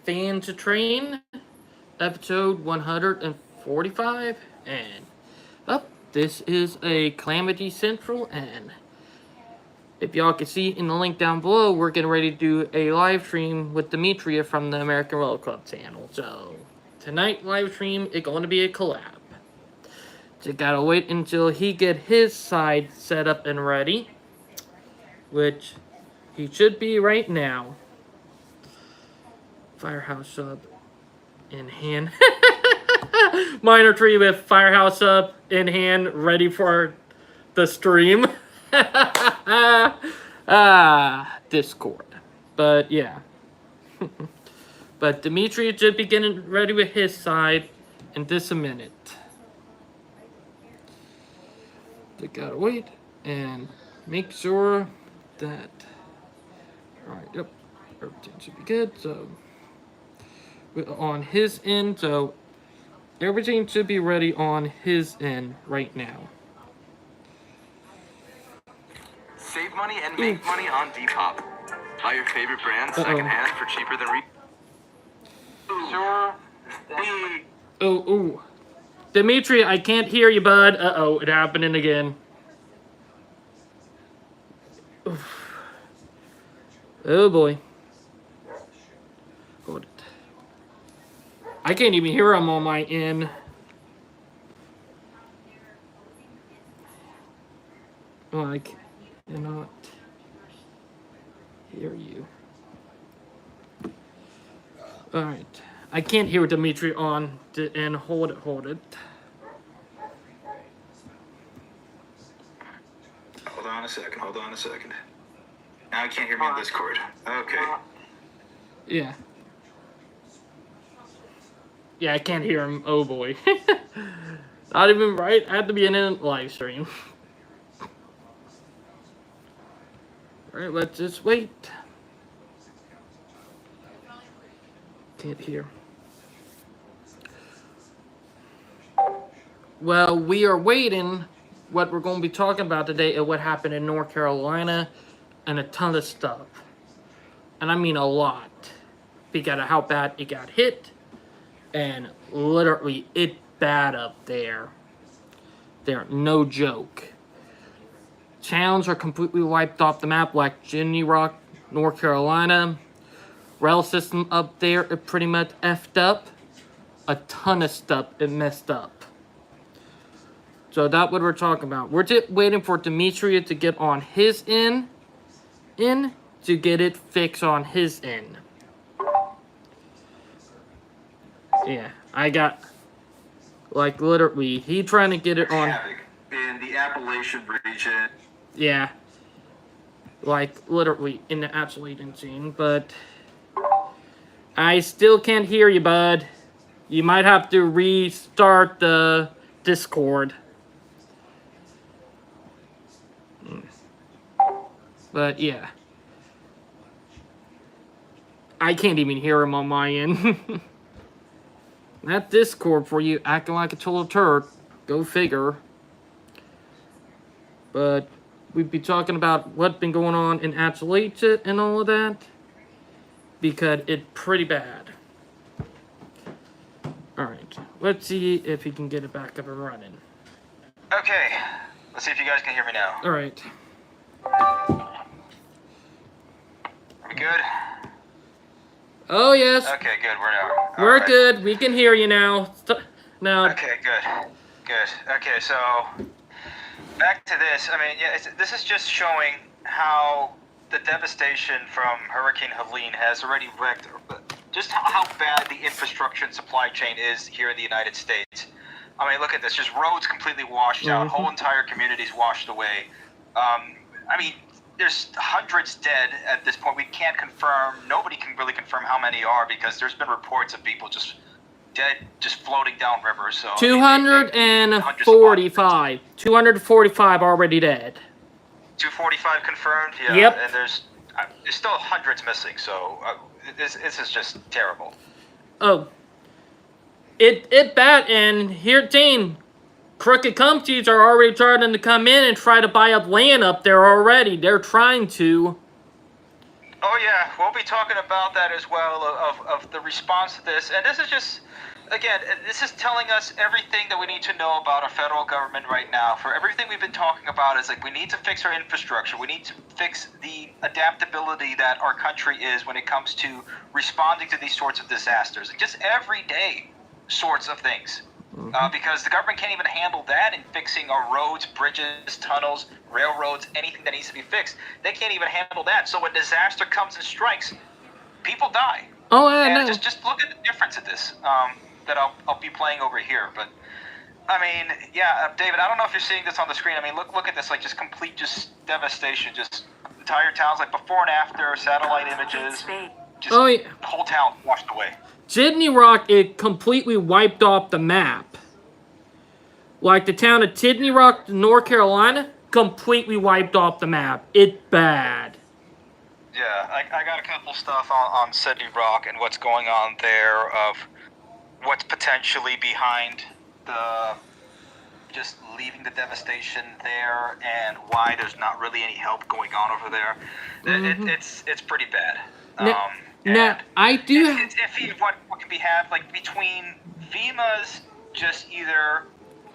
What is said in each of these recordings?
Fan to Train, episode 145. And this is a Calamity Central. And if y'all can see in the link down below, we're getting ready to do a live stream with Demetria from the American Roller Club channel. So tonight live stream is going to be a collab. So gotta wait until he get his side set up and ready, which he should be right now. Firehouse sub in hand. Minor tree with Firehouse up in hand, ready for the stream. Discord. But yeah. But Dimitri should be getting ready with his side in just a minute. They gotta wait and make sure that. Alright, yep. Everything should be good. So on his end, so everything should be ready on his end right now. Save money and make money on Depop. Buy your favorite brand secondhand for cheaper than Sure. Oh. Dimitri, I can't hear you, bud. Uh-oh, it happening again. Oof. Oh, boy. Hold it. I can't even hear him on my end. Oh, I cannot hear you. Alright. I can't hear Dimitri on the end. Hold it. Hold on a second. Now I can't hear me on Discord. Okay. Yeah. Yeah, I can't hear him. Oh boy. Not even right. I have to be in a live stream. Alright, let's just wait. Can't hear. Well, we are waiting. What we're going to be talking about today is what happened in North Carolina and a ton of stuff. And I mean a lot. Because of how bad it got hit. And literally, it's bad up there. They're no joke. Towns are completely wiped off the map, like Ginny Rock, North Carolina. Rail system up there is pretty much effed up. A ton of stuff is messed up. So that's what we're talking about. We're just waiting for Demetria to get on his end to get it fixed on his end. Yeah, I got, like, literally, he trying to get it on. In the Appalachian region. Yeah. Like, literally, in the absolute insane, but I still can't hear you, bud. You might have to restart the Discord. But, yeah. I can't even hear him on my end. That Discord for you, acting like a total turd. Go figure. But we'd be talking about what's been going on in Appalachia and all of that. Because it's pretty bad. Alright, let's see if he can get it back up and running. Okay, let's see if you guys can hear me now. Alright. Are we good? Oh, yes. Okay, good, We're good. We can hear you now. Now. Okay, good. Okay, so back to this. I mean, yeah, this is just showing how the devastation from Hurricane Helene has already wrecked just how bad the infrastructure and supply chain is here in the United States. I mean, look at this. Just roads completely washed out. Whole entire communities washed away. I mean, there's hundreds dead at this point. We can't confirm. Nobody can really confirm how many are because there's been reports of people just dead, just floating down rivers. So 245. 245 already dead. 245 confirmed. Yeah. Yep. And there's still hundreds missing. So this is just terrible. Oh. It bad, and here, team. Crooked companies are already starting to come in and try to buy up land up there already. They're trying to. Oh yeah, we'll be talking about that as well of the response to this, and this is just, again, this is telling us everything that we need to know about our federal government right now. For everything we've been talking about is like we need to fix our infrastructure, we need to fix the adaptability that our country is when it comes to responding to these sorts of disasters, and just everyday sorts of things. Because the government can't even handle that in fixing our roads, bridges, tunnels, railroads, anything that needs to be fixed. They can't even handle that. So when disaster comes and strikes, people die. Oh, yeah, And no. just look at the difference of this that I'll be playing over here. But I mean, yeah, David, I don't know if you're seeing this on the screen. I mean, look at this, like just complete devastation, just entire towns, like before and after, satellite images, just Oh, yeah. whole town washed away. Tidney Rock, it completely wiped off the map. Like the town of Tidney Rock, North Carolina, completely wiped off the map. It's bad. Yeah, I got a couple stuff on Sidney Rock and what's going on there, of what's potentially behind the just leaving the devastation there, and why there's not really any help going on over there. It's pretty bad. Now, I do. It's iffy what can be had, like between FEMA's just either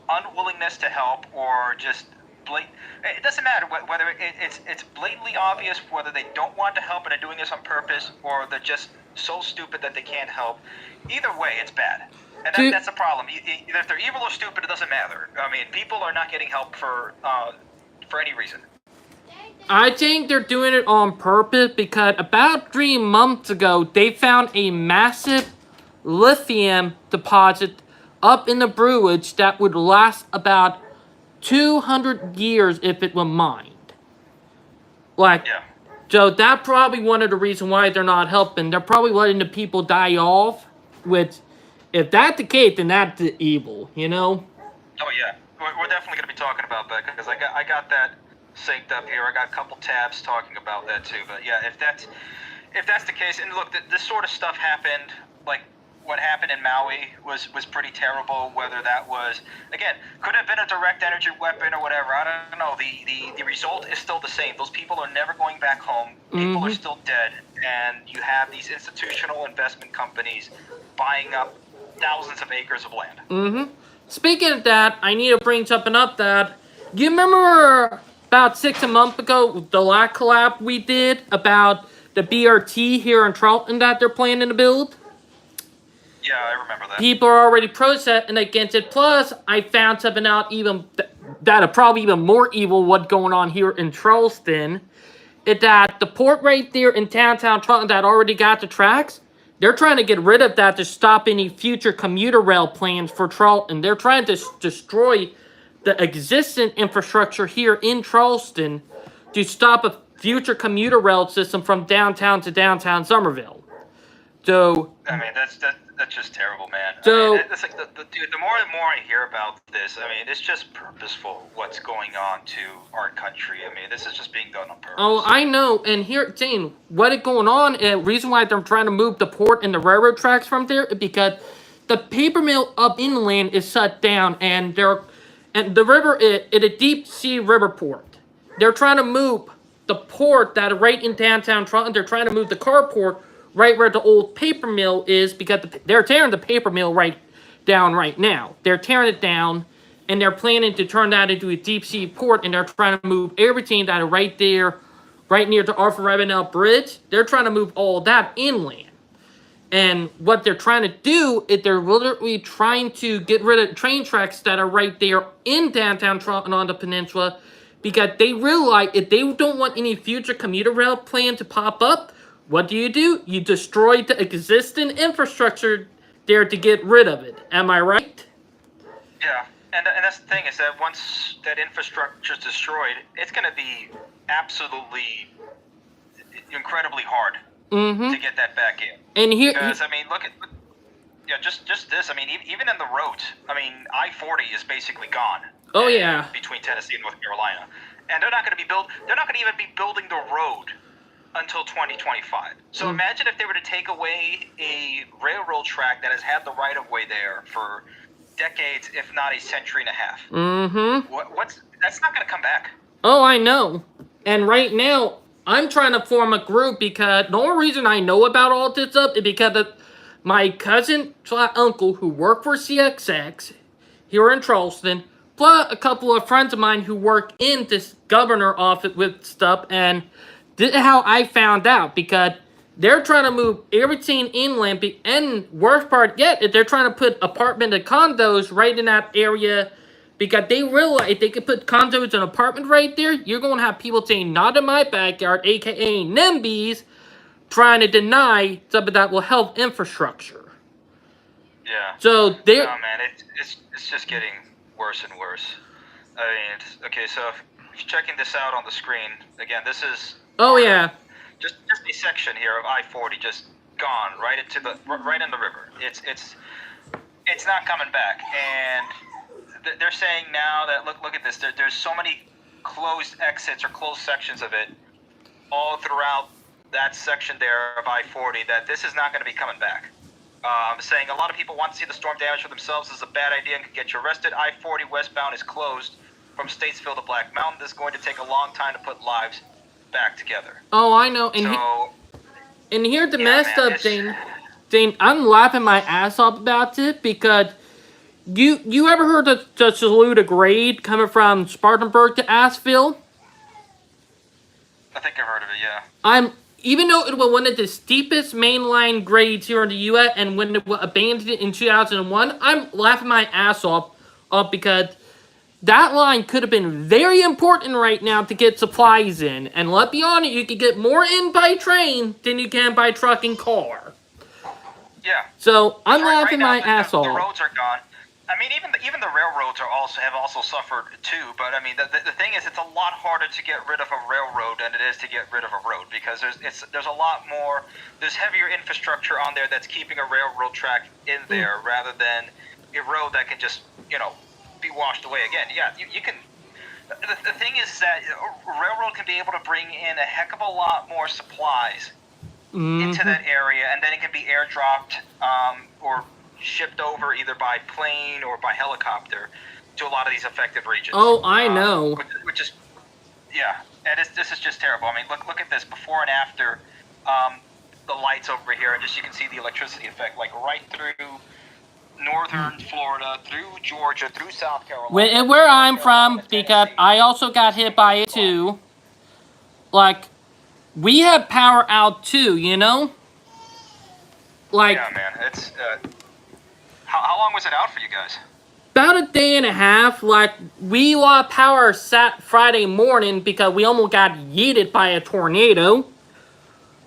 unwillingness to help or just it doesn't matter whether it's blatantly obvious whether they don't want to help and are doing this on purpose, or they're just so stupid that they can't help. Either way, it's bad, and that's a problem. Either if they're evil or stupid, it doesn't matter. I mean, people are not getting help for any reason. I think they're doing it on purpose because about 3 months ago, they found a massive lithium deposit up in the brewage that would last about 200 years if it were mined. Like, Yeah. so that's probably one of the reasons why they're not helping. They're probably letting the people die off, which, if that's the case, then that's evil, you know? Oh yeah, we're definitely going to be talking about that, because I got that synced up here. I got a couple tabs talking about that too. But yeah, if that's the case, and look, this sort of stuff happened, like what happened in Maui was pretty terrible. Whether that was, again, could have been a direct energy weapon or whatever, I don't know. The result is still the same. Those people are never going back home. People are still dead, and you have these institutional investment companies buying up thousands of acres of land. Speaking of that, I need to bring something up that, you remember about 6 months ago, the last collab we did about the BRT here in Charlton that they're planning to build? Yeah, I remember that. People are already protesting against it. Plus, I found something out even that are probably even more evil what's going on here in Charleston. Is that the port right there in downtown Charleston that already got the tracks, they're trying to get rid of that to stop any future commuter rail plans for Charleston. They're trying to destroy the existing infrastructure here in Charleston to stop a future commuter rail system from downtown to downtown Somerville. So, I mean, that's just terrible, man. So, I mean, it's like the more and more I hear about this, I mean, it's just purposeful what's going on to our country. I mean, this is just being done on purpose. oh, I know. And here, Jane, what is going on? And the reason why they're trying to move the port and the railroad tracks from there is because the paper mill up inland is shut down, and the river is a deep sea river port. They're trying to move the port that is right in downtown Toronto. They're trying to move the carport right where the old paper mill is, because they're tearing the paper mill right down right now. They're tearing it down, and they're planning to turn that into a deep sea port, and they're trying to move everything that is right there, right near the Arthur Ravenel Bridge. They're trying to move all that inland. And what they're trying to do is they're literally trying to get rid of train tracks that are right there in downtown Toronto on the peninsula, because they realize if they don't want any future commuter rail plan to pop up, what do? You destroy the existing infrastructure there to get rid of it. Am I right? Yeah, and that's the thing, is that once that infrastructure is destroyed, it's going to be absolutely incredibly hard to get that back in. And here, because I mean, look, just this. I mean, even in the roads. I mean, I-40 is basically gone. Oh yeah. Between Tennessee and North Carolina, and they're not going to be They're not going to even be building the road until 2025. So imagine if they were to take away a railroad track that has had the right of way there for decades, if not a century and a half. That's not going to come back. Oh, I know. And right now, I'm trying to form a group because the only reason I know about all this stuff is because of my cousin uncle who work for CXX here in Charleston, plus a couple of friends of mine who work in this governor office with stuff, and this is how I found out because they're trying to move everything inland, and worst part yet is they're trying to put apartment and condos right in that area because they realize if they could put condos and apartment right there, you're going to have people saying, not in my backyard, aka NIMBYs, trying to deny something that will help infrastructure. Yeah. So they're... Oh, man, it's just getting worse and worse. I mean, okay, so if you're checking this out on the screen, again, this is... Oh, yeah. Just a section here of I-40 just gone right in the river. It's not coming back, and they're saying now that look at this. There's so many closed exits or closed sections of it all throughout that section there of I-40 that this is not going to be coming back. Saying a lot of people want to see the storm damage for themselves. This is a bad idea and could get you arrested. I-40 westbound is closed from Statesville to Black Mountain. This is going to take a long time to put lives back together. Oh, I know. And and here's the messed up thing. I'm laughing my ass off about it because you ever heard the Saluda grade coming from Spartanburg to Asheville? I think I've heard of it, yeah. Even though it was one of the steepest mainline grades here in the U.S. and when it was abandoned in 2001, I'm laughing my ass off because that line could have been very important right now to get supplies in. And let's be honest, you could get more in by train than you can by truck and car. Yeah. So I'm laughing my ass off. The roads are gone. I mean, even the railroads have also suffered too. But I mean, the thing is, it's a lot harder to get rid of a railroad than it is to get rid of a road because there's a lot more. There's heavier infrastructure on there that's keeping a railroad track in there rather than a road that can just be washed away again. Yeah, you can. The thing is that a railroad can be able to bring in a heck of a lot more supplies into that area, and then it can be airdropped or shipped over either by plane or by helicopter to a lot of these affected regions. Oh, I know. Which is, yeah, and this is just terrible. I mean, look at this before and after the lights over here, and just you can see the electricity effect, like right through northern Florida, through Georgia, through South Carolina. And where I'm from, because I also got hit by it too. Like, we had power out too, Like, yeah, man, it's. How long was it out for you guys? About a day and a half. Like, we lost power Friday morning because we almost got yeeted by a tornado.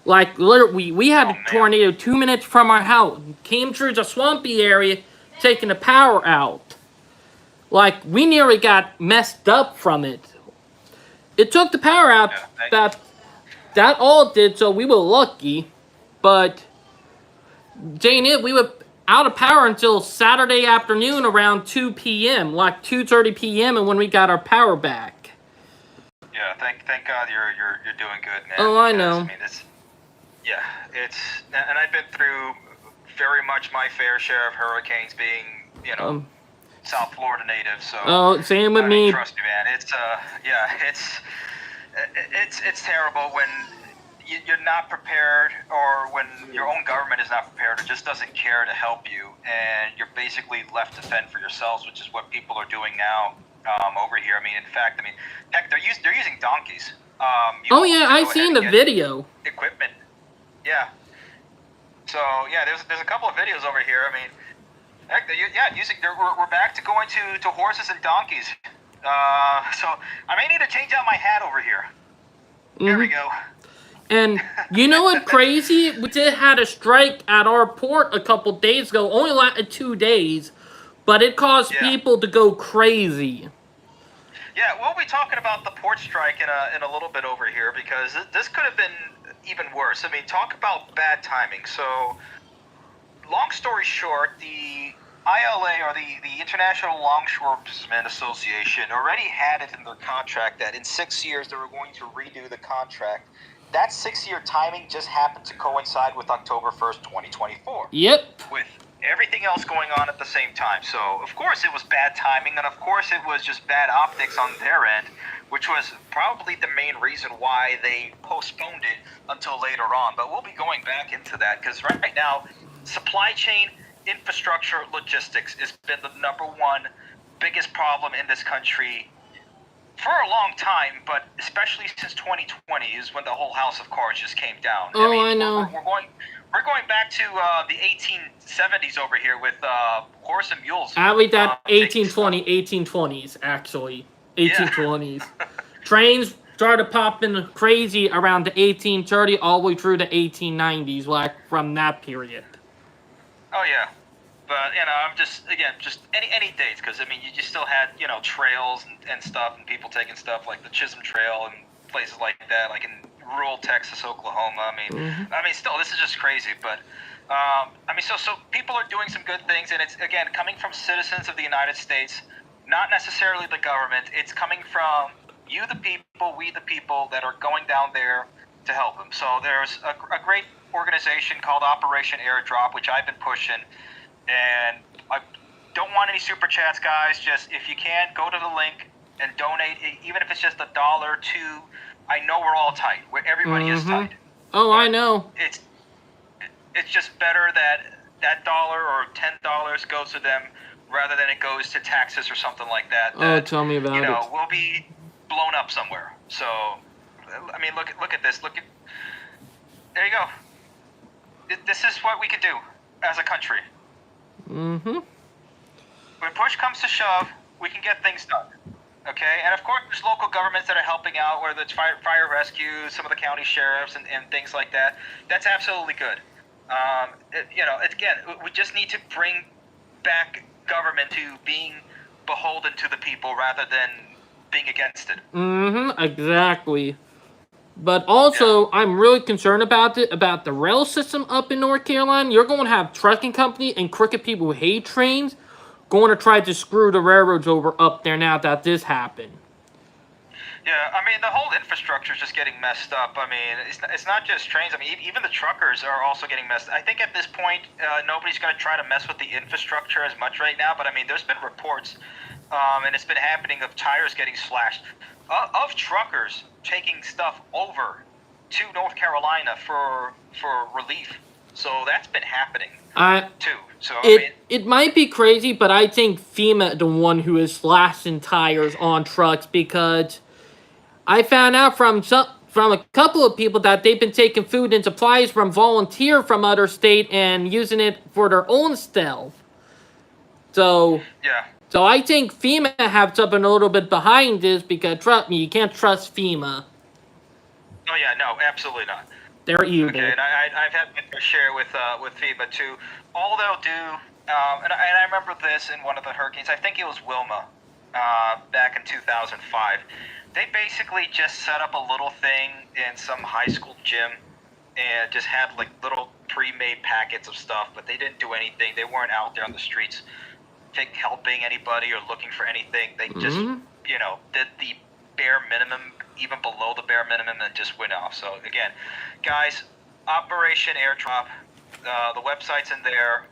Like, literally, we had a tornado 2 minutes from our house. Came through the swampy area, taking the power out. Like, we nearly got messed up from it. It took the power out, but that all did, so we were lucky. But, Jane, we were out of power until Saturday afternoon around 2 p.m., like 2:30 p.m., and when we got our power back. Yeah, thank God you're doing good, man. Oh, I know. I mean, and I've been through very much my fair share of hurricanes, being South Florida native. So. Oh, same with me. Trust me, man. It's terrible when you're not prepared, or when your own government is not prepared, or just doesn't care to help you, and you're basically left to fend for yourselves, which is what people are doing now over here. I mean, in fact, heck, they're using donkeys. I seen the video. Equipment. Yeah. So yeah, there's a couple of videos over here. I mean, heck, we're back to going to horses and donkeys. So I may need to change out my hat over here. There we go. And you know what crazy? We did had a strike at our port a couple days ago, only lasted 2 days, but it caused people to go crazy. Yeah, we'll be talking about the port strike in a little bit over here, because this could have been even worse. I mean, talk about bad timing. So, long story short, the ILA, or the International Longshoremen Association, already had it in their contract that in 6 years they were going to redo the contract. That 6-year timing just happened to coincide with October 1st, 2024. Yep. With everything else going on at the same time. So, of course, it was bad timing, and of course it was just bad optics on their end which was probably the main reason why they postponed it until later on. But we'll be going back into that because right now, supply chain, infrastructure, logistics has been the number one biggest problem in this country for a long time, but especially since 2020 is when the whole house of cards just came down. Oh, I know. We're going back to the 1870s over here with horse and mules. I read that 1820s, actually. 1820s. Yeah. Trains started popping crazy around the 1830 all the way through the 1890s, like from that period. Oh, yeah. But, I'm just any dates, because, I mean, you just still had, trails and stuff, and people taking stuff like the Chisholm Trail and places like that, like in rural Texas, Oklahoma. I mean, still, this is just crazy, but, so people are doing some good things, and it's, again, coming from citizens of the United States, not necessarily the government. It's coming from you, the people, we, the people, that are going down there to help them. So there's a great organization called Operation Airdrop, which I've been pushing. And I don't want any super chats, guys. Just if you can, go to the link and donate, even if it's just $1, $2. I know we're all tight. Where everybody is tight. Oh, I know. It's just better that dollar or $10 goes to them rather than it goes to taxes or something like that. Oh, tell me about it. Will be blown up somewhere. So, I mean, look at this. There you go. This is what we can do as a country. Mm-hmm. When push comes to shove, we can get things done. Okay? And of course, there's local governments that are helping out, whether it's fire rescue, some of the county sheriffs, and things like that. That's absolutely good. Again, we just need to bring back government to being beholden to the people rather than being against it. Mm-hmm, exactly. But also, I'm really concerned about the rail system up in North Carolina. You're going to have trucking company and crooked people who hate trains going to try to screw the railroads over up there now that this happened. Yeah, I mean, the whole infrastructure is just getting messed up. I mean, it's not just trains. I mean, even the truckers are also getting messed up. I think at this point, nobody's going to try to mess with the infrastructure as much right now. But, I mean, there's been reports, and it's been happening, of tires getting slashed, of truckers taking stuff over to North Carolina for relief. So that's been happening too. So it might be crazy, but I think FEMA the one who is slashing tires on trucks, because I found out from a couple of people that they've been taking food and supplies from volunteer from other state and using it for their own stuff. So yeah. So I think FEMA have something a little bit behind this, because trust me, you can't trust FEMA. Oh yeah, no, absolutely not. They're evil. Okay, and I've had my fair share with FEMA too. All they'll do, and I remember this in one of the hurricanes. I think it was Wilma, back in 2005. They basically just set up a little thing in some high school gym, and just had like little pre-made packets of stuff, but they didn't do anything. They weren't out there on the streets helping anybody or looking for anything. They just, did the bare minimum, even below the bare minimum, and just went off. So again, guys, Operation Airdrop, the website's in there.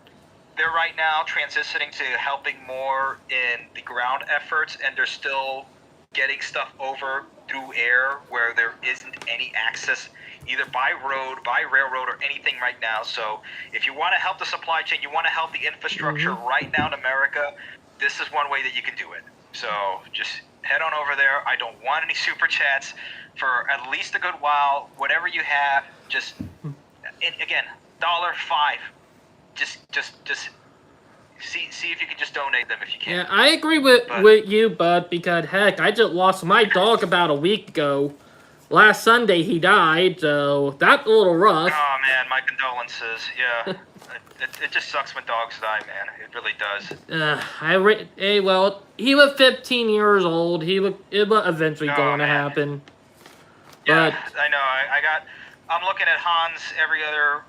They're right now transitioning to helping more in the ground efforts, and they're still getting stuff over through air where there isn't any access either by road, by railroad, or anything right now. So if you want to help the supply chain, you want to help the infrastructure right now in America, this is one way that you can do it. So just head on over there. I don't want any super chats for at least a good while. Whatever you have, just, and again, $5. Just see if you can just donate them if you can. Yeah, I agree with you, bud, because heck, I just lost my dog about a week ago. Last Sunday he died, so that's a little rough. Oh man, my condolences. Yeah, it just sucks when dogs die, man. It really does. Well, he was 15 years old. It was eventually going to happen. Yeah, but I know. I'm looking at Hans every other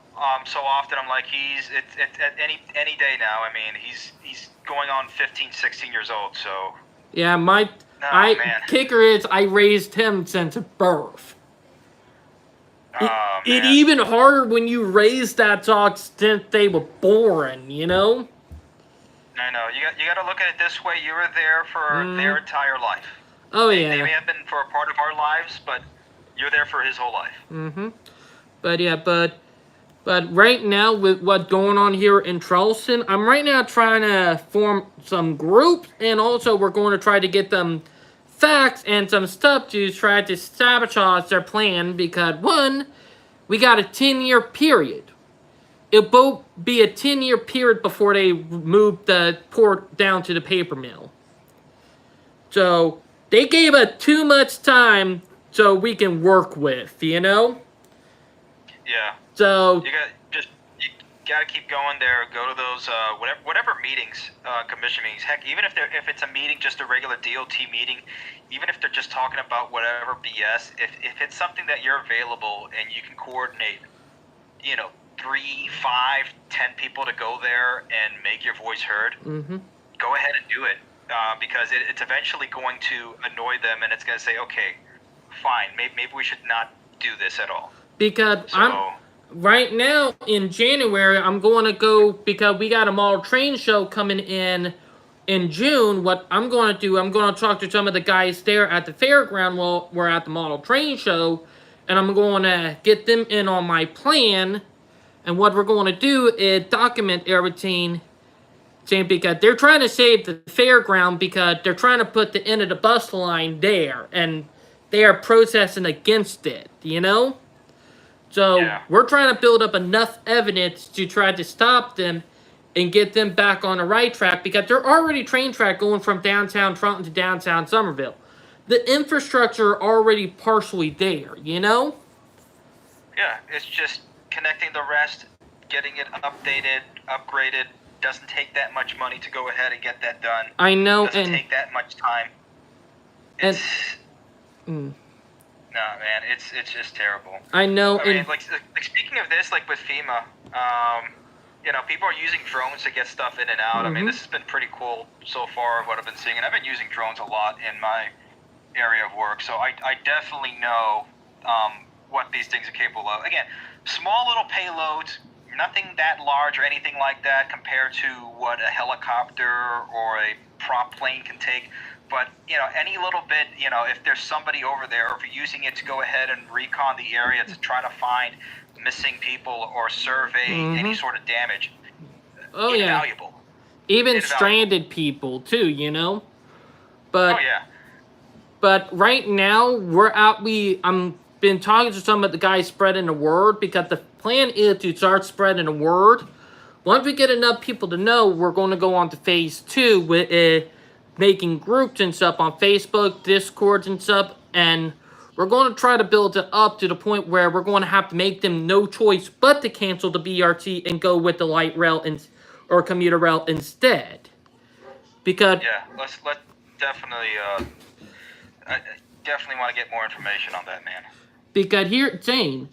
so often. I'm like, it's at any day now. I mean, he's going on 15, 16 years old. So yeah, kicker is I raised him since birth. It's even harder when you raise that dog since they were born, you know? I know. You got to look at it this way. You were there for their entire life. Oh, They yeah. may have been for a part of our lives, but you're there for his whole life. Mm-hmm. But yeah, but right now with what's going on here in Charleston, I'm right now trying to form some groups, and also we're going to try to get them facts and some stuff to try to sabotage their plan, because one, we got a 10-year period. It'll both be a 10-year period before they move the port down to the paper mill. So they gave us too much time so we can work with, you know? Yeah. So You gotta keep going there. Go to those whatever meetings, commission meetings. Heck, even if it's a meeting, just a regular DOT meeting, even if they're just talking about whatever BS, if it's something that you're available and you can coordinate, 3, 5, 10 people to go there and make your voice heard, go ahead and do it, because it's eventually going to annoy them, and it's going to say, okay, fine, maybe we should not do this at all. Because right now in January, I'm going to go, because we got a model train show coming in June. What I'm going to do, I'm going to talk to some of the guys there at the fairground while we're at the model train show, and I'm going to get them in on my plan. And what we're going to do is document everything, because they're trying to save the fairground, because they're trying to put the end of the bus line there, and they are protesting against it, you know? So we're trying to build up enough evidence to try to stop them and get them back on the right track, because they're already train track going from downtown Trenton to downtown Somerville. The infrastructure already partially there, you know? Yeah, it's just connecting the rest, getting it updated, upgraded. Doesn't take that much money to go ahead and get that done. I know, doesn't take that much time. No, man, it's just terrible. I know. I mean, like speaking of this, like with FEMA, people are using drones to get stuff in and out. I mean, this has been pretty cool so far, what I've been seeing, and I've been using drones a lot in my area of work, so I definitely know what these things are capable of. Again, small little payloads, nothing that large or anything like that compared to what a helicopter or a prop plane can take. But, any little bit, if there's somebody over there, or if you're using it to go ahead and recon the area to try to find missing people or survey any sort of damage, invaluable. Even stranded people, too, But, but right now, I'm been talking to some of the guys spreading the word, because the plan is to start spreading the word. Once we get enough people to know, we're going to go on to phase 2 with making groups and stuff on Facebook, Discords and stuff, and we're going to try to build it up to the point where we're going to have to make them no choice but to cancel the BRT and go with the light rail or commuter rail instead. Because let's definitely I definitely want to get more information on that, man. Because here, Zane,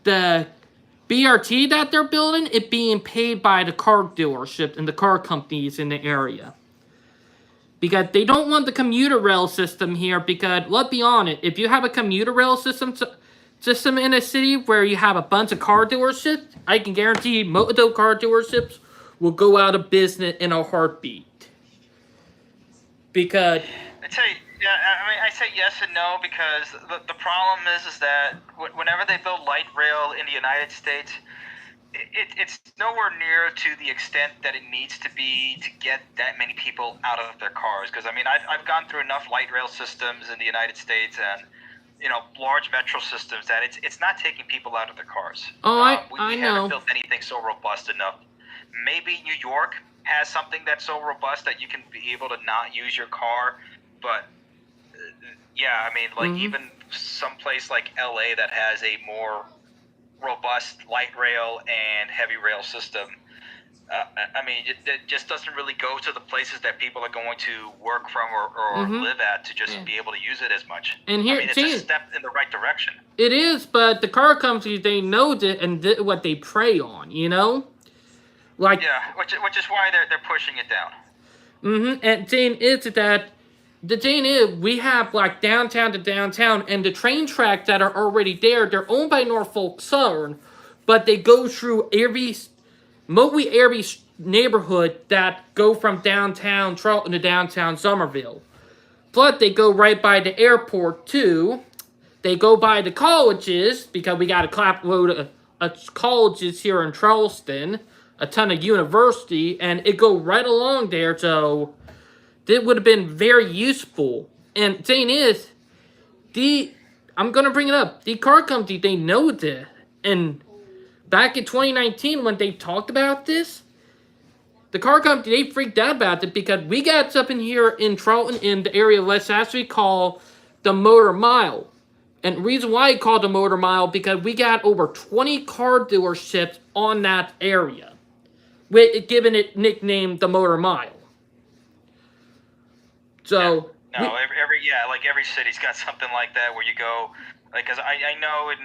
the BRT that they're building is being paid by the car dealership and the car companies in the area. Because they don't want the commuter rail system here, because, let's be honest, if you have a commuter rail system in a city where you have a bunch of car dealerships, I can guarantee most of those car dealerships will go out of business in a heartbeat. Because... I say yes and no, because the problem is that whenever they build light rail in the United States, it's nowhere near to the extent that it needs to be to get that many people out of their cars. Because, I've gone through enough light rail systems in the United States and, large metro systems that it's not taking people out of their cars. We haven't built anything so robust enough. Maybe New York has something that's so robust that you can be able to not use your car, but... even someplace like LA that has a more robust light rail and heavy rail system, it just doesn't really go to the places that people are going to work from or live at to just be able to use it as much. And here, it's a step in the right direction. It is, but the car companies, they know it and what they prey on, Like, which is why they're pushing it down. And the thing is, we have, like, downtown to downtown, and the train tracks that are already there, they're owned by Norfolk Southern, but they go through every neighborhood that go from downtown Charlton to downtown Somerville. But they go right by the airport too. They go by the colleges because we got a clap load of colleges here in Charleston, a ton of university, and it go right along there. So it would have been very useful. And thing is, I'm gonna bring it up. The car company, they know this, and back in 2019 when they talked about this, the car company, they freaked out about it because we got something here in Charlton in the area of West Ashley called the Motor Mile. And the reason why it's called the Motor Mile because we got over 20 car dealerships on that area, with giving it nicknamed the Motor Mile. So no, every city's got something like that where you go, like, cause I know in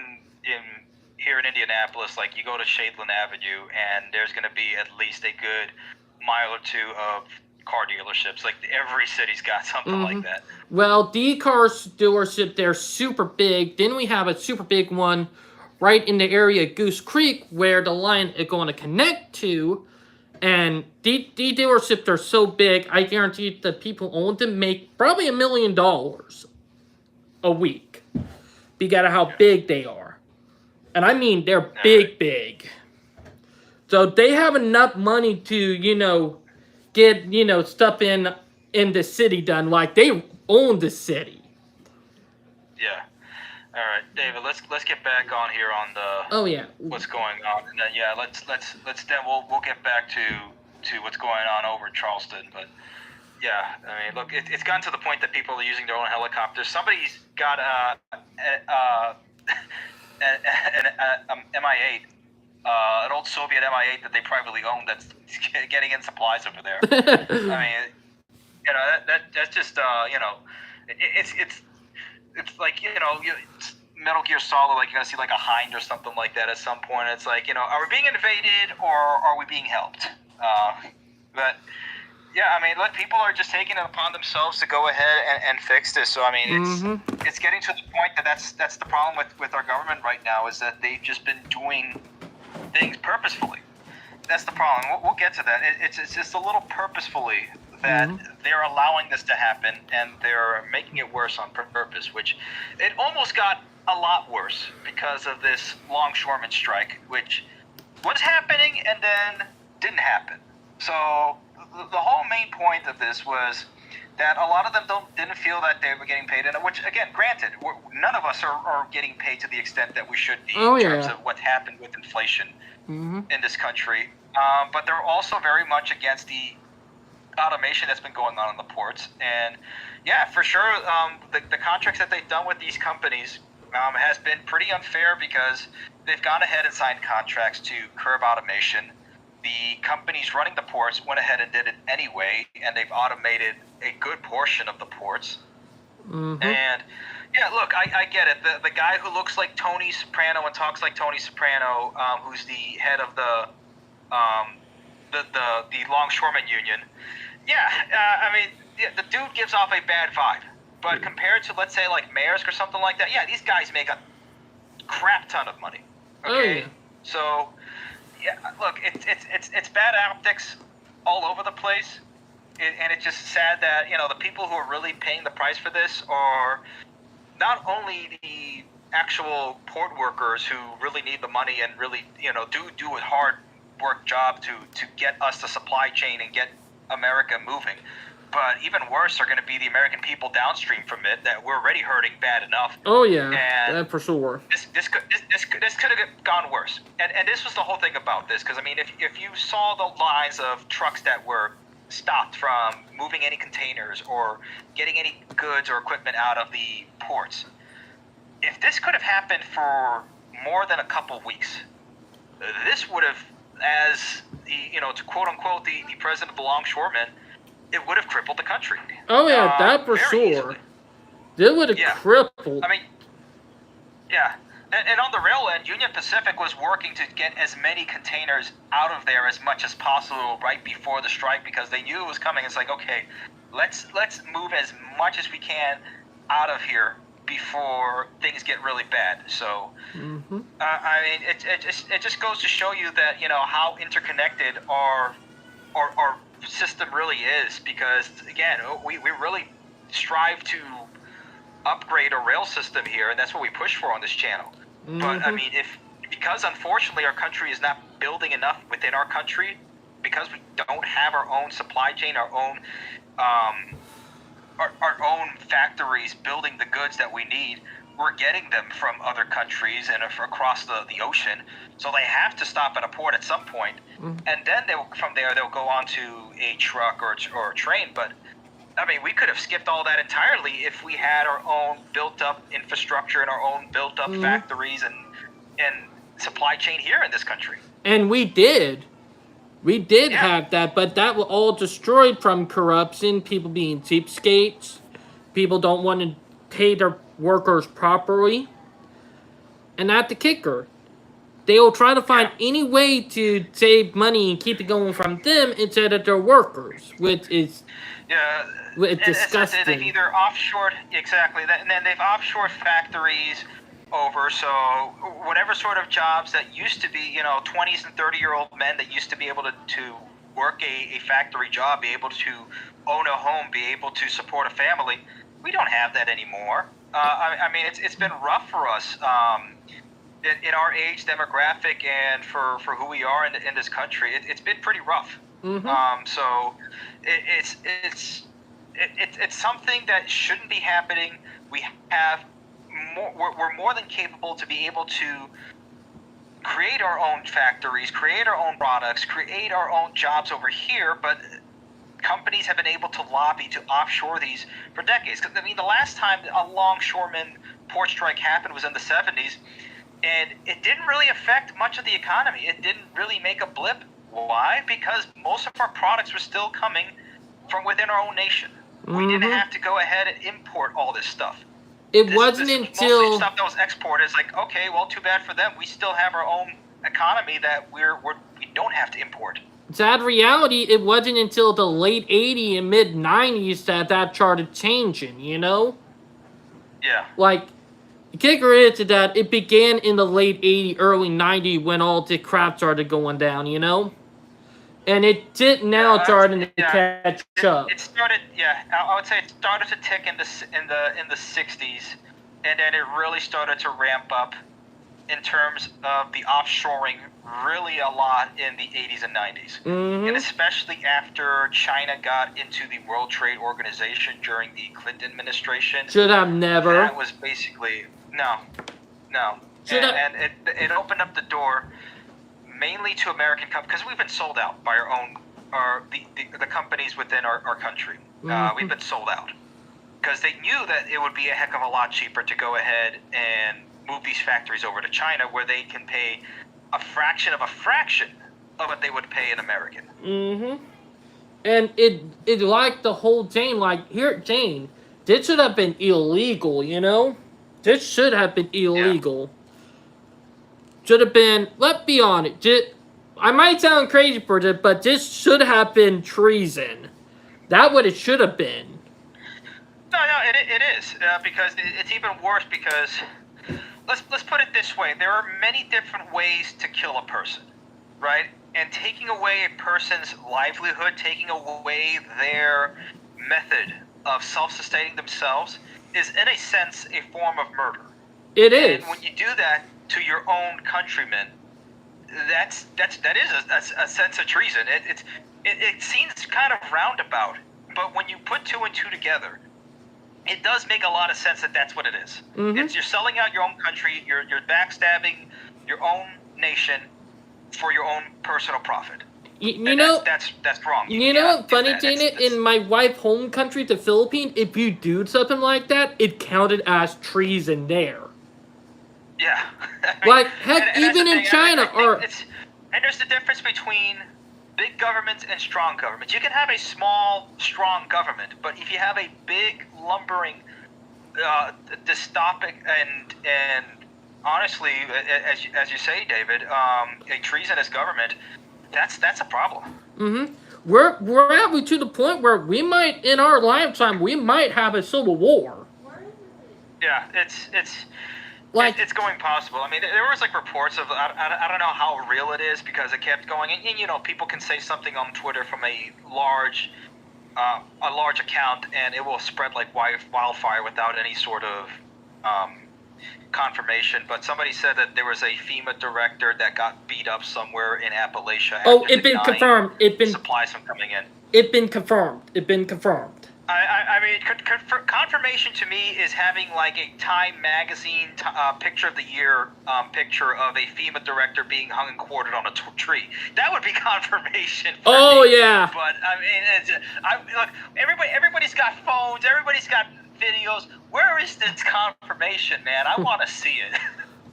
here in Indianapolis, like you go to Shadeland Avenue and there's gonna be at least a good mile or two of car dealerships. Like every city's got something like that. Well, the car dealership, they're super big. Then we have a super big one right in the area of Goose Creek where the line is going to connect to. And the dealerships are so big, I guarantee the people own them make probably $1 million a week because of how big they are. And I mean, they're big. So they have enough money to, get, stuff in the city done. Like, they own the city. Yeah. All right, David. Let's get back on here on the what's going on, and then let's then we'll get back to what's going on over in Charleston. But yeah, I mean, look, it's gotten to the point that people are using their own helicopters. Somebody's got an Mi-8, an old Soviet Mi-8 that they privately own that's getting in supplies over there. I mean, that's just it's like Metal Gear Solid, like you're gonna see like a Hind or something like that at some point. It's like, are we being invaded or are we being helped? But yeah, I mean, look, people are just taking it upon themselves to go ahead and fix this. So I mean, it's getting to the point that that's the problem with our government right now, is that they've just been doing things purposefully. That's the problem. We'll get to that. It's just a little purposefully that they're allowing this to happen, and they're making it worse on purpose, which it almost got a lot worse because of this longshoreman strike, which was happening and then didn't happen. So the whole main point of this was that a lot of them didn't feel that they were getting paid, and which, again, granted, none of us are getting paid to the extent that we should be in terms of what happened with inflation in this country. But they're also very much against the automation that's been going on in the ports. And yeah, for sure, the contracts that they've done with these companies has been pretty unfair because they've gone ahead and signed contracts to curb automation. The companies running the ports went ahead and did it anyway, and they've automated a good portion of the ports. And yeah, look, I get it. The guy who looks like Tony Soprano and talks like Tony Soprano, who's the head of the longshoreman union. Yeah, I mean, the dude gives off a bad vibe. But compared to, let's say, like Maersk or something like that, yeah, these guys make a crap ton of money. Okay, so yeah, look, it's bad optics all over the place, and it's just sad that the people who are really paying the price for this are not only the actual port workers who really need the money and really do a hard work job to get us the supply chain and get America moving, but even worse are going to be the American people downstream from it that we're already hurting bad enough. Oh yeah, and that for sure. This could have gone worse, and this was the whole thing about this, because I mean, if you saw the lines of trucks that were stopped from moving any containers or getting any goods or equipment out of the ports, if this could have happened for more than a couple weeks, this would have, as the to quote unquote the president of the longshoremen, it would have crippled the country. Oh yeah, that for sure. Easily. It would have crippled. I mean, yeah. And on the rail end, Union Pacific was working to get as many containers out of there as much as possible right before the strike, because they knew it was coming. It's like, okay, let's move as much as we can out of here before things get really bad. So, I mean, it just goes to show you that how interconnected our system really is, because again, we really strive to upgrade a rail system here, and that's what we push for on this channel. Mm-hmm. But I mean, because unfortunately our country is not building enough within our country, because we don't have our own supply chain, our own factories building the goods that we need, we're getting them from other countries and across the ocean. So they have to stop at a port at some point, and then from there they'll go on to a truck or a train. But I mean, we could have skipped all that entirely if we had our own built-up infrastructure and our own built-up factories and supply chain here in this country. And we did. We did have that, but that was all destroyed from corruption, people being cheapskates, people don't want to pay their workers properly. And that's the kicker. They will try to find any way to save money and keep it going from them instead of their workers, which is disgusting. They've either offshored, exactly, and then they've offshored factories over, so whatever sort of jobs that used to be, 20s and 30-year-old men that used to be able to work a factory job, be able to own a home, be able to support a family, we don't have that anymore. I mean, it's been rough for us in our age demographic and for who we are in this country. It's been pretty rough. So it's something that shouldn't be happening. We're more than capable to be able to create our own factories, create our own products, create our own jobs over here, but companies have been able to lobby to offshore these for decades. I mean, the last time a longshoreman port strike happened was in the 70s, and it didn't really affect much of the economy. It didn't really make a blip. Why? Because most of our products were still coming from within our own nation. We didn't have to go ahead and import all this stuff. It wasn't until mostly stuff that was exported. It's like, okay, well, too bad for them. We still have our own economy that we don't have to import. Sad reality, it wasn't until the late 80s and mid 90s that started changing, Yeah. Like, the kicker is that it began in the late 80s, early 90s when all the crap started going down, And it did now starting to catch up. It started, I would say it started to tick in the 60s, and then it really started to ramp up in terms of the offshoring really a lot in the 80s and 90s. And especially after China got into the World Trade Organization during the Clinton administration. Should have never. That was basically, no. And it opened up the door mainly to American companies, because we've been sold out by the companies within our country. We've been sold out because they knew that it would be a heck of a lot cheaper to go ahead and move these factories over to China, where they can pay a fraction of what they would pay an American. And it like the whole chain, like, here, Jane, this should have been illegal, This should have been illegal. Should have been, let's be honest, I might sound crazy for this, but this should have been treason. That's what it should have been. No, it is, because it's even worse because, let's put it this way, there are many different ways to kill a person, right? And taking away a person's livelihood, taking away their method of self-sustaining themselves is, in a sense, a form of murder. It is. And when you do that to your own countrymen, that is a sense of treason. It seems kind of roundabout, but when you put two and two together, it does make a lot of sense that that's what it is. It's you're selling out your own country, you're backstabbing your own nation for your own personal profit. That's wrong. You know what funny, Janet? In my wife's home country, the Philippines, if you do something like that, it counted as treason there. Yeah. Like, heck, even in China, and there's the difference between big governments and strong governments. You can have a small, strong government, but if you have a big, lumbering, dystopic, and honestly, as you say, David, a treasonous government, that's a problem. We're at to the point where we might, in our lifetime, we might have a civil war. Yeah, it's going possible. I mean, there was like reports of, I don't know how real it is because it kept going, and people can say something on Twitter from a large a large account, and it will spread like wildfire without any sort of confirmation. But somebody said that there was a FEMA director that got beat up somewhere in Appalachia. Oh, after it's been denying confirmed. supplies from coming in. It's been confirmed. I mean, confirmation to me is having like a Time magazine picture of the year picture of a FEMA director being hung and quartered on a tree. That would be confirmation. Oh me. yeah. But I mean, look, everybody's got phones. Everybody's got videos. Where is this confirmation, man? I want to see it.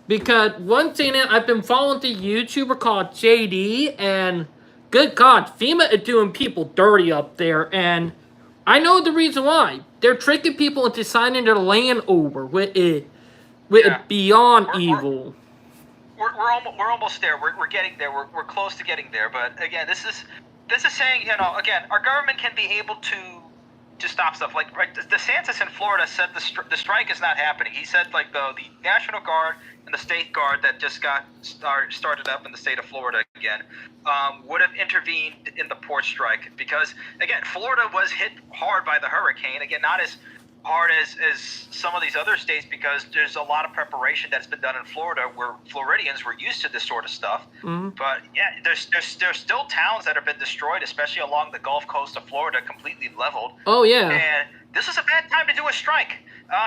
Because one thing I've been following the YouTuber called JD, and good God, FEMA is doing people dirty up there, and I know the reason why. They're tricking people into signing their land over with it beyond evil. We're almost there. We're getting there. We're close to getting there. But again, this is saying, you know, again, our government can be able to stop stuff. Like, right, DeSantis in Florida said the strike is not happening. He said like the National Guard and the State Guard that just got started up in the state of Florida again would have intervened in the port strike because, again, Florida was hit hard by the hurricane. Again, not as hard as some of these other states because there's a lot of preparation that's been done in Florida where Floridians were used to this sort of stuff. Mm-hmm. But yeah, there's still towns that have been destroyed, especially along the Gulf Coast of Florida, completely leveled. Oh yeah. And this is a bad time to do a strike.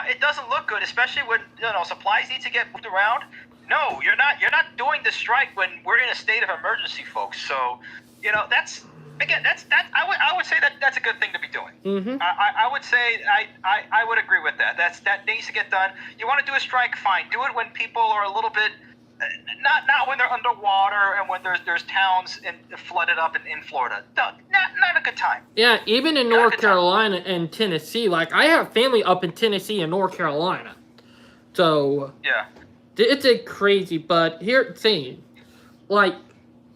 It doesn't look good, especially when supplies need to get moved around. No, you're not doing the strike when we're in a state of emergency, folks. So, that's. Again, I would say that's a good thing to be doing. Mm-hmm. I would say I would agree with that. That needs to get done. You want to do a strike, fine. Do it when people are a little bit, not when they're underwater and when there's towns flooded up in Florida. No, not a good time. Yeah, even in North Carolina and Tennessee. Like I have family up in Tennessee and North Carolina, so yeah, it's a crazy. But here, saying, like,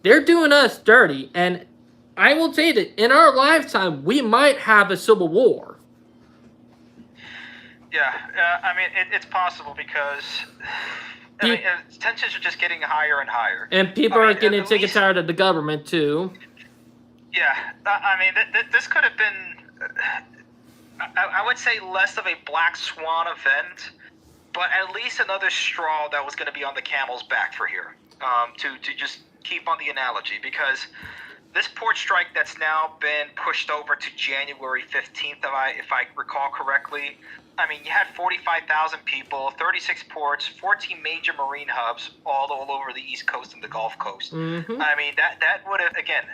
they're doing us dirty and. I will say that in our lifetime, we might have a civil war. Yeah, I mean, it's possible because tensions are just getting higher and higher. And people are getting sick and tired of the government, too. Yeah, I mean, this could have been, I would say, less of a black swan event, but at least another straw that was going to be on the camel's back for here, to just keep on the analogy, because... This port strike that's now been pushed over to January 15th, if I recall correctly. I mean, you had 45,000 people, 36 ports, 14 major marine hubs all over the East Coast and the Gulf Coast. Mm-hmm. I mean, that would have, again,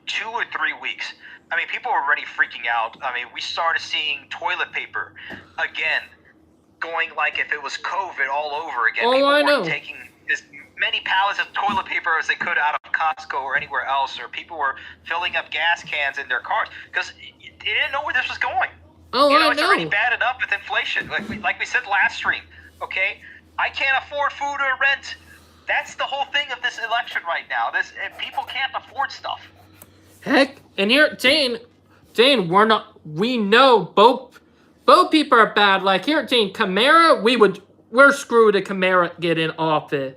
2 or 3 weeks. I mean, people were already freaking out. I mean, we started seeing toilet paper, again, going like if it was COVID all over again. Oh, people I know. Taking as many pallets of toilet paper as they could out of Costco or anywhere else, or people were filling up gas cans in their cars because they didn't know where this was going. Oh, I know. It's already bad enough with inflation. Like we said last stream, okay? I can't afford food or rent. That's the whole thing of this election right now. People can't afford stuff. Heck, and here, Jane, we know both people are bad. Like here, Jane, Kamara, we're screwed if Kamara get in office.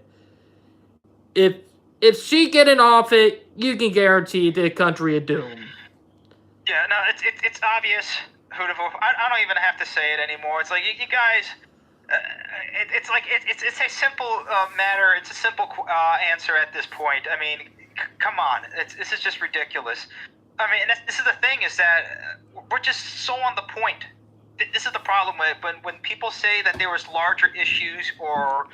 If she get in office, you can guarantee the country a doom. Yeah, no, it's obvious who to vote for. I don't even have to say it anymore. It's like you guys. It's a simple matter. It's a simple answer at this point. I mean, come on. This is just ridiculous. I mean, this is the thing is that we're just so on the point. This is the problem when people say that there was larger issues or.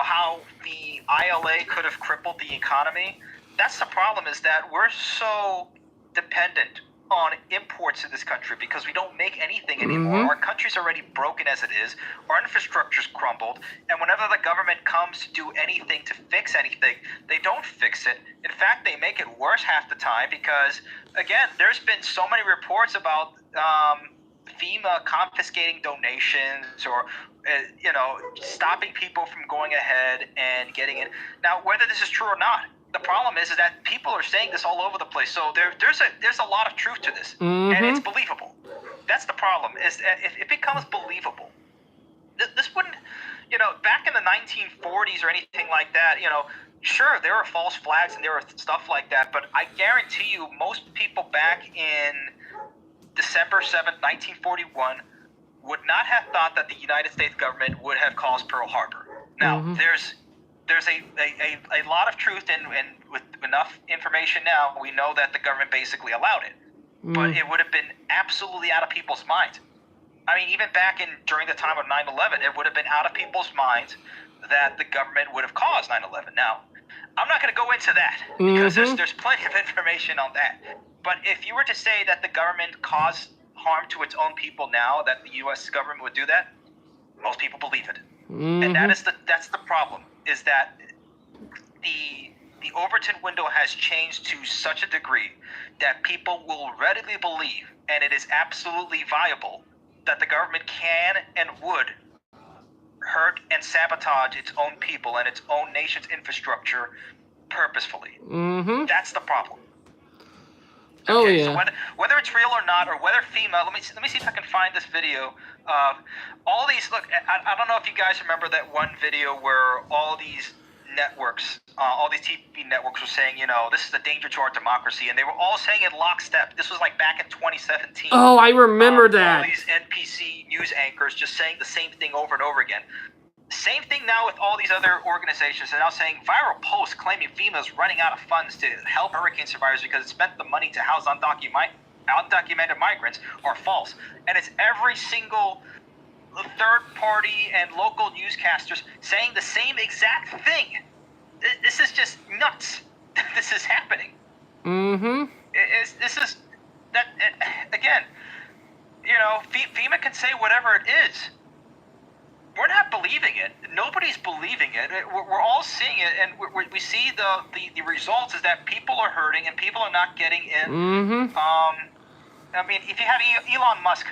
How the ILA could have crippled the economy. That's the problem is that we're so dependent on imports in this country because we don't make anything anymore. Mm-hmm. Our country's already broken as it is. Our infrastructure's crumbled. And whenever the government comes to do anything to fix anything, they don't fix it. In fact, they make it worse half the time because, again, there's been so many reports about FEMA confiscating donations or stopping people from going ahead and getting in. Now, whether this is true or not, the problem is that people are saying this all over the place. So there's a lot of truth to this, mm-hmm. and it's believable. That's the problem. Is if it becomes believable, this wouldn't, back in the 1940s or anything like that. sure, there were false flags and there were stuff like that, but I guarantee you, most people back in December 7th, 1941, would not have thought that the United States government would have caused Pearl Harbor. Now, there's a lot of truth, and with enough information now, we know that the government basically allowed it. But it would have been absolutely out of people's minds. I mean, even back during the time of 9/11, it would have been out of people's minds that the government would have caused 9/11. Now, I'm not going to go into that because there's plenty of information on that. But if you were to say that the government caused harm to its own people now, that the U.S. government would do that, most people believe it. And that's the problem, is that the Overton window has changed to such a degree that people will readily believe, and it is absolutely viable, that the government can and would hurt and sabotage its own people and its own nation's infrastructure purposefully. That's the problem. Oh, Okay, yeah. so whether it's real or not, or whether FEMA, let me see if I can find this video of all these. Look, I don't know if you guys remember that one video where all these networks, all these TV networks were saying, you know, this is a danger to our democracy, and they were all saying it lockstep. This was like back in 2017. Oh, I remember that. All these NPC news anchors just saying the same thing over and over again. Same thing now with all these other organizations. They're now saying viral posts claiming FEMA is running out of funds to help hurricane survivors because it spent the money to house undocumented migrants are false. And it's every single third party and local newscasters saying the same exact thing. This is just nuts. This is happening. This is that again. You know, FEMA can say whatever it is. We're not believing it. Nobody's believing it. We're all seeing it, and we see the results is that people are hurting and people are not getting in. I mean, if you have Elon Musk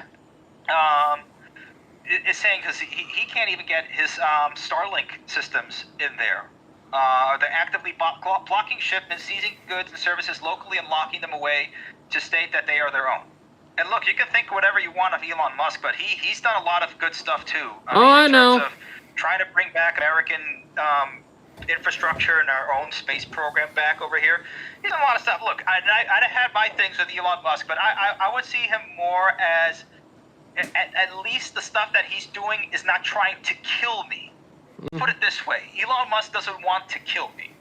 is saying, because he can't even get his Starlink systems in there. They're actively blocking shipments, seizing goods and services locally, and locking them away to state that they are their own. And look, you can think whatever you want of Elon Musk, but he's done a lot of good stuff too. I know. In terms of trying to bring back American infrastructure and our own space program back over here. He's done a lot of stuff. Look, I had my things with Elon Musk, but I would see him more as at least the stuff that he's doing is not trying to kill me. Put it this way, Elon Musk doesn't want to kill me.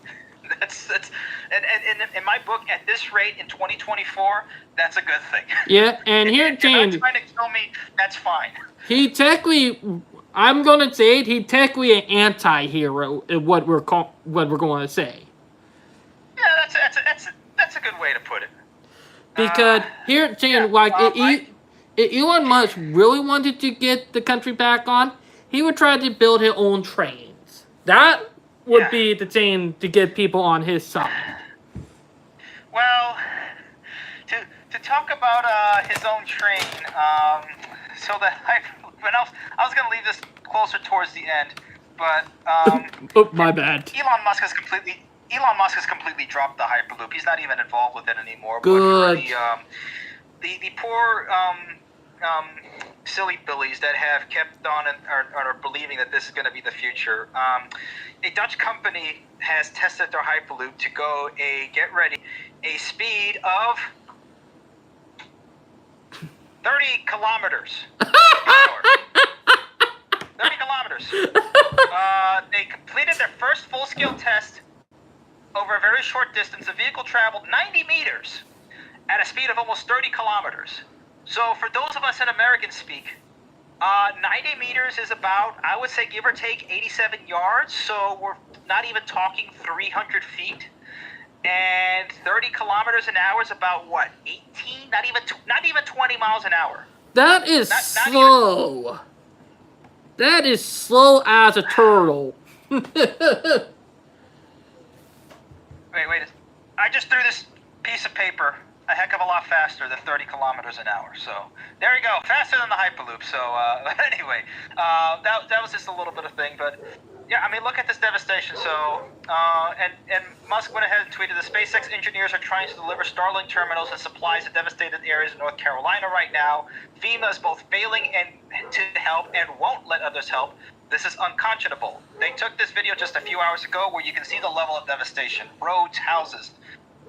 That's and in my book, at this rate in 2024, that's a good thing. Yeah, and here, James, if you're not trying to kill me, that's fine. He technically, I'm gonna say it. He technically an anti-hero. What we're going to say. Yeah, that's a good way to put it. Because here, Jane, if Elon Musk really wanted to get the country back on, he would try to build his own trains. That would be the thing to get people on his side. Well, to talk about his own train, so that I was going to leave this closer towards the end, but oh, my bad. Elon Musk has completely dropped the Hyperloop. He's not even involved with it anymore. Good. But for the poor silly billies that have kept on and are believing that this is going to be the future. A Dutch company has tested their Hyperloop to go get ready, a speed of 30 kilometers an hour. 30 kilometers. They completed their first full-scale test over a very short distance. The vehicle traveled 90 meters at a speed of almost 30 kilometers. So for those of us in American speak, 90 meters is about, I would say, give or take 87 yards. So we're not even talking 300 feet. And 30 kilometers an hour is about what? 18? Not even 20 miles an hour. That is slow. That is slow as a turtle. Wait. I just threw this piece of paper a heck of a lot faster than 30 kilometers an hour. So there you go, faster than the Hyperloop. So anyway, that was just a little bit of thing, but yeah, I mean, look at this devastation. So and Musk went ahead and tweeted, the SpaceX engineers are trying to deliver Starlink terminals and supplies to devastated areas in North Carolina right now. FEMA is both failing and to help and won't let others help. This is unconscionable. They took this video just a few hours ago where you can see the level of devastation. Roads, houses,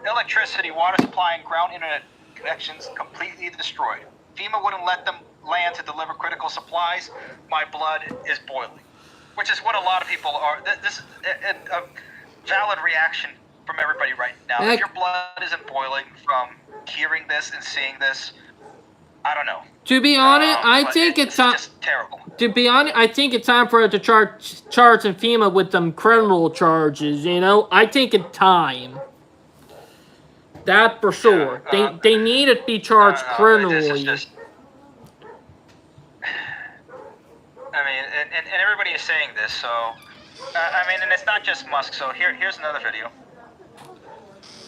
electricity, water supply, and ground internet connections completely destroyed. FEMA wouldn't let them land to deliver critical supplies. My blood is boiling. Which is what a lot of people are. This is a valid reaction from everybody right now. If your blood isn't boiling from hearing this and seeing this, I don't know. To be honest, I think it's just terrible. To be honest, I think it's time for it to charge FEMA with some criminal charges. You know, I think it's time. That for sure. They need to be charged criminally. I mean, and everybody is saying this, so I mean, and it's not just Musk. So here's another video.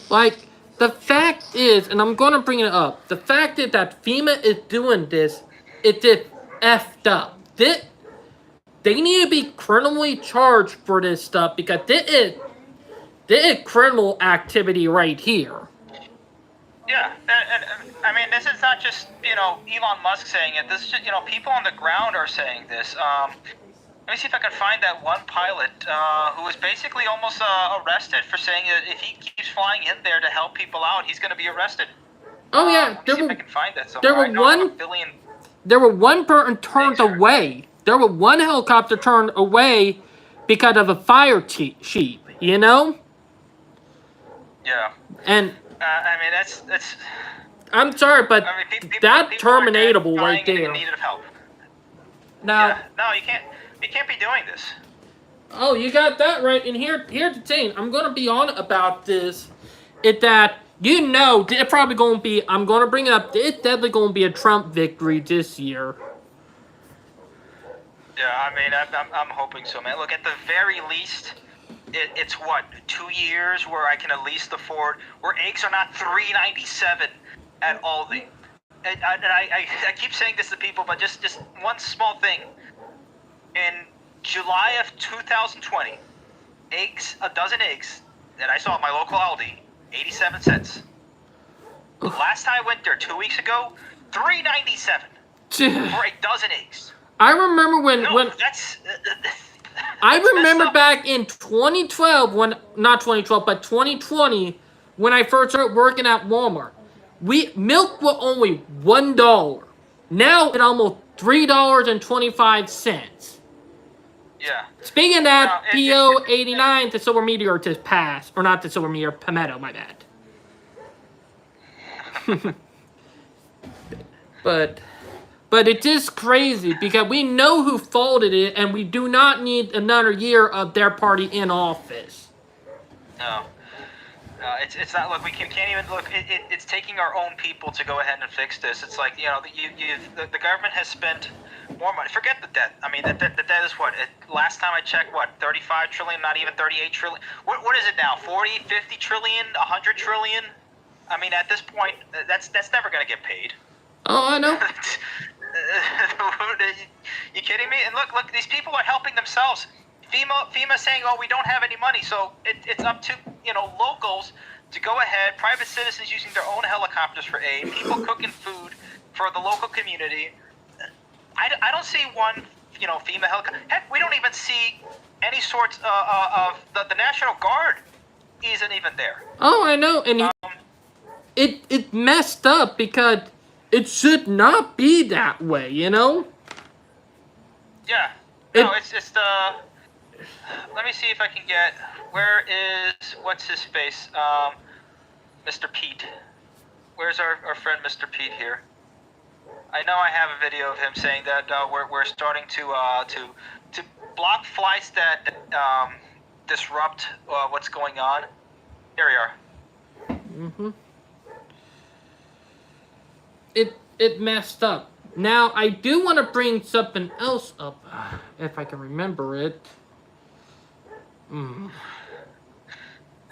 Like, the fact is, and I'm gonna bring it up, the fact is that FEMA is doing this, it just effed up. They need to be criminally charged for this stuff because this is criminal activity right here. Yeah, and I mean, this is not just, you know, Elon Musk saying it. This is just, you know, people on the ground are saying this. Let me see if I can find that one pilot who was basically almost arrested for saying that if he keeps flying in there to help people out, he's going to be arrested. Oh yeah, Let me see if I can find that somewhere. There were one person turned away. There were one helicopter turned away because of a fire sheep. You know. Yeah. And I mean, that's. I'm sorry, but I mean, people terminatable right there. In need of help. Now, yeah, no, you can't. You can't be doing this. Oh, you got that right. And here's the thing. I'm gonna be on about this. It's that you know it's probably gonna be. I'm gonna bring it up. It's definitely gonna be a Trump victory this year. Yeah, I mean, I'm hoping so, man. Look, at the very least, it's what, 2 years where I can at least afford, where eggs are not $3.97 at Aldi. And I keep saying this to people, but just one small thing. In July of 2020, a dozen eggs that I saw at my local Aldi, 87 cents. The last time I went there 2 weeks ago, $3.97 for a dozen eggs. I remember when that's. I remember back in 2012 not 2012 but 2020 when I first started working at Walmart. Milk was only $1. Now it's almost $3.25. Yeah. Speaking of that, PO 89 to Silver Meteor to pass, or not to Silver Meteor, Palmetto, my bad. But it is crazy because we know who faulted it, and we do not need another year of their party in office. No. It's not. Look, we can't even look. It's taking our own people to go ahead and fix this. It's like, you know, the government has spent more money. Forget the debt. I mean, the debt is what? Last time I checked, what, 35 trillion? Not even 38 trillion. What is it now? 40, 50 trillion? 100 trillion? I mean, at this point, that's never gonna get paid. Oh, I know. You kidding me? And look, these people are helping themselves. FEMA saying, oh, we don't have any money, so it's up to, you know, locals to go ahead, private citizens using their own helicopters for aid, people cooking food for the local community. I don't see one, you know, FEMA helicopter. Heck, we don't even see any sorts of the National Guard isn't even there. Oh, I know, and it messed up because it should not be that way, you know? Yeah. No, it's just let me see if I can get, where is, what's his face? Mr. Pete. Where's our friend Mr. Pete here? I know I have a video of him saying that we're starting to block flights that disrupt what's going on. Here we are. Mm-hmm. It messed up. Now, I do want to bring something else up, if I can remember it.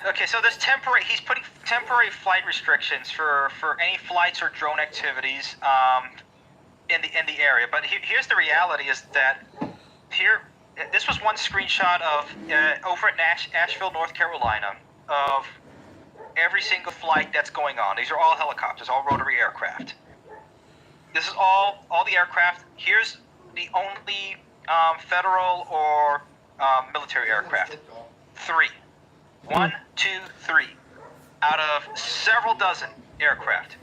Okay, so there's he's putting temporary flight restrictions for any flights or drone activities in the area. But here's the reality: is that this was one screenshot of over at Asheville, North Carolina, of every single flight that's going on. These are all helicopters, all rotary aircraft. This is all the aircraft. Here's the only federal or military aircraft. 3. 1, 2, 3. Out of several dozen aircraft.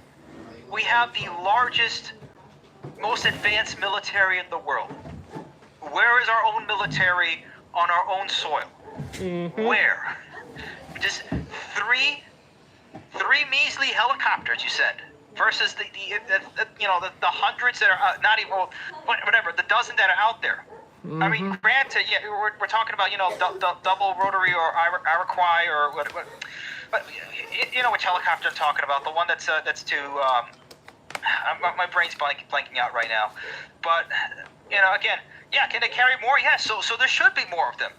We have the largest, most advanced military in the world. Where is our own military on our own soil? Where? Just three measly helicopters you send versus the hundreds that are not even whatever the dozen that are out there. I mean, granted, yeah, we're talking about double rotary or Iroquois or what, but you know which helicopter I'm talking about, the one that's to my brain's blanking out right now, but again, yeah, can they carry more? Yes, so there should be more of them.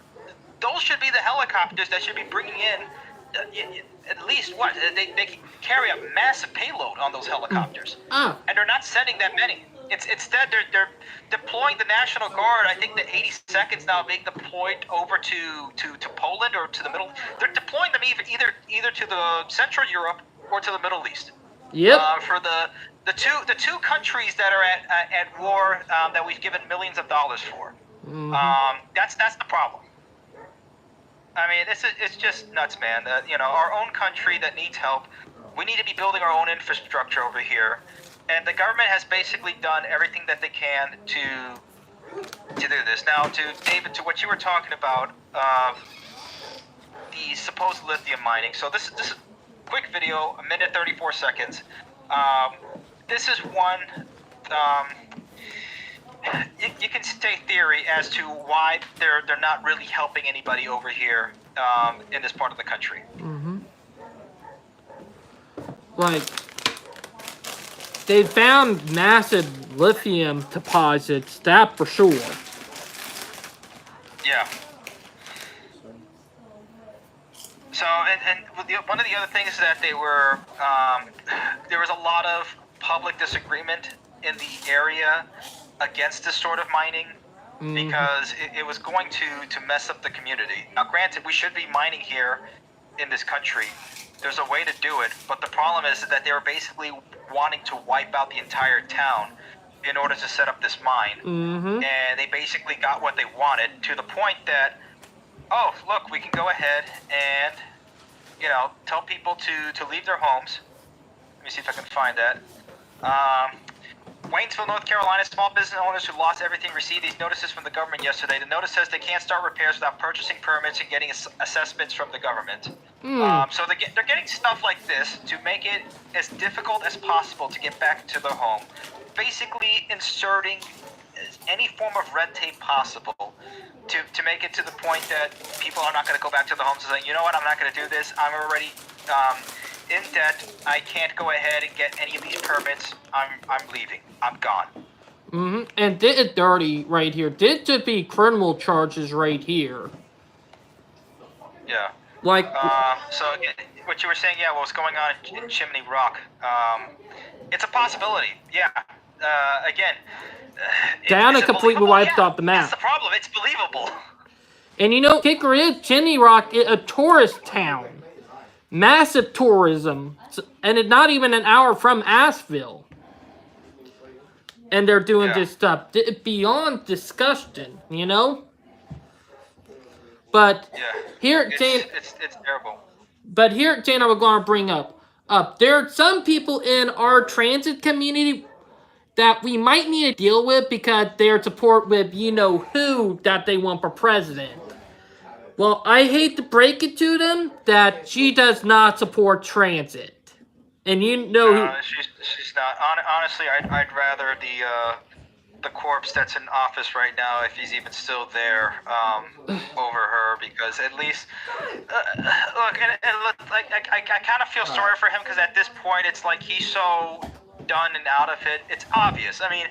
Those should be the helicopters that should be bringing in at least what they can carry a massive payload on those helicopters, and they're not sending that many. Instead they're deploying the National Guard. I think the 82nd's now being deployed over to Poland or to the Middle. They're deploying them either to the Central Europe or to the Middle East. Yep. For the two countries that are at war that we've given millions of dollars for. That's the problem. I mean, it's just nuts, man. Our own country that needs help. We need to be building our own infrastructure over here, and the government has basically done everything that they can to do this. Now, to David, to what you were talking about, the supposed lithium mining. So this is a quick video, 1:34 seconds. This is one. You can state theory as to why they're not really helping anybody over here in this part of the country. Like, they found massive lithium deposits, that for sure. Yeah. So, and one of the other things that they were, there was a lot of public disagreement in the area against this sort of mining because it was going to mess up the community. Now, granted, we should be mining here in this country. There's a way to do it, but the problem is that they were basically wanting to wipe out the entire town in order to set up this mine. And they basically got what they wanted to the point that, oh, look, we can go ahead and, tell people to leave their homes. Let me see if I can find that. Waynesville, North Carolina, small business owners who lost everything received these notices from the government yesterday. The notice says they can't start repairs without purchasing permits and getting assessments from the government. So they're getting stuff like this to make it as difficult as possible to get back to their home. Basically inserting any form of red tape possible to make it to the point that people are not going to go back to their homes and say, you know what, I'm not going to do this. I'm already in debt. I can't go ahead and get any of these permits. I'm leaving. I'm gone. And did it dirty right here. Did to be criminal charges right here. Yeah. Like. So again, what you were saying, yeah, what was going on in Chimney Rock? It's a possibility. Yeah. Again. Ghana completely wiped off the map. That's the problem. It's believable. And kicker is, Chimney Rock is a tourist town. Massive tourism. And it's not even an hour from Asheville. And they're doing this stuff. Beyond disgusting, But here, Jane... It's terrible. But here, Jane, I was going to bring up. There are some people in our transit community that we might need to deal with because they're support with who that they want for president. Well, I hate to break it to them that she does not support transit. And she's not. Honestly, I'd rather the corpse that's in office right now, if he's even still there, over her, because at least look, I kind of feel sorry for him because at this point it's like he's so done and out of it. It's obvious. I mean,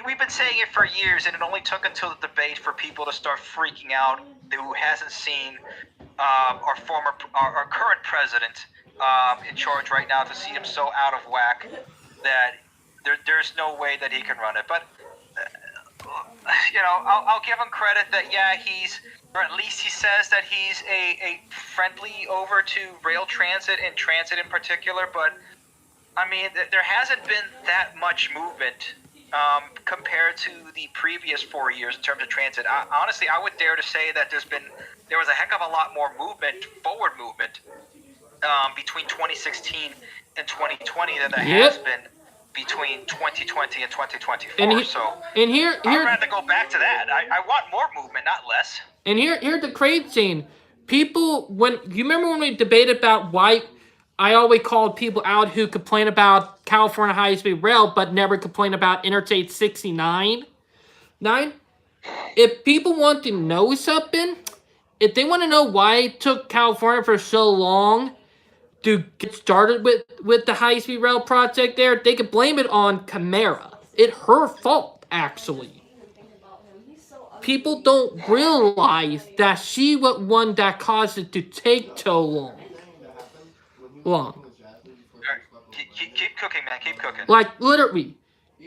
we've been saying it for years, and it only took until the debate for people to start freaking out who hasn't seen our current president in charge right now, to see him so out of whack that there's no way that he can run it. But I'll give him credit that or at least he says that he's a friendly over to rail transit and transit in particular. But I mean, there hasn't been that much movement compared to the previous 4 years in terms of transit. Honestly, I would dare to say that there was a heck of a lot more forward movement, between 2016 and 2020 than there has been between 2020 and 2024. I'd rather go back to that. I want more movement, not less. And here's the crazy thing. People, when you remember when we debated about why I always called people out who complain about California high-speed rail but never complain about Interstate 69? If people want to know something, if they want to know why it took California for so long to get started with the high-speed rail project there, they could blame it on Camara. It's her fault, actually. People don't realize that she was one that caused it to take so long. Keep cooking, man. Keep cooking. Like, literally.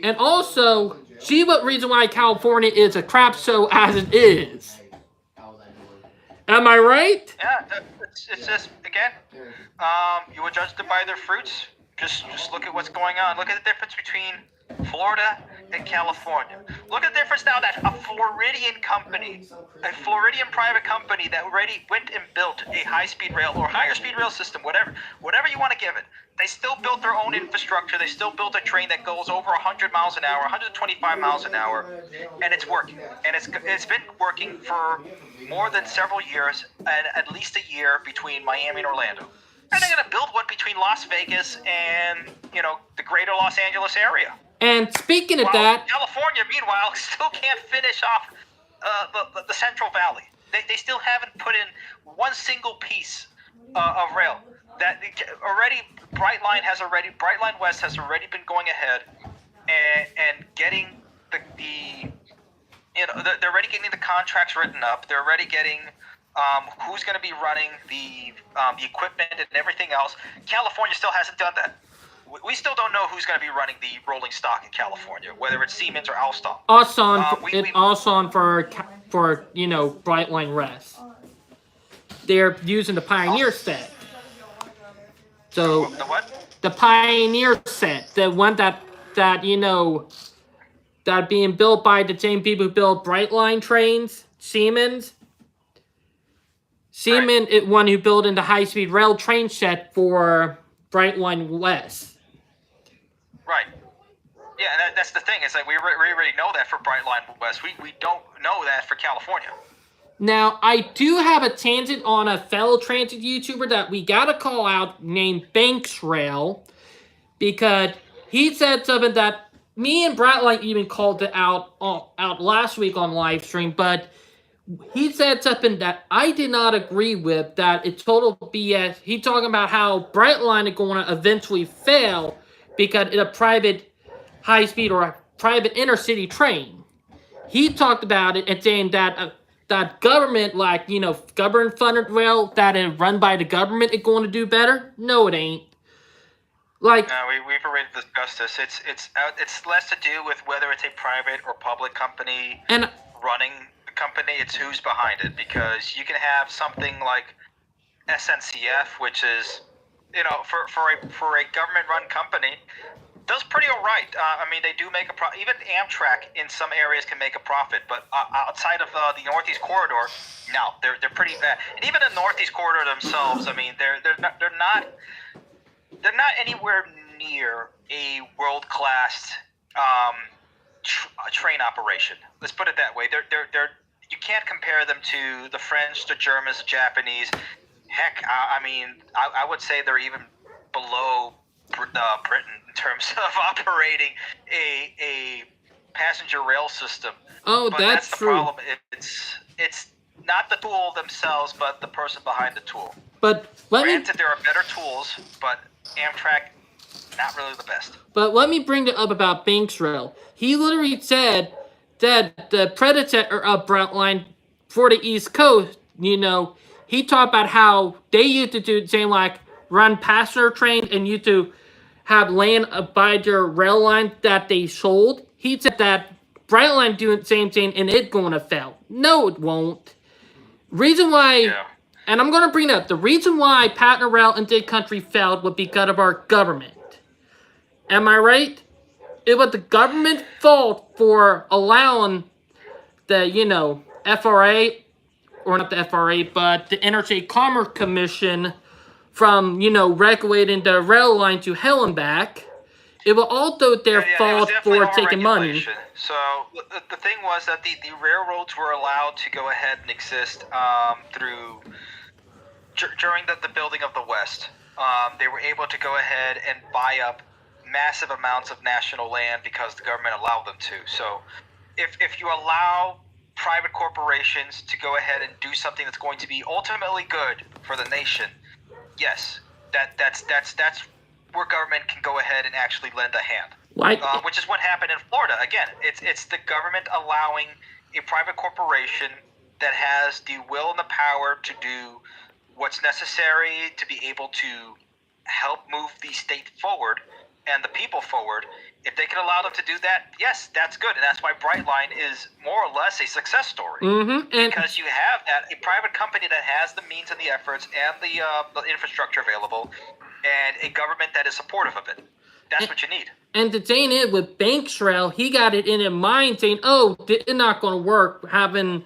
And also, she was the reason why California is a crap show as it is. Am I right? Yeah, it's just, again, you will judge them by their fruits. Just look at what's going on. Look at the difference between Florida and California. Look at the difference now that a Floridian private company that already went and built a high-speed rail or higher speed rail system, whatever you want to give it, they still built their own infrastructure. They still built a train that goes over 100 miles an hour, 125 miles an hour, and it's working. And it's been working for more than several years, and at least a year between Miami and Orlando. And they're going to build one between Las Vegas and, the greater Los Angeles area. And speaking of that, California, meanwhile, still can't finish off the Central Valley. They still haven't put in one single piece of rail. That already Brightline West has already been going ahead and getting they're already getting the contracts written up. They're already getting who's going to be running the equipment and everything else. California still hasn't done that. We still don't know who's going to be running the rolling stock in California, whether it's Siemens or Alstom. Alstom for Brightline West. They're using the Pioneer set. So the what? The Pioneer set, the one that being built by the same people who build Brightline trains, Siemens. Siemens is one who built in the high-speed rail train set for Brightline West. Right. Yeah, that's the thing. It's like we already know that for Brightline West. We don't know that for California. Now, I do have a tangent on a fellow transit YouTuber that we gotta call out named Banks Rail, because he said something that me and Brightline even called it out last week on live stream, but he said something that I did not agree with, that it's total BS. He talking about how Brightline is going to eventually fail because it's a private high-speed or a private inner-city train. He talked about it and saying that that government, government-funded rail that is run by the government is going to do better. No, it ain't. No, we've already discussed this. It's less to do with whether it's a private or public company running the company. It's who's behind it, because you can have something like SNCF, which is, for a government-run company, does pretty all right. They do make a profit. Even Amtrak in some areas can make a profit, but outside of the Northeast Corridor, no, they're pretty bad. And even the Northeast Corridor themselves, they're not anywhere near a world-class train operation. Let's put it that way. They're you can't compare them to the French, the Germans, the Japanese. Heck, I would say they're even below Britain in terms of operating a passenger rail system. Oh, but that's the true. Problem. It's not the tool themselves, but the person behind the tool. But granted, there are better tools, but Amtrak, not really the best. But let me bring it up about Banks Rail. He literally said that the predecessor of Brightline for the East Coast, he talked about how they used to do run passenger trains and used to have land by their rail line that they sold. He said that Brightline doing the same thing and it's going to fail. No, it won't. Reason why, and I'm going to bring it up, the reason why Patna Rail and Dig Country failed was because of our government. Am I right? it was the government's fault for allowing the FRA, or not the FRA, but the Interstate Commerce Commission from regulating the rail line to hell and back. It was also their fault for taking money. So the thing was that the railroads were allowed to go ahead and exist during the building of the West. They were able to go ahead and buy up massive amounts of national land because the government allowed them to. So if you allow private corporations to go ahead and do something that's going to be ultimately good for the nation, yes, that's where government can go ahead and actually lend a hand. Which is what happened in Florida. Again, it's the government allowing a private corporation that has the will and the power to do what's necessary to be able to help move the state forward and the people forward. If they can allow them to do that, yes, that's good. And that's why Brightline is more or less a success story. Because you have a private company that has the means and the efforts and the infrastructure available, and a government that is supportive of it. That's what you need. And the thing is, with Banksrail, he got it in his mind saying, oh, it's not going to work having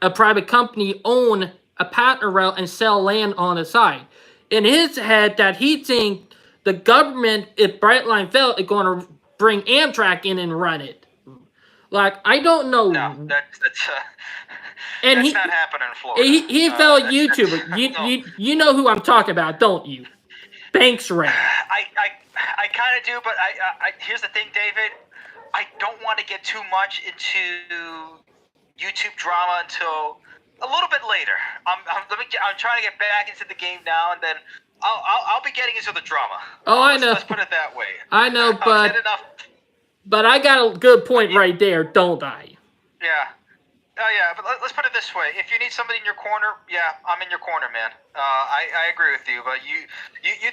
a private company own a partner rail and sell land on the side. In his head, that he thinks the government, if Brightline failed, is going to bring Amtrak in and run it. Like, I don't know. No, that's and that's not happening in Florida. He fell YouTuber. You know who I'm talking about, don't you? Banksrail. I kind of do, but I here's the thing, David. I don't want to get too much into YouTube drama until a little bit later. I'm trying to get back into the game now, and then I'll be getting into the drama. Oh, I know. Let's put it that way. I know, but I got a good point right there, don't I? Yeah. Oh yeah, but let's put it this way: if you need somebody in your corner, yeah, I'm in your corner, man. I agree with you, but you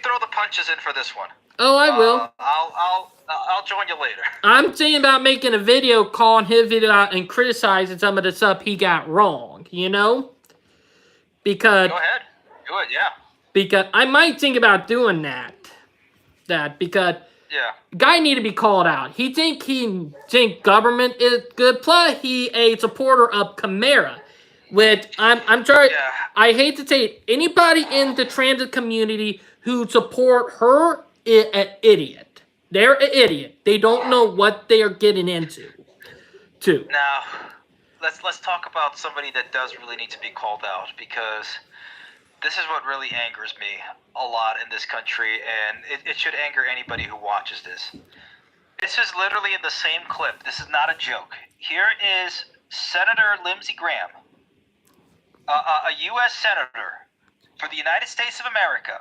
throw the punches in for this one. Oh, I will. I'll join you later. I'm thinking about making a video, calling his video out and criticizing some of the stuff he got wrong. Because go ahead, do it, yeah. Because I might think about doing that. Because. Yeah. Guy need to be called out. He think government is good. Plus, he a supporter of Camara, which I'm sorry. Yeah. I hate to say it. Anybody in the transit community who support her is an idiot. They're an idiot. They don't know what they are getting into. Now, let's talk about somebody that does really need to be called out, because this is what really angers me a lot in this country, and it should anger anybody who watches this. This is literally in the same clip. This is not a joke. Here is Senator Lindsey Graham, a U.S. Senator for the United States of America,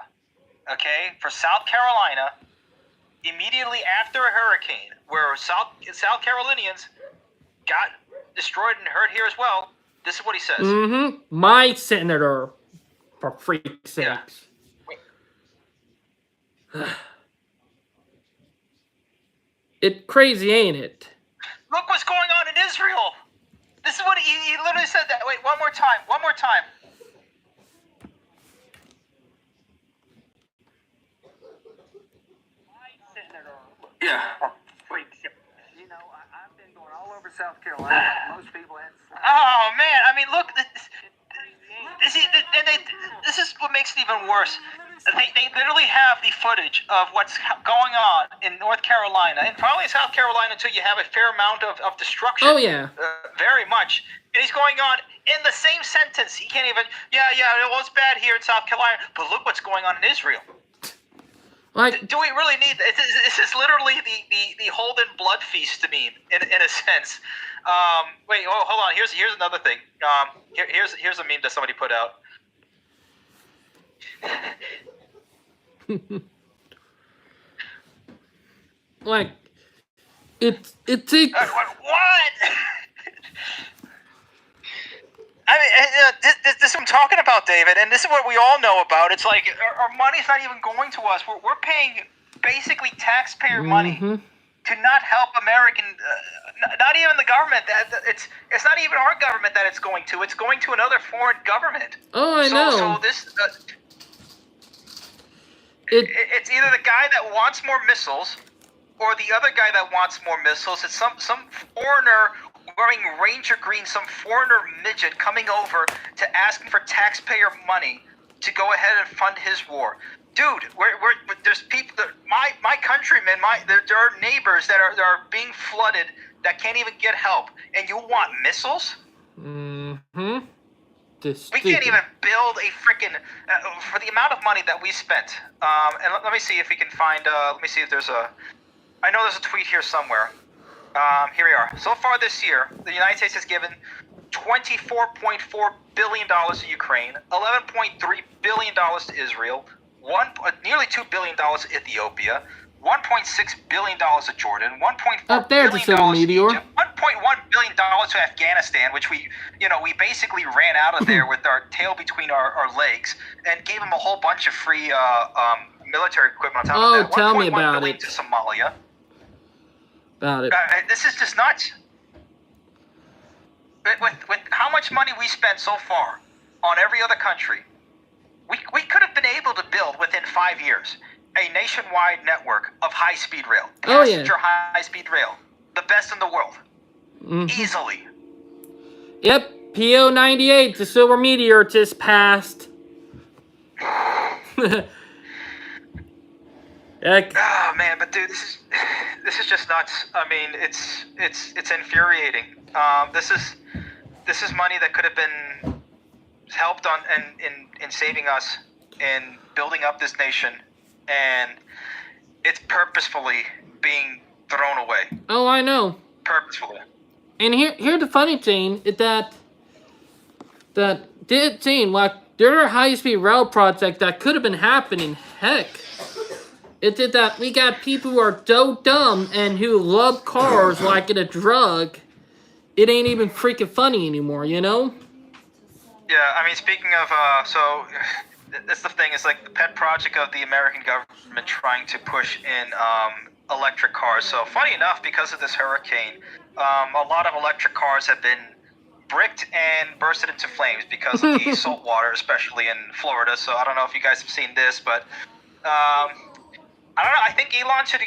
okay, for South Carolina, immediately after a hurricane where South Carolinians got destroyed and hurt here as well. This is what he says. My senator, for freak's sakes. Yeah. It's crazy, ain't it? Look what's going on in Israel. This is what he literally said that. Wait, one more time. Yeah. I've been going all over South Carolina. Most people had. Oh man, I mean, look. This is what makes it even worse. They literally have the footage of what's going on in North Carolina, and probably in South Carolina too. You have a fair amount of destruction. Oh yeah. Very much. And he's going on in the same sentence. He can't even. Yeah. Well, it's bad here in South Carolina, but look what's going on in Israel. Like, do we really need that? This is literally the Holden blood feast to me, in a sense. Wait, hold on. Here's another thing. Here's a meme that somebody put out. Like, it takes. What? I mean, this is what I'm talking about, David, and this is what we all know about. It's like our money's not even going to us. We're paying basically taxpayer money to not help American, not even the government. It's not even our government that it's going to. It's going to another foreign government. Oh, I know. So this, it's either the guy that wants more missiles, or the other guy that wants more missiles. It's some foreigner wearing Ranger green, some foreigner midget coming over to ask for taxpayer money to go ahead and fund his war. Dude, there's people that my countrymen, there are neighbors that are being flooded that can't even get help, and you want missiles? Mm-hmm. We can't even build a freaking for the amount of money that we spent. And let me see if we can find. Let me see if there's a. I know there's a tweet here somewhere. Here we are. So far this year, the United States has given $24.4 billion to Ukraine, $11.3 billion to Israel, nearly $2 billion to Ethiopia, $1.6 billion to Jordan, $1.4 billion to Egypt, $1.1 billion to Afghanistan, which we basically ran out of there with our tail between our legs, and gave them a whole bunch of free military equipment on top of that. Tell me about $1.1 billion it. to Somalia. About it. This is just nuts. With how much money we spent so far on every other country, we could have been able to build within 5 years a nationwide network of high-speed rail, passenger high-speed rail, the best in the world, easily. Yep, PO-98, the silver meteor just passed. Oh man, but dude, this is just nuts. I mean, it's infuriating. This is money that could have been helped on in saving us in building up this nation, and it's purposefully being thrown away. Oh, I know. Purposefully. And here's the funny thing is that did seem like there are high-speed rail projects that could have been happening. Heck, it's just that we got people who are so dumb and who love cars like it's a drug. It ain't even freaking funny anymore, you know? Yeah, I mean, speaking of, so that's the thing. It's like the pet project of the American government trying to push in electric cars. So funny enough, because of this hurricane, a lot of electric cars have been bricked and bursted into flames because of the salt water, especially in Florida. So I don't know if you guys have seen this, but I don't know. I think Elon should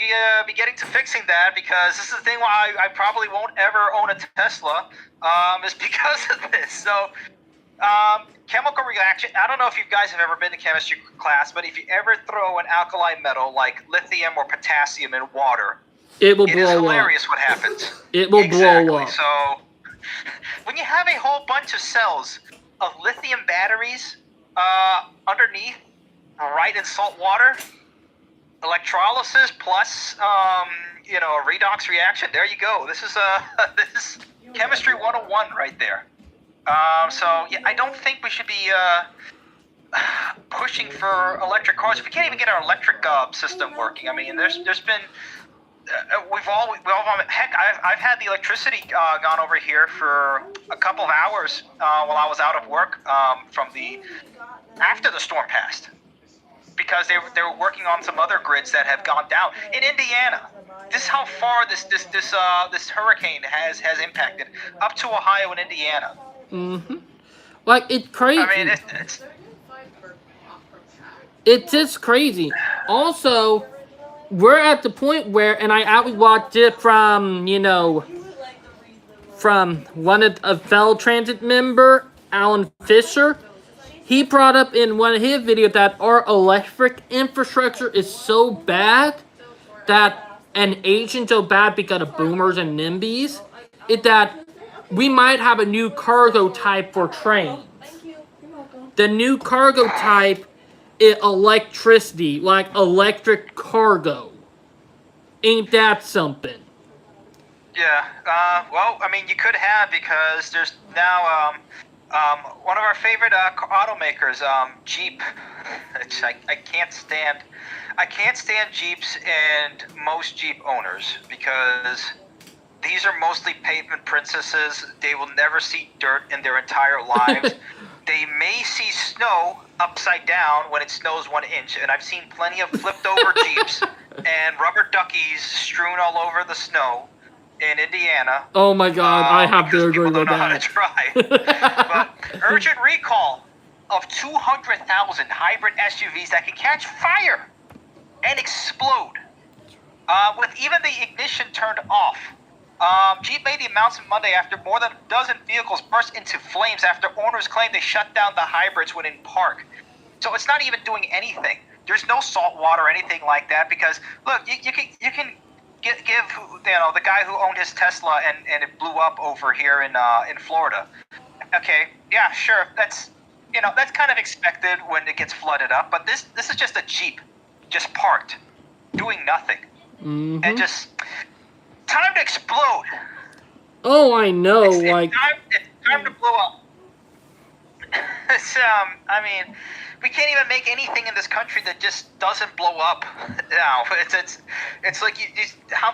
be getting to fixing that, because this is the thing why I probably won't ever own a Tesla, is because of this. So chemical reaction. I don't know if you guys have ever been to chemistry class, but if you ever throw an alkali metal like lithium or potassium in water, it will it blow is up. hilarious what happens. It will exactly. blow up. So when you have a whole bunch of cells of lithium batteries underneath, right in salt water, electrolysis plus a redox reaction, there you go. This is this is chemistry 101 right there. So yeah, I don't think we should be pushing for electric cars. We can't even get our electric system working. I mean, there's been we've all heck, I've had the electricity gone over here for a couple of hours while I was out of work after the storm passed, because they were working on some other grids that have gone down in Indiana. This is how far this hurricane has impacted, up to Ohio and Indiana. Mm-hmm. Like, it's crazy. I mean, it's just crazy. Also, we're at the point where, and I actually watched it from one of a fellow transit member, Alan Fisher. He brought up in one of his videos that our electric infrastructure is so bad and aging so bad because of boomers and NIMBYs, that we might have a new cargo type for trains. The new cargo type is electricity, like electric cargo. Ain't that something? Yeah. Well, I mean, you could have, because there's now one of our favorite automakers, Jeep. I can't stand Jeeps and most Jeep owners, because these are mostly pavement princesses. They will never see dirt in their entire lives. They may see snow upside down when it snows 1 inch, and I've seen plenty of flipped over Jeeps and rubber duckies strewn all over the snow in Indiana. Oh my God, I have to agree with that. But urgent recall of 200,000 hybrid SUVs that can catch fire and explode. with even the ignition turned off. Jeep made the announcement Monday after more than a dozen vehicles burst into flames after owners claimed they shut down the hybrids when in park. So it's not even doing anything. There's no salt water or anything like that because look, you can give the guy who owned his Tesla and it blew up over here in Florida. Okay, yeah, sure, that's kind of expected when it gets flooded up. But this is just a Jeep, just parked, doing nothing, and just time to explode. Oh, I know. It's time to blow up. I mean, we can't even make anything in this country that just doesn't blow up now. It's like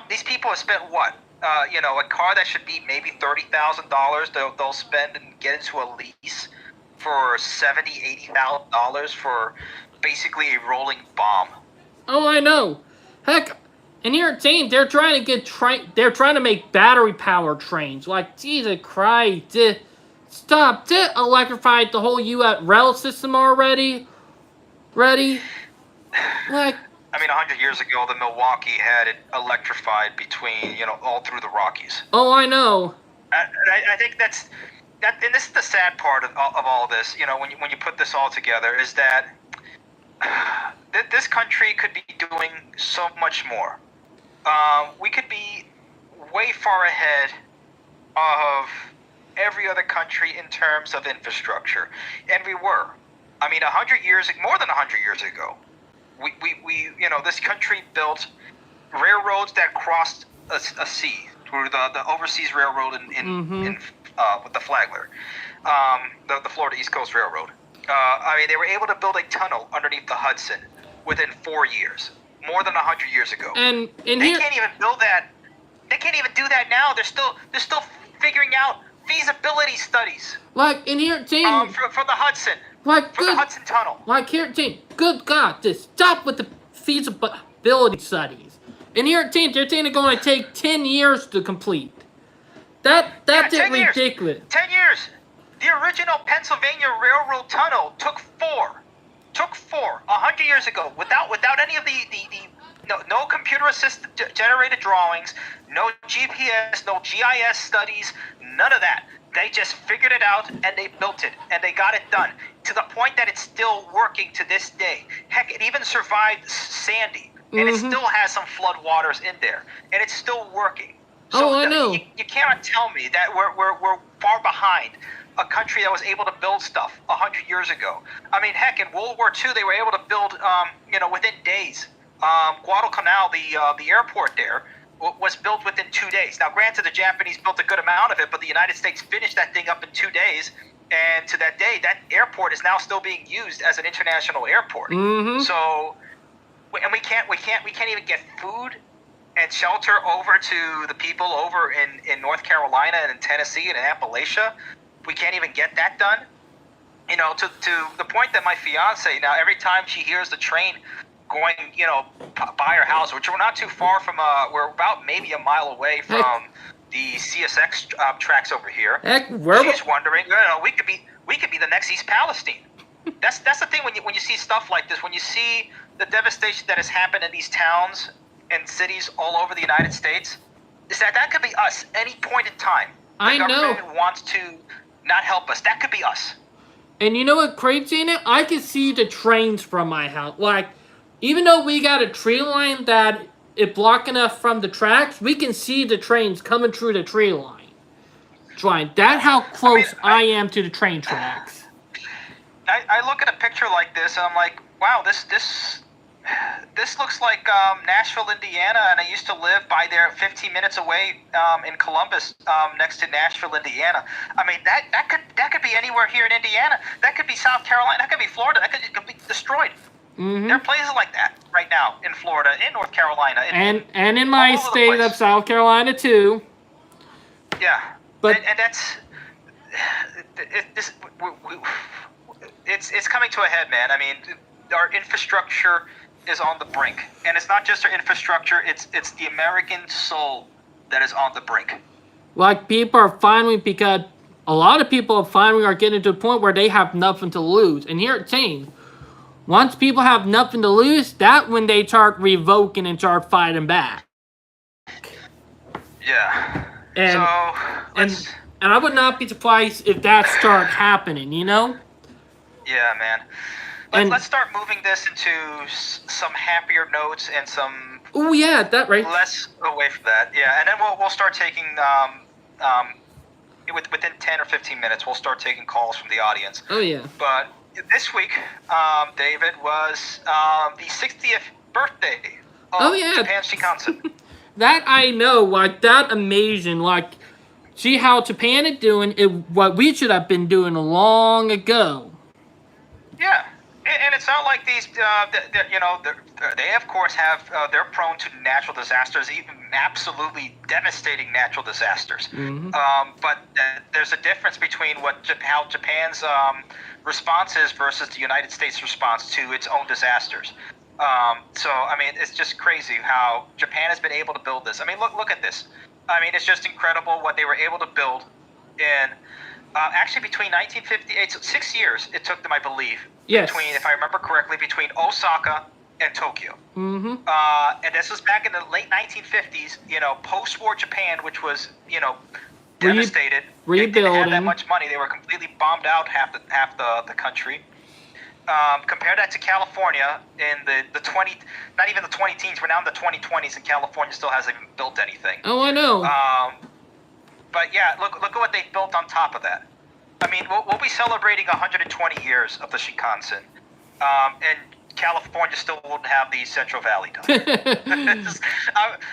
these people have spent what? A car that should be maybe $30,000, they'll spend and get into a lease for $70,000-$80,000 for basically a rolling bomb. Oh, I know. Heck, in here, they're trying to they're trying to make battery-powered trains. Like, Jesus Christ. Stop. Did electrified the whole U.S. rail system already? Ready? Like... I mean, 100 years ago, the Milwaukee had it electrified between, all through the Rockies. Oh, I know. I think and this is the sad part of all this, when you put this all together, is that this country could be doing so much more. We could be way far ahead of every other country in terms of infrastructure, and we were. I mean, more than 100 years ago, we this country built railroads that crossed a sea through the overseas railroad with the Flagler, the Florida East Coast Railroad. I mean, they were able to build a tunnel underneath the Hudson within 4 years, more than 100 years ago. And they can't even build that. They can't even do that now. They're still figuring out feasibility studies. Like in here, team. For the Hudson. Like for the Hudson Tunnel. Like here, team. Good God, just stop with the feasibility studies. In here, team, they're going to take 10 years to complete. That's ridiculous. 10 years. The original Pennsylvania Railroad tunnel took 4. 100 years ago, without any of no computer assisted generated drawings, no GPS, no GIS studies, none of that. They just figured it out and they built it and they got it done to the point that it's still working to this day. Heck, it even survived Sandy and it still has some flood waters in there and it's still working. So I know. You cannot tell me that we're far behind a country that was able to build stuff 100 years ago. I mean, heck, in World War II, they were able to build, within days. Guadalcanal, the airport there, was built within 2 days. Now, granted, the Japanese built a good amount of it, but the United States finished that thing up in 2 days. And to that day, that airport is now still being used as an international airport. So, and we can't even get food and shelter over to the people over in North Carolina and in Tennessee and in Appalachia. We can't even get that done. To the point that my fiance now, every time she hears the train going, by her house, which we're not too far from, we're about maybe a mile away from the CSX tracks over here. She's wondering, we could be the next East Palestine. That's the thing when you see stuff like this, when you see the devastation that has happened in these towns and cities all over the United States, is that could be us any point in time. The government wants to not help us. That could be us. And you know what crazy in it? I can see the trains from my house. Like, even though we got a tree line that is blocking us from the tracks, we can see the trains coming through the tree line. That's how close I am to the train tracks. I look at a picture like this and I'm like, wow, this looks like Nashville, Indiana, and I used to live by there 15 minutes away in Columbus, next to Nashville, Indiana. I mean, that could be anywhere here in Indiana. That could be South Carolina. That could be Florida. That could be destroyed. There are places like that right now in Florida, in North Carolina, and in my state of South Carolina too. Yeah, but and that's it's coming to a head, man. I mean, our infrastructure is on the brink, and it's not just our infrastructure; it's the American soul that is on the brink. Like, people are finally, because a lot of people finally are getting to the point where they have nothing to lose. And here at Team, Once people have nothing to lose, that when they start revoking and start fighting back. Yeah. And So and let's. and I would not be surprised if that start happening. You know. Yeah, man. And Let's start moving this into some happier notes and some oh yeah, that right. less away from that. Yeah, and then we'll start taking within 10 or 15 minutes we'll start taking calls from the audience. Oh yeah. But this week, David, was the 60th birthday of Oh yeah. Japan's Shinkansen. That I know, like that amazing, like see how Japan is doing it, what we should have been doing long ago. Yeah, and it's not like these, they of course have, they're prone to natural disasters, even absolutely devastating natural disasters. Mm-hmm. But there's a difference between how Japan's response is versus the United States' response to its own disasters. So I mean, it's just crazy how Japan has been able to build this. I mean, look at this. I mean, it's just incredible what they were able to build in. Actually, between 1958, so 6 years it took them, I believe. Yes. Between, if I remember correctly, between Osaka and Tokyo. Mm-hmm. And this was back in the late 1950s. You know, post-war Japan, which was devastated. Rebuilding. They didn't have that much money. They were completely bombed out half the country. Compare that to California in the 20, not even the 20 teens. We're now in the 2020s, and California still hasn't even built anything. Oh, I know. But yeah, look at what they built on top of that. I mean, we'll be celebrating 120 years of the Shinkansen, and California still won't have the Central Valley done.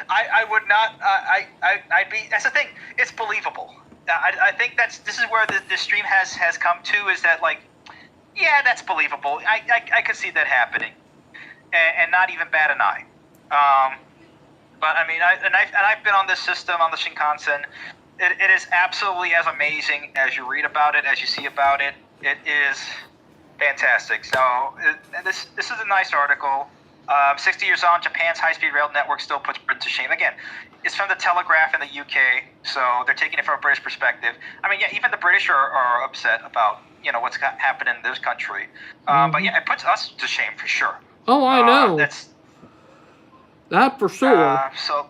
I would not. I'd be. That's the thing. It's believable. I think this is where the stream has come to, is that, like, yeah, that's believable. I could see that happening, and not even bat an eye. But I mean, I've been on this system, on the Shinkansen. It is absolutely as amazing as you read about it, as you see about it. It is fantastic. So this is a nice article. 60 years on, Japan's high-speed rail network still puts Britain to shame. Again, it's from the Telegraph in the UK, so they're taking it from a British perspective. I mean, yeah, even the British are upset about what's happened in this country. But yeah, it puts us to shame for sure. Oh, I know. That for sure. So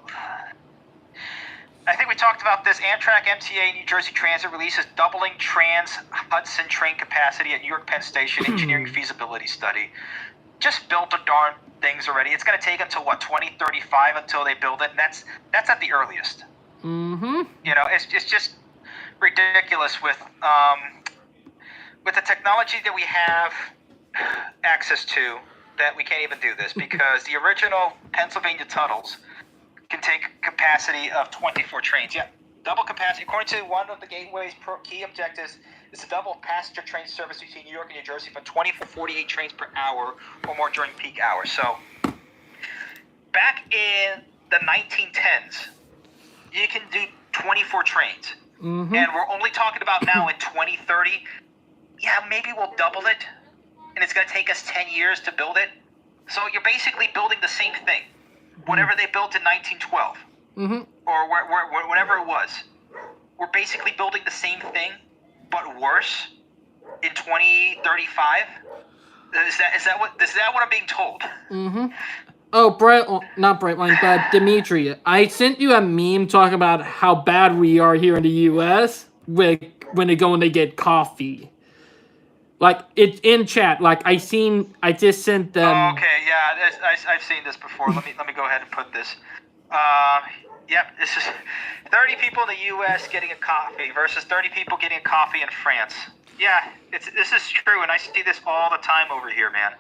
I think we talked about this. Amtrak, MTA, New Jersey Transit releases doubling Trans-Hudson train capacity at New York Penn Station engineering feasibility study. Just built the darn things already. It's going to take until 2035 until they build it, and that's at the earliest. Mm-hmm. It's just ridiculous with the technology that we have access to, that we can't even do this, because the original Pennsylvania tunnels can take capacity of 24 trains. Yeah, double capacity. According to one of the Gateway's key objectives, is to double passenger train service between New York and New Jersey from 20 to 48 trains per hour or more during peak hours. So, back in the 1910s, you can do 24 trains. Mm-hmm. And we're only talking about now in 2030, yeah, maybe we'll double it, and it's going to take us 10 years to build it. So you're basically building the same thing. Whatever they built in 1912, or whatever it was, we're basically building the same thing, but worse in 2035. Is that what I'm being told? Mm-hmm. Oh, not Brightline, but Dimitri, I sent you a meme talking about how bad we are here in the U.S. when they go and they get coffee. Like, it's in chat. Like, I just sent them. Oh, okay, yeah, I've seen this before. Let me go ahead and put this. Yep, this is 30 people in the U.S. getting a coffee versus 30 people getting a coffee in France. Yeah, this is true, and I see this all the time over here, man.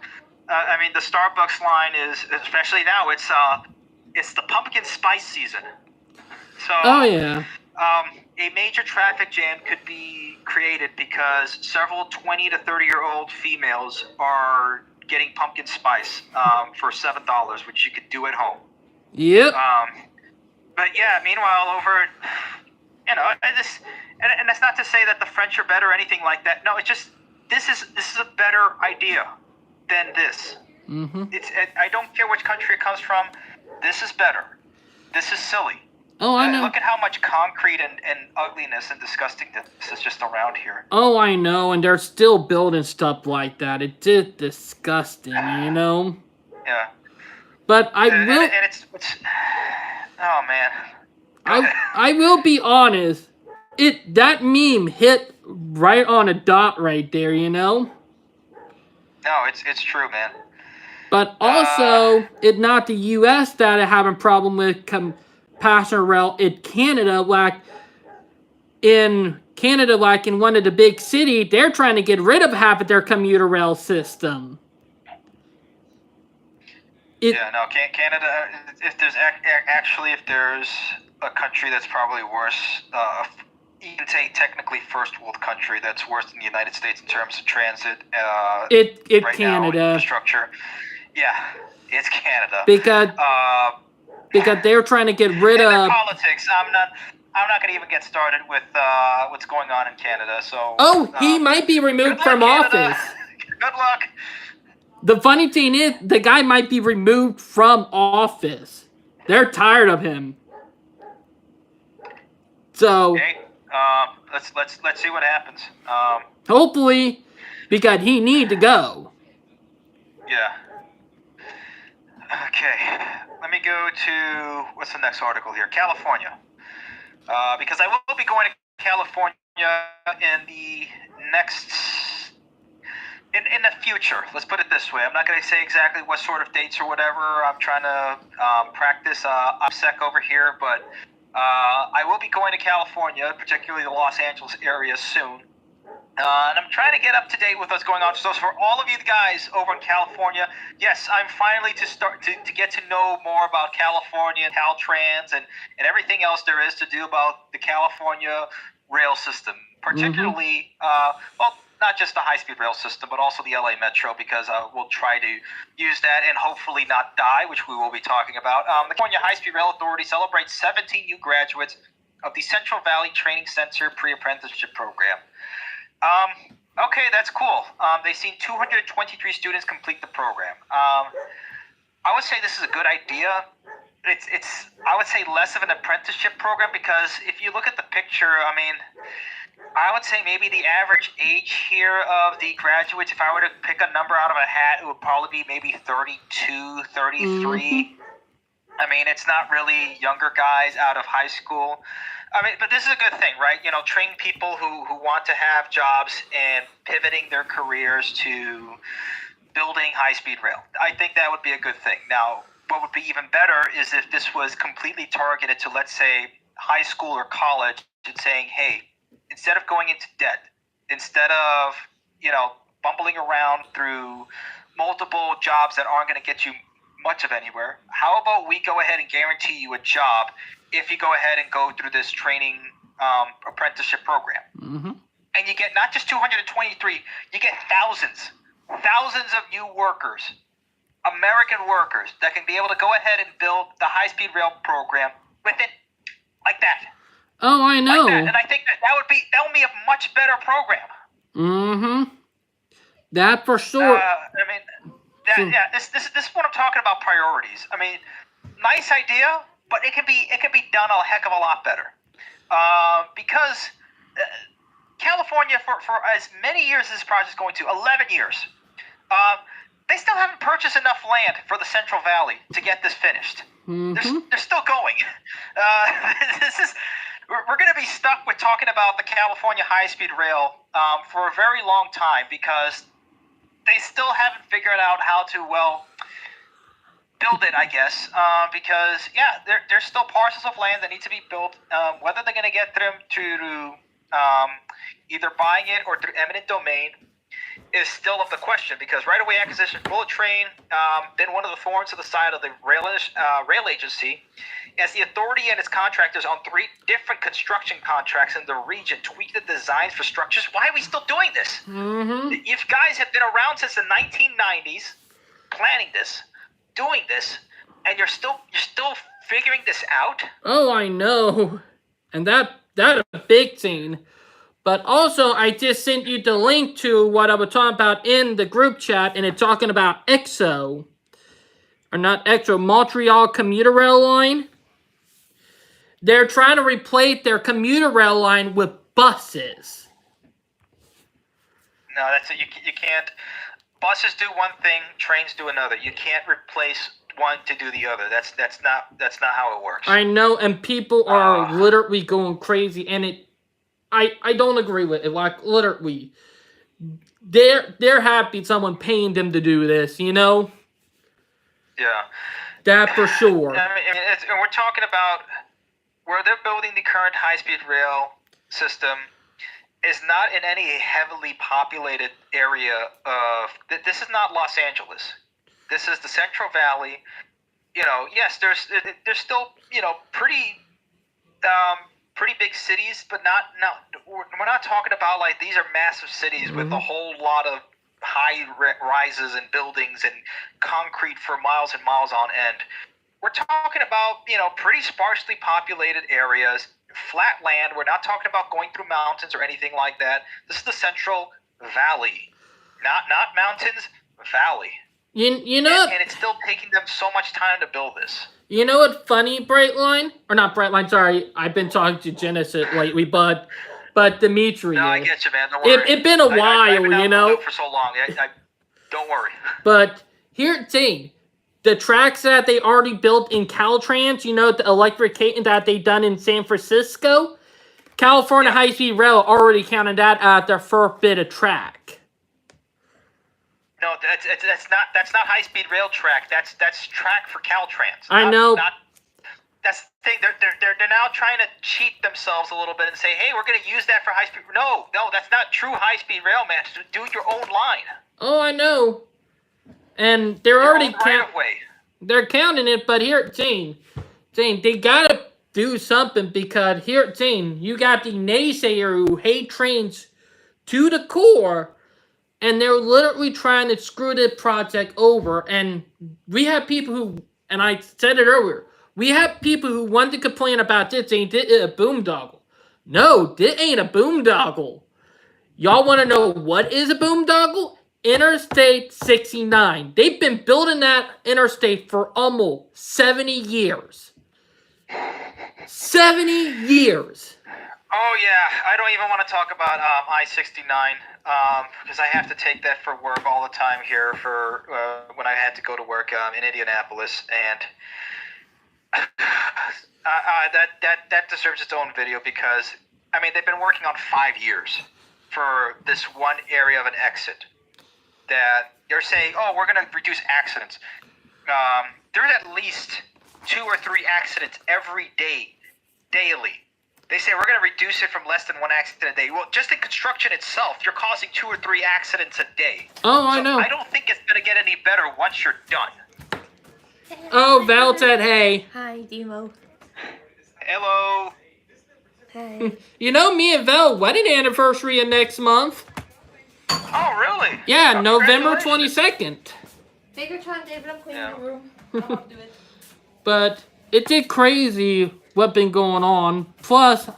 I mean, the Starbucks line is, especially now, it's the pumpkin spice season. So. Oh yeah. A major traffic jam could be created because several 20 to 30-year-old females are getting pumpkin spice for $7, which you could do at home. Yep. But yeah, meanwhile, and that's not to say that the French are better or anything like that. No, it's just this is a better idea than this. Mm-hmm. I don't care which country it comes from. This is better. This is silly. Oh, I know. Look at how much concrete and ugliness and disgustingness is just around here. Oh, I know, and they're still building stuff like that. It's just disgusting, you know? Yeah. But I And, will... and it's oh man. Go ahead. I will be honest. That meme hit right on a dot right there, you know? No, it's true, man. But also, it's not the U.S. that are having problem with passenger rail. In Canada, like in one of the big cities, they're trying to get rid of half of their commuter rail system. Yeah, no, Canada. If there's if there's a country that's probably worse, you can say technically first world country that's worse than the United States in terms of transit. Right Canada. now, infrastructure. Yeah, it's Canada. Because they're trying to get rid of politics. I'm not going to even get started with what's going on in Canada. So. Oh, he might be removed from office. Good luck. The funny thing is, the guy might be removed from office. They're tired of him. So, okay, let's see what happens. Hopefully, because he need to go. Yeah. Okay, let me go to what's the next article here? California, because I will be going to California in the next. In the future, let's put it this way. I'm not going to say exactly what sort of dates or whatever. I'm trying to practice OPSEC over here, but I will be going to California, particularly the Los Angeles area soon. And I'm trying to get up to date with what's going on. So for all of you guys over in California, yes, I'm finally to start to get to know more about California, Caltrans, and everything else there is to do about the California rail system, particularly, well, not just the high-speed rail system, but also the LA Metro, because we'll try to use that and hopefully not die, which we will be talking about. The California High-Speed Rail Authority celebrates 17 new graduates of the Central Valley Training Center Pre-Apprenticeship Program. Okay, that's cool. They've seen 223 students complete the program. I would say this is a good idea. It's I would say less of an apprenticeship program, because if you look at the picture, I mean, I would say maybe the average age here of the graduates, if I were to pick a number out of a hat, it would probably be maybe 32, 33. I mean, it's not really younger guys out of high school. I mean, but this is a good thing, right? You know, train people who want to have jobs and pivoting their careers to building high-speed rail. I think that would be a good thing. Now, what would be even better is if this was completely targeted to, let's say, high school or college, and saying, hey, instead of going into debt, instead of, you know, bumbling around through multiple jobs that aren't going to get you much of anywhere, how about we go ahead and guarantee you a job if you go ahead and go through this training apprenticeship program. And you get not just 223, you get thousands of new workers, American workers, that can be able to go ahead and build the high-speed rail program with it like that. Oh, I know. Like that. And I think that would be a much better program. That for sure. I mean, this is what I'm talking about, priorities. I mean, nice idea, but it can be done a heck of a lot better. Because California, for as many years as this project is going to, 11 years, they still haven't purchased enough land for the Central Valley to get this finished. They're still going. We're going to be stuck with talking about the California high-speed rail for a very long time, because they still haven't figured out how to, well, build it, I guess. Because, yeah, there's still parcels of land that need to be built. Whether they're going to get them to either buying it or through eminent domain is still of the question, because right-of-way acquisition, bullet train, been one of the thorns of the side of the rail agency, as the authority and its contractors on 3 different construction contracts in the region tweak the designs for structures. Why are we still doing this? If guys have been around since the 1990s, planning this, doing this, and you're still figuring this out. Oh, I know, and that a big thing. But also, I just sent you the link to what I was talking about in the group chat, and it's talking about Montreal commuter rail line. They're trying to replace their commuter rail line with buses. No, that's it. You can't. Buses do one thing, trains do another. You can't replace one to do the other. That's not how it works. I know, and people are literally going crazy, and I don't agree with it. Like, literally, they're happy someone paying them to do this, you know? Yeah. That for sure. I mean, and we're talking about where they're building the current high-speed rail system is not in any heavily populated area of. This is not Los Angeles. This is the Central Valley. You know, yes, there's still, you know, pretty big cities, but we're not talking about like these are massive cities with a whole lot of high rises and buildings and concrete for miles and miles on end. We're talking about, you know, pretty sparsely populated areas, flat land. We're not talking about going through mountains or anything like that. This is the Central Valley, not mountains, valley. You know, and it's still taking them so much time to build this. You know what's funny, Brightline? Or not Brightline, sorry. I've been talking to Genesis lately, but Dimitri. No, I get you, man. Don't worry. It's been a while, I've been you know? for so long. Don't worry. But here's the thing. The tracks that they already built in Caltrans, you know, the electrification that they done in San Francisco, California High-Speed Rail already counted that as their first bit of track. No, that's not high-speed rail track. That's track for Caltrans. I know. That's the thing. They're now trying to cheat themselves a little bit and say, hey, we're going to use that for high-speed. No, that's not true high-speed rail, man. Do your own line. Oh, I know. And they're already they're counting it, but here, Jane, they gotta do something because here, Jane, you got the naysayer who hate trains to the core, and they're literally trying to screw the project over. And we have people who, and I said it earlier, we have people who want to complain about this. Ain't it a boondoggle? No, this ain't a boondoggle. Y'all want to know what is a boondoggle? Interstate 69. They've been building that interstate for almost 70 years. 70 years. Oh, yeah. I don't even want to talk about I-69 because I have to take that for work all the time here for when I had to go to work in Indianapolis. And that deserves its own video because, I mean, they've been working on 5 years for this one area of an exit. That they're saying, oh, we're going to reduce accidents. There's at least 2 or 3 accidents every day, daily. They say we're going to reduce it from less than 1 accident a day. Well, just in construction itself, you're causing 2 or 3 accidents a day. Oh, I know. I don't think it's going to get any better once you're done. Oh, Val said hey. Hi, Demo. Hello. Hi. You know, me and Val wedding anniversary of next month. Oh, really? Yeah, Oh, November 22nd. Megatron, David, I'm cleaning the room. I won't do it. But it did crazy what been going on. Plus,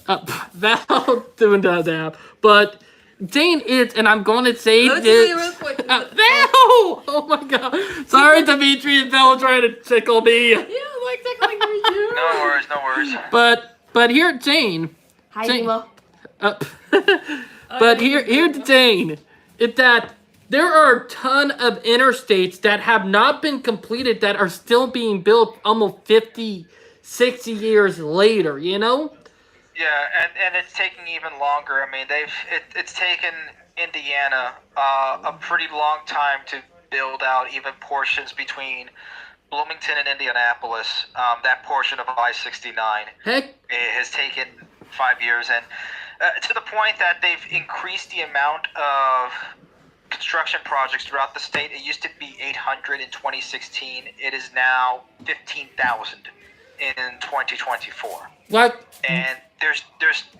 Val doing that now. But Jane is, and I'm going to say Let's this. see real quick. Val! Oh my god. Sorry, Dimitri and Val trying to tickle me. Yeah, I like tickling me too. No worries. But here, Jane. Hi, Jane, Demo. But here's the thing, is that there are a ton of interstates that have not been completed that are still being built almost 50, 60 years later, you know? Yeah, and it's taking even longer. I mean, it's taken Indiana a pretty long time to build out even portions between Bloomington and Indianapolis. That portion of I-69 Heck, it has taken 5 years, and to the point that they've increased the amount of construction projects throughout the state. It used to be 800 in 2016. It is now 15,000 in 2024. what? And there's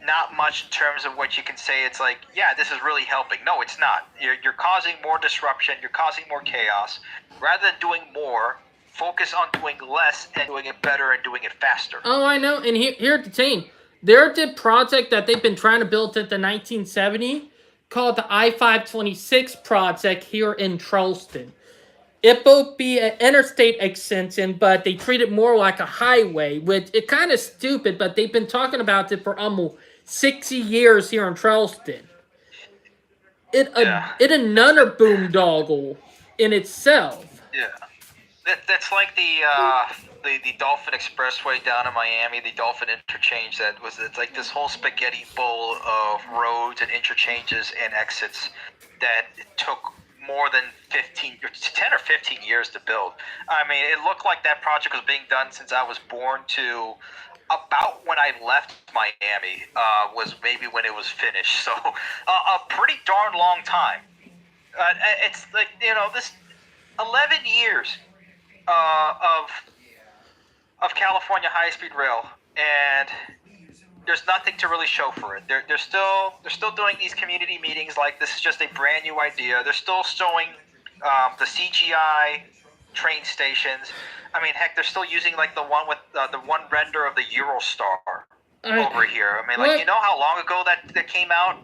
not much in terms of what you can say. It's like, yeah, this is really helping. No, it's not. You're causing more disruption. You're causing more chaos. Rather than doing more, focus on doing less and doing it better and doing it faster. Oh, I know, and here's the thing. There's a project that they've been trying to build since the 1970s called the I-526 project here in Charleston. it both be an interstate extension, but they treat it more like a highway, which it kind of stupid, but they've been talking about it for almost 60 years here in Charleston. Yeah. It another boondoggle in itself. Yeah. That's like the Dolphin Expressway down in Miami, the Dolphin Interchange. It's like this whole spaghetti bowl of roads and interchanges and exits that it took more than 10 or 15 years to build. I mean, it looked like that project was being done since I was born to about when I left Miami was maybe when it was finished. So a pretty darn long time. It's like, this 11 years of California high-speed rail, and there's nothing to really show for it. They're still doing these community meetings like this is just a brand new idea. They're still showing the CGI train stations. I mean, heck, they're still using like the one with the one render of the Eurostar over here. I mean, like, you know how long ago that came out?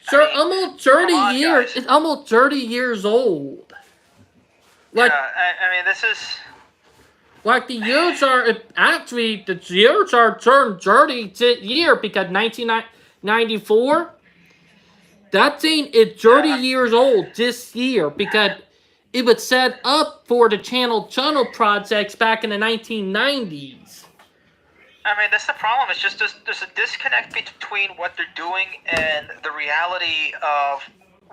Sir, almost 30 years. It's almost 30 years old. Like, yeah, I mean, this is... Like, the Eurostar, actually, the Eurostar turned 30 this year because 1994, that thing is 30 years old this year because it was set up for the Channel Tunnel projects back in the 1990s. I mean, that's the problem. It's just there's a disconnect between what they're doing and the reality of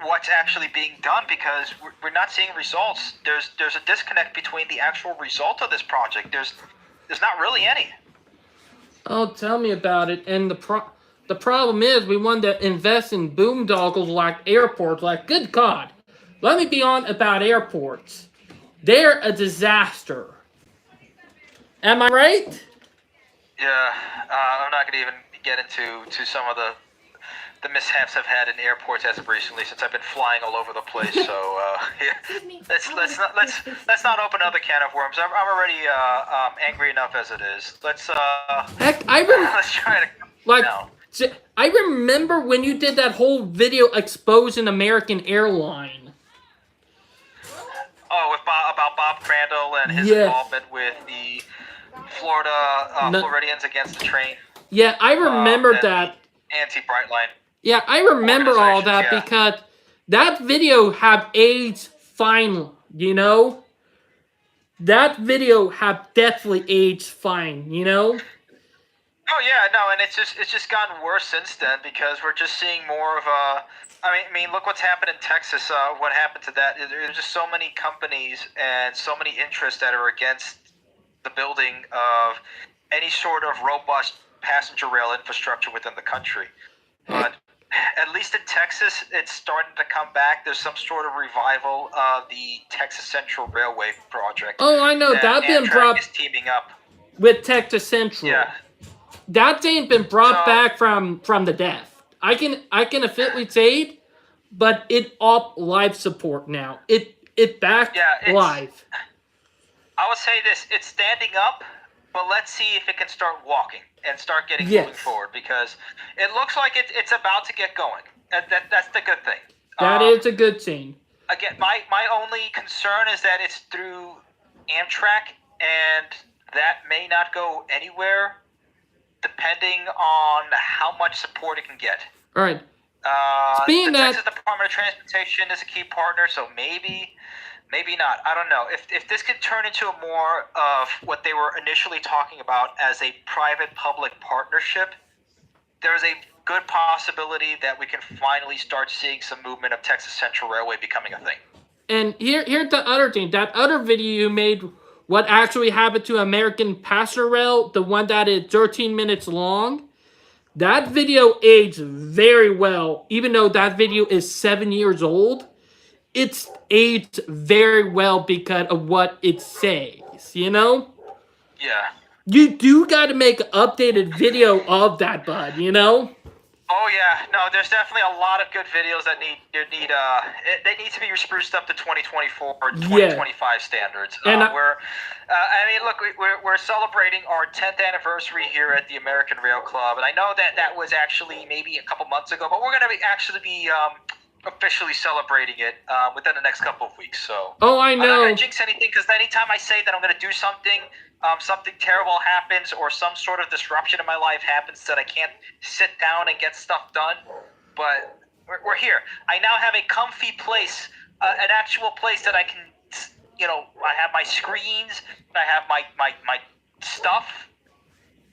what's actually being done, because we're not seeing results. There's a disconnect between the actual result of this project. There's not really any. Oh, tell me about it. And the problem is we want to invest in boondoggles like airports. Like, good God. Let me be on about airports. They're a disaster. Am I right? Yeah, I'm not going to even get into some of the mishaps I've had in airports as of recently, since I've been flying all over the place. So yeah, let's not open another can of worms. I'm already angry enough as it is. Let's heck, let's try to now. I remember when you did that whole video exposing American Airline. Oh, about Bob Crandall and his involvement with the Floridians against the train. Yeah, I remember that. Anti-Brightline. Yeah, I remember all that because that video have aged fine, you know? That video have definitely aged fine, you know? Oh yeah, no, and it's just gotten worse since then, because we're just seeing more of a... I mean, look what's happened in Texas. What happened to that? There's just so many companies and so many interests that are against the building of any sort of robust passenger rail infrastructure within the country. But at least in Texas, it's starting to come back. There's some sort of revival of the Texas Central Railway project. Oh, I know. That's been brought... is teaming up with Texas Central. Yeah. That ain't been brought back from the death. I can officially say it, but it up live support now. It back live. I would say this: it's standing up, but let's see if it can start walking and start getting moving forward, because it looks like it's about to get going. That's the good thing. That is a good thing. Again, my only concern is that it's through Amtrak, and that may not go anywhere, depending on how much support it can get. All right. The Texas Department of Transportation is a key partner, so maybe not. I don't know. If this could turn into a more of what they were initially talking about as a private-public partnership, there's a good possibility that we can finally start seeing some movement of Texas Central Railway becoming a thing. And here's the other thing. That other video you made, what actually happened to American Passenger Rail, the one that is 13 minutes long, that video aged very well. Even though that video is 7 years old, it's aged very well because of what it says, you know? Yeah. You do got to make an updated video of that, bud, you know? Oh yeah, no, there's definitely a lot of good videos that need they need to be spruced up to 2024 or 2025 standards. And I mean, look, we're celebrating our 10th anniversary here at the American Rail Club, and I know that was actually maybe a couple months ago, but we're gonna actually be officially celebrating it within the next couple of weeks. So Oh, I I'm not know. gonna jinx anything because anytime I say that I'm gonna do something, something terrible happens or some sort of disruption in my life happens that I can't sit down and get stuff done. But we're here. I now have a comfy place, an actual place that I can, I have my screens, I have my stuff.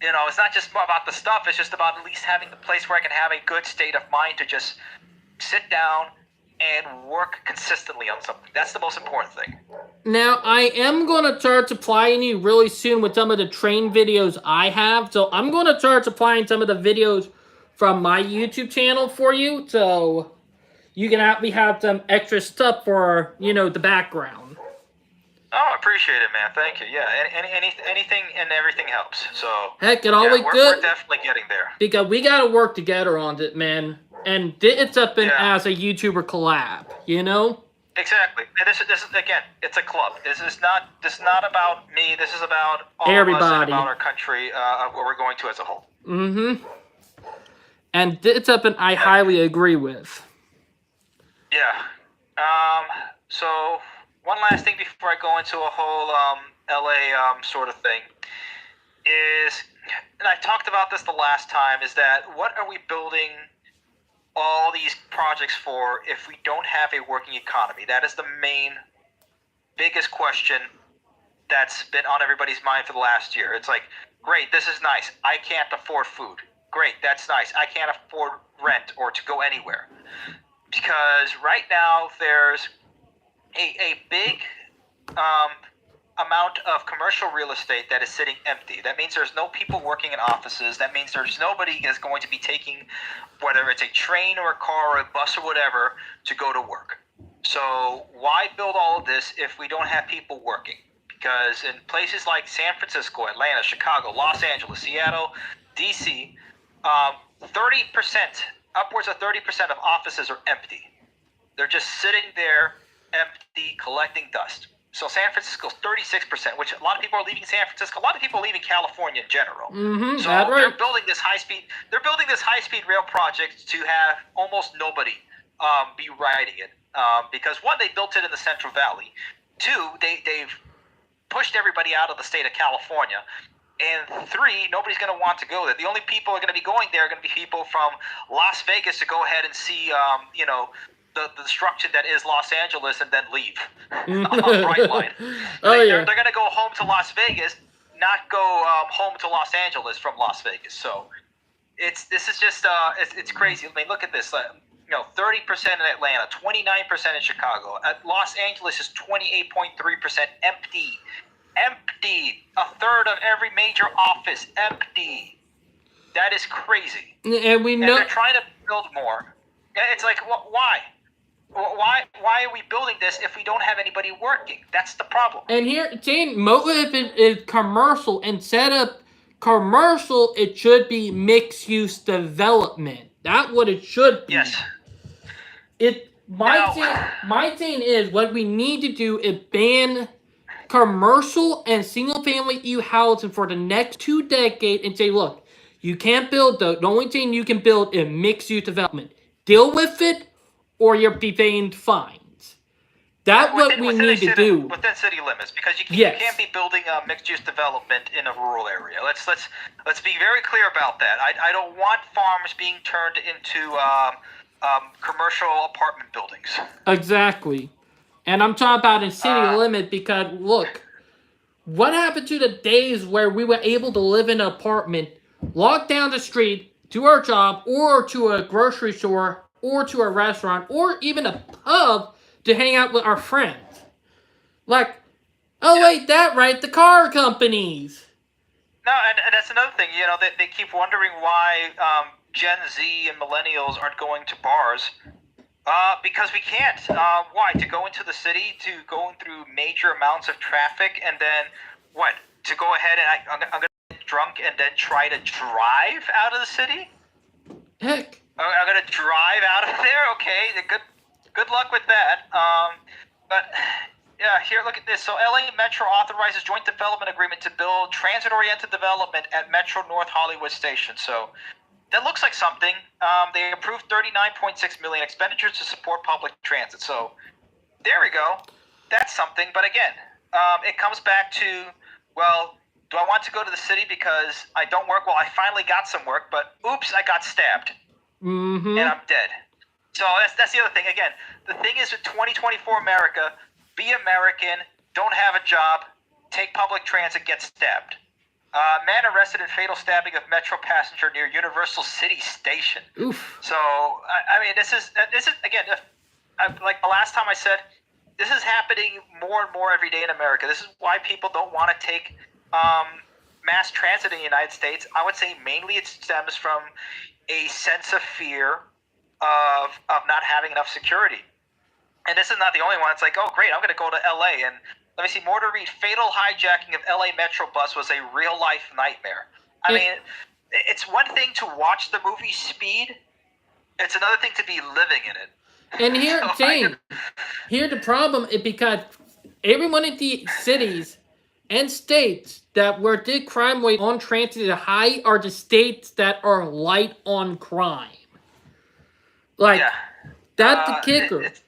It's not just about the stuff. It's just about at least having the place where I can have a good state of mind to just sit down and work consistently on something. That's the most important thing. Now, I am going to start supplying you really soon with some of the train videos I have. So I'm going to start supplying some of the videos from my YouTube channel for you. So you can have some extra stuff for, the background. Oh, I appreciate it, man. Thank you. Yeah, anything and everything helps. So Heck, it always good. We're definitely getting there. Because we got to work together on it, man. And it's up as a YouTuber collab, Exactly. And this is again, it's a club. This is not about me. This is about all everybody. of us and about our country, what we're going to as a whole. Mm-hmm. And it's up and I highly agree with. Yeah. So one last thing before I go into a whole LA sort of thing is, and I talked about this the last time, is that what are we building all these projects for if we don't have a working economy? That is the biggest question that's been on everybody's mind for the last year. It's like, great, this is nice. I can't afford food. Great, that's nice. I can't afford rent or to go anywhere. Because right now there's a big amount of commercial real estate that is sitting empty. That means there's no people working in offices. That means there's nobody is going to be taking, whether it's a train or a car or a bus or whatever, to go to work. So why build all of this if we don't have people working? Because in places like San Francisco, Atlanta, Chicago, Los Angeles, Seattle, DC, 30%, upwards of 30% of offices are empty. They're just sitting there empty, collecting dust. So San Francisco's 36%, which a lot of people are leaving San Francisco. A lot of people are leaving California in general. Mm-hmm, so right. they're building this high-speed rail project to have almost nobody be riding it. Because one, they built it in the Central Valley. Two, they've pushed everybody out of the state of California. And three, nobody's going to want to go there. The only people who are going to be going there are going to be people from Las Vegas to go ahead and see, the destruction that is Los Angeles and then leave on Bright Line. They're going to go home to Las Vegas, not go home to Los Angeles from Las Vegas. So it's crazy. I mean, look at this. 30% in Atlanta, 29% in Chicago. Los Angeles is 28.3% empty. Empty. A third of every major office empty. That is crazy. And we know. And they're trying to build more. It's like, why? Why are we building this if we don't have anybody working? That's the problem. And here, Jane, motive is commercial. Instead of commercial, it should be mixed-use development. That's what it should be. Yes. My thing is, what we need to do is ban commercial and single-family housing for the next 2 decades and say, look, you can't build the only thing you can build is mixed-use development. Deal with it, or you'll be paying fines. That's what we need to do. Within city limits, because you can't be building a mixed-use development in a rural area. Let's be very clear about that. I don't want farms being turned into commercial apartment buildings. Exactly. And I'm talking about in city limit because, look, what happened to the days where we were able to live in an apartment, walk down the street to our job or to a grocery store or to a restaurant, or even a pub to hang out with our friends. Like, wait, the car companies. No, and that's another thing, they keep wondering why Gen Z and millennials aren't going to bars. Because we can't. Why? To go into the city, to going through major amounts of traffic, and then, what? To go ahead and I'm going to get drunk and then try to drive out of the city? Heck. I'm gonna drive out of there. Okay, good luck with that. But yeah, here, look at this. So LA Metro authorizes joint development agreement to build transit-oriented development at Metro North Hollywood Station. So that looks like something. They approved 39.6 million expenditures to support public transit. So there we go. That's something. But again, it comes back to, well, do I want to go to the city because I don't work? Well, I finally got some work, but oops, I got stabbed. Mm-hmm. And I'm dead. So that's the other thing. Again, the thing is with 2024 America, be American, don't have a job, take public transit, get stabbed. Man arrested in fatal stabbing of metro passenger near Universal City Station. Oof. So I mean, this is again, like the last time I said, this is happening more and more every day in America. This is why people don't want to take mass transit in the United States. I would say mainly it stems from a sense of fear of not having enough security. And this is not the only one. It's like, oh, great, I'm going to go to L.A. and let me see, more to read. Fatal hijacking of L.A. Metro bus was a real-life nightmare. I mean, it's one thing to watch the movie Speed. It's another thing to be living in it. And here, So Jane, here the problem is because every one of the cities and states that where the crime rate on transit is high are the states that are light on crime. Like, yeah. that's the kicker. It's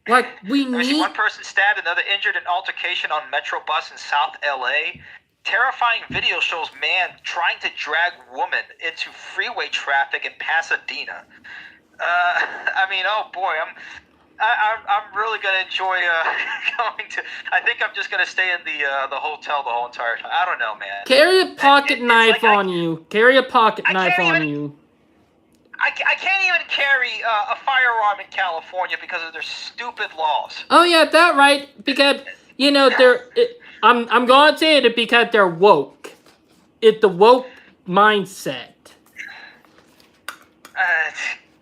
Like, we Let me see, need... one person stabbed, another injured in altercation on Metro bus in South LA. Terrifying video shows man trying to drag woman into freeway traffic in Pasadena. I mean, oh boy, I'm really gonna enjoy going to. I think I'm just gonna stay in the hotel the whole entire time. I don't know, man. Carry a pocket knife like on you. Carry a pocket knife can't on even- you. I can't even carry a firearm in California because of their stupid laws. Oh yeah, that right. Because you know I'm gonna say it because they're woke. It's the woke mindset.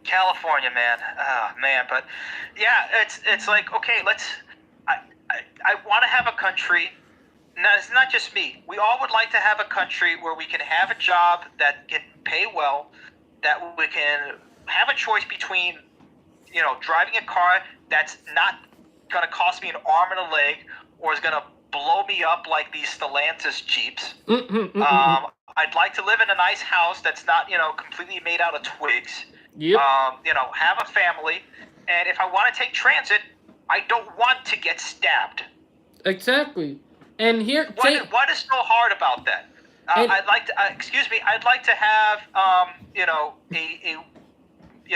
California, man. Oh, man, but yeah, it's like, okay, I want to have a country. No, it's not just me. We all would like to have a country where we can have a job that can pay well, that we can have a choice between, driving a car that's not going to cost me an arm and a leg or is going to blow me up like these Stellantis Jeeps. I'd like to live in a nice house that's not, completely made out of twigs. Yep. Have a family. And if I want to take transit, I don't want to get stabbed. Exactly. And here, What is so hard about that? I'd like to, I'd like to have,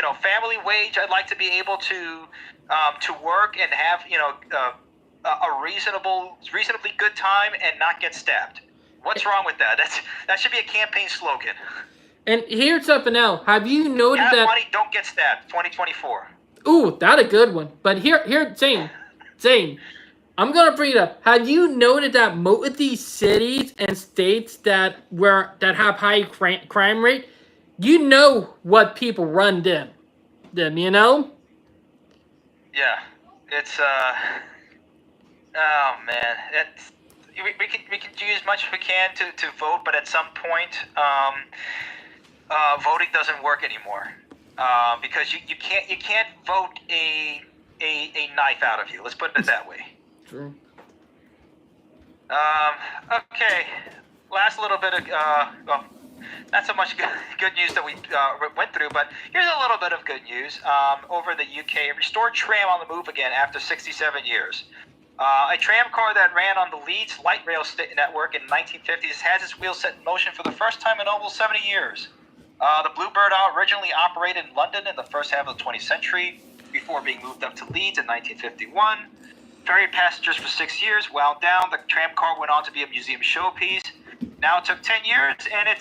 a family wage. I'd like to be able to work and have, a reasonably good time and not get stabbed. What's wrong with that? That should be a campaign slogan. And here's something else. Have you noted Have that? money, don't get stabbed. 2024. Ooh, that's a good one. But here, Zane, I'm gonna bring it up. Have you noted that most of these cities and states that have high crime rate, you know what people run them, you know? Yeah, it's oh man, we can do as much as we can to vote, but at some point, voting doesn't work anymore, because you can't vote a knife out of you. Let's put it that way. True. Okay, last little bit of well, not so much good news that we went through, but here's a little bit of good news. Over in the UK, restored tram on the move again after 67 years. A tram car that ran on the Leeds light rail network in the 1950s has its wheels set in motion for the first time in almost 70 years. The Bluebird originally operated in London in the first half of the 20th century before being moved up to Leeds in 1951. Ferried passengers for 6 years, wound down. The tram car went on to be a museum showpiece. Now it took 10 years, and it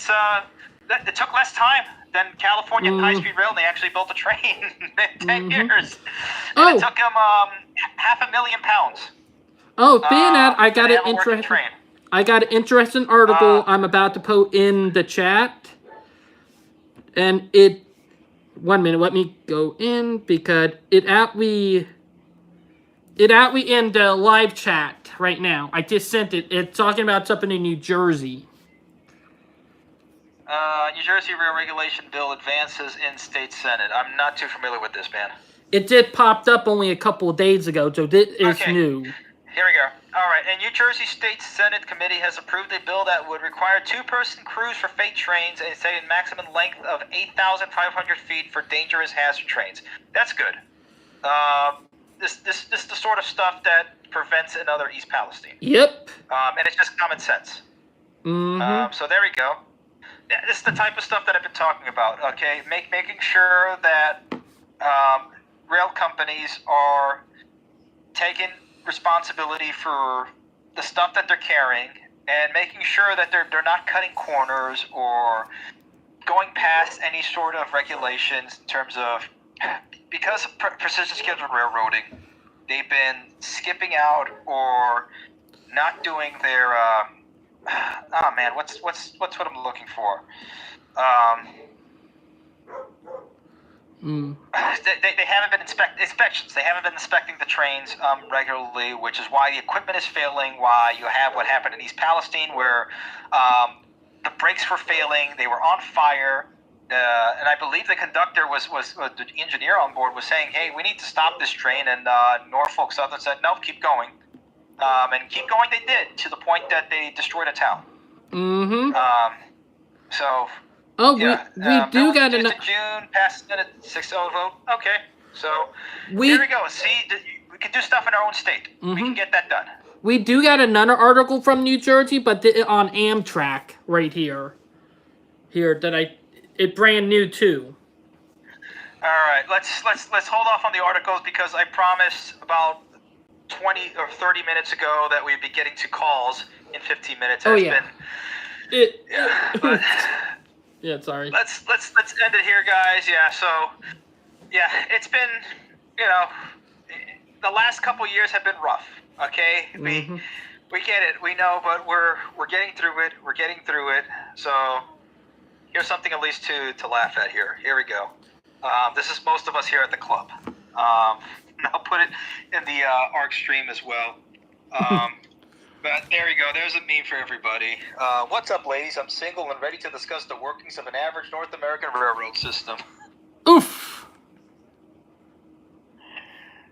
took less time than California high-speed rail, and they actually built a train in 10 years. And it took them £500,000. Oh, being that, I got to an have a working interesting. train. I got an interesting article I'm about to put in the chat, and it. 1 minute, let me go in because it out we in the live chat right now. I just sent it. It's talking about something in New Jersey. New Jersey rail regulation bill advances in state senate. I'm not too familiar with this, man. It just popped up only a couple of days ago, so this is new. Here we go. All right, and New Jersey State Senate Committee has approved a bill that would require two-person crews for freight trains and say a maximum length of 8,500 feet for dangerous hazard trains. That's good. This is the sort of stuff that prevents another East Palestine. Yep. And it's just common sense. Mm-hmm. So there we go. Yeah, this is the type of stuff that I've been talking about. Okay, making sure that rail companies are taking responsibility for the stuff that they're carrying, and making sure that they're not cutting corners or going past any sort of regulations in terms of, because of precision scheduled railroading, they've been skipping out or not doing their oh man, what's what I'm looking for? They haven't been inspections. They haven't been inspecting the trains regularly, which is why the equipment is failing. Why you have what happened in East Palestine, where the brakes were failing. They were on fire, and I believe the conductor was the engineer on board was saying, "Hey, we need to stop this train." And Norfolk Southern said, "Nope, keep going." And keep going. They did, to the point that they destroyed a town. Mm-hmm. So. Oh, Yeah, we do got to enough. June, passed Senate 6-0 vote. Okay, so here We we go. See, we can do stuff in our own state. We can get that done. we do got another article from New Jersey, but on Amtrak right here. Here that it brand new too. All right, let's hold off on the articles because I promised about 20 or 30 minutes ago that we'd be getting to calls in 15 minutes. Oh yeah. But yeah, sorry. Let's end it here, guys. Yeah, so yeah, it's been, the last couple years have been rough. Okay, we get it, we know, but we're getting through it. We're getting through it. So here's something at least to laugh at here. Here we go. This is most of us here at the club. I'll put it in the ARC stream as well. But there you go. There's a meme for everybody. What's up, ladies? I'm single and ready to discuss the workings of an average North American railroad system. Oof.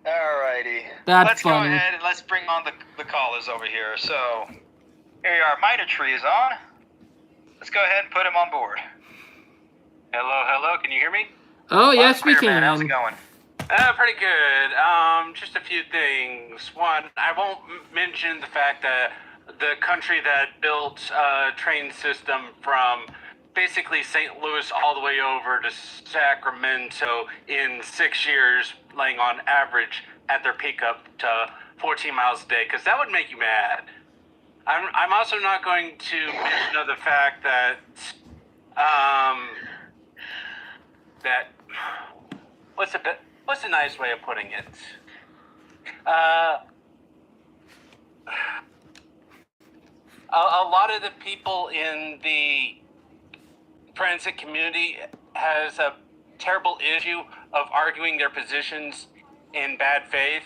Alrighty. That's funny. Let's go ahead and let's bring on the callers over here. So, here you are. Minor Tree is on. Let's go ahead and put him on board. Hello. Can you hear me? Oh yes, we Clear, can. man. How's it going? Pretty good. Just a few things. One, I won't mention the fact that the country that built a train system from basically St. Louis all the way over to Sacramento in 6 years, laying on average at their peak up to 14 miles a day, because that would make you mad. I'm also not going to mention the fact that what's a nice way of putting it? A lot of the people in the transit community has a terrible issue of arguing their positions in bad faith,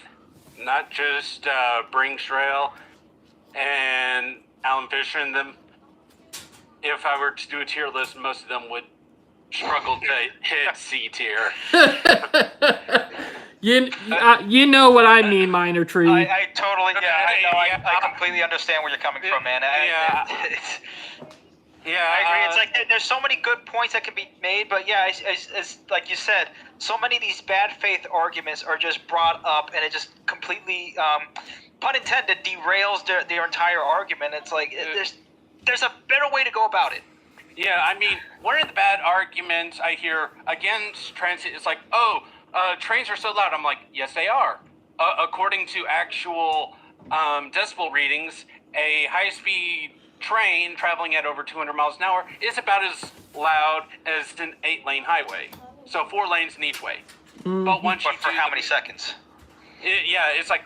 not just Brinks Rail and Alan Fisher and them. If I were to do a tier list, most of them would struggle to hit C tier. You know what I mean, Minor Tree. I totally, I completely understand where you're coming from, man. I agree. It's like there's so many good points that can be made, but yeah, as like you said, so many of these bad faith arguments are just brought up, and it just completely, pun intended, derails their entire argument. It's like there's a better way to go about it. Yeah, I mean, one of the bad arguments I hear against transit is like, trains are so loud. I'm like, yes, they are. According to actual decibel readings, a high-speed train traveling at over 200 miles an hour is about as loud as an 8-lane highway. So 4 lanes in each way. But once you for how many seconds? It's like,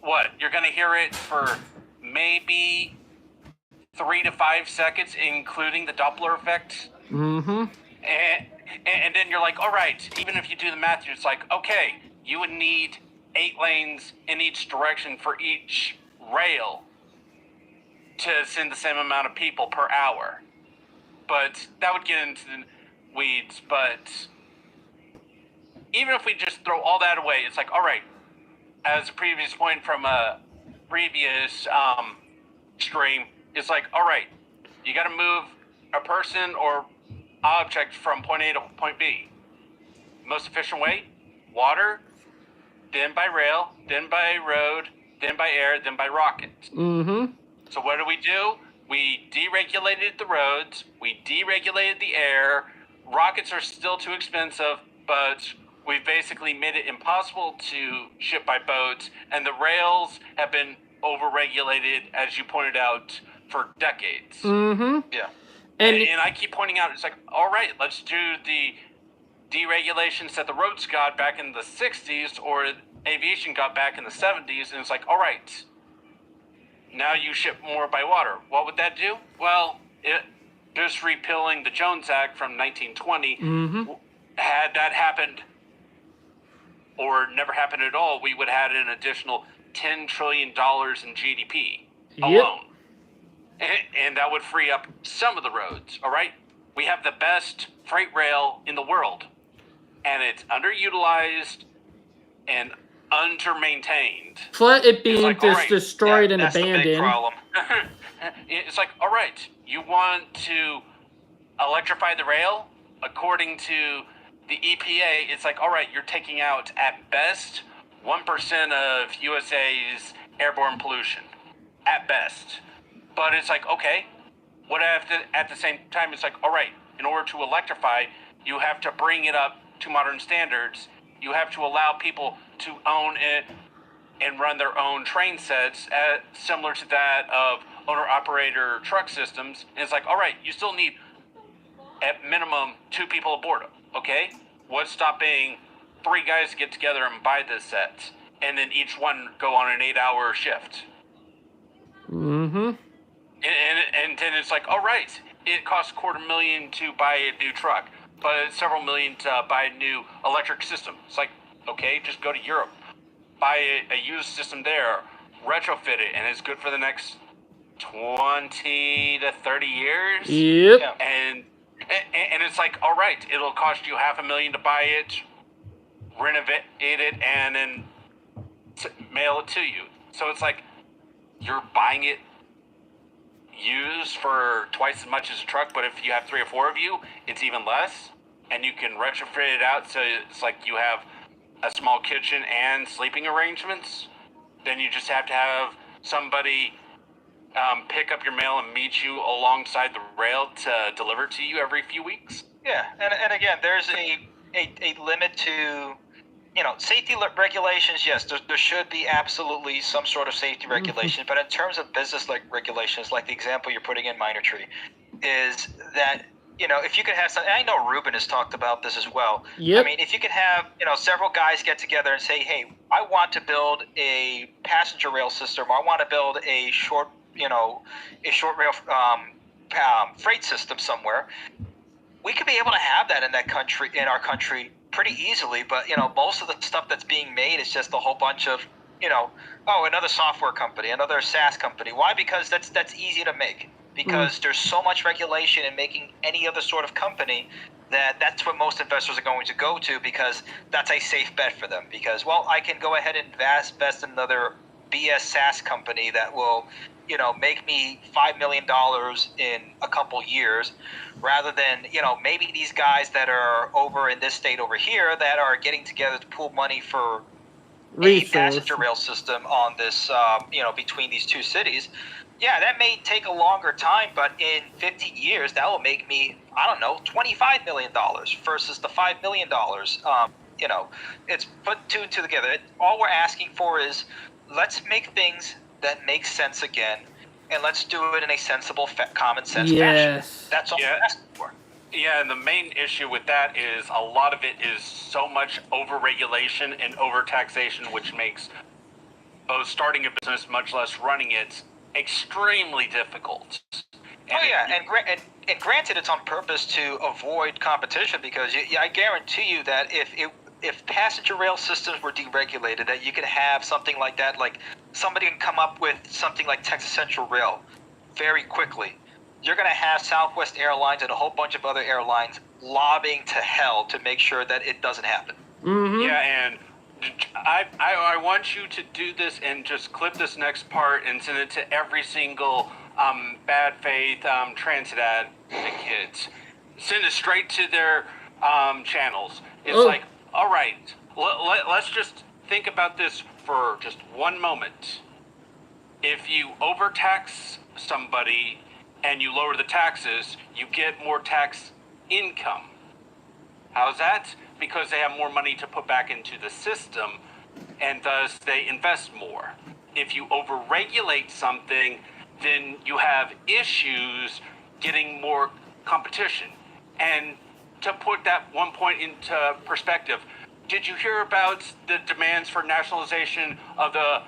what? You're going to hear it for maybe 3 to 5 seconds, including the Doppler effect. Mm-hmm. And then you're like, all right, even if you do the math, it's like, okay, you would need 8 lanes in each direction for each rail to send the same amount of people per hour. But that would get into the weeds. But even if we just throw all that away, it's like, all right, as a previous point from previous stream, it's like, all right, you got to move a person or object from point A to point B. Most efficient way, water, then by rail, then by road, then by air, then by rocket. Mm-hmm. So what do? We deregulated the roads, we deregulated the air. Rockets are still too expensive, but we've basically made it impossible to ship by boat, and the rails have been overregulated, as you pointed out, for decades. Mm-hmm. Yeah. And I keep pointing out, it's like, all right, let's do the deregulations that the roads got back in the 60s or aviation got back in the 70s, and it's like, all right, now you ship more by water. What would that do? Well, just repealing the Jones Act from 1920, had that happened or never happened at all, we would have had an additional $10 trillion in GDP alone. And that would free up some of the roads, all right? We have the best freight rail in the world, and it's underutilized and under-maintained. Plus, it being like, just alright, destroyed and that's abandoned. the big problem. It's like, all right, you want to electrify the rail? According to the EPA, it's like, all right, you're taking out, at best, 1% of USA's airborne pollution. At best. But it's like, okay, what at the same time, it's like, all right, in order to electrify, you have to bring it up to modern standards. You have to allow people to own it and run their own train sets, similar to that of owner-operator truck systems. And it's like, all right, you still need, at minimum, 2 people aboard, okay? What's stopping 3 guys to get together and buy this set, and then each one go on an 8-hour shift? Mm-hmm. And then it's like, all right, it costs $250,000 to buy a new truck, but it's several million to buy a new electric system. It's like, okay, just go to Europe, buy a used system there, retrofit it, and it's good for the next 20 to 30 years. Yep. And it's like, all right, it'll cost you $500,000 to buy it, renovate it, and then mail it to you. So it's like, you're buying it used for twice as much as a truck, but if you have 3 or 4 of you, it's even less, and you can retrofit it out so it's like you have a small kitchen and sleeping arrangements. Then you just have to have somebody pick up your mail and meet you alongside the rail to deliver it to you every few weeks. Yeah, and again, there's a limit to, safety regulations. Yes, there should be absolutely some sort of safety regulation, but in terms of business regulations, like the example you're putting in Minor Tree, is that, if you could have some, and I know Ruben has talked about this as well. Yep. I mean, if you could have, several guys get together and say, hey, I want to build a passenger rail system, or I want to build a short rail freight system somewhere, we could be able to have that in our country pretty easily. But most of the stuff that's being made is just a whole bunch of another software company, another SaaS company. Why? Because that's easy to make, because there's so much regulation in making any other sort of company that's what most investors are going to go to, because that's a safe bet for them. Because, well, I can go ahead and invest in another BS SaaS company that will make me $5 million in a couple years, rather than, maybe these guys that are over in this state over here that are getting together to pool money for a passenger rail system on this, between these 2 cities. Yeah, that may take a longer time, but in 50 years, that will make me, I don't know, $25 million versus the $5 million. It's put 2 and 2 together. All we're asking for is, let's make things that make sense again, and let's do it in a sensible, common sense fashion. That's all we're asking for. Yeah, and the main issue with that is a lot of it is so much over-regulation and over-taxation, which makes both starting a business, much less running it, extremely difficult. And granted, it's on purpose to avoid competition, because I guarantee you that if passenger rail systems were deregulated, that you could have something like that, like somebody can come up with something like Texas Central Rail very quickly. You're going to have Southwest Airlines and a whole bunch of other airlines lobbying to hell to make sure that it doesn't happen. Yeah, and I want you to do this and just clip this next part and send it to every single bad faith transit ad to kids. Send it straight to their channels. It's like, all right, let's just think about this for just one moment. If you overtax somebody and you lower the taxes, you get more tax income. How's that? Because they have more money to put back into the system, and thus they invest more. If you overregulate something, then you have issues getting more competition. And to put that one point into perspective, did you hear about the demands for nationalization of the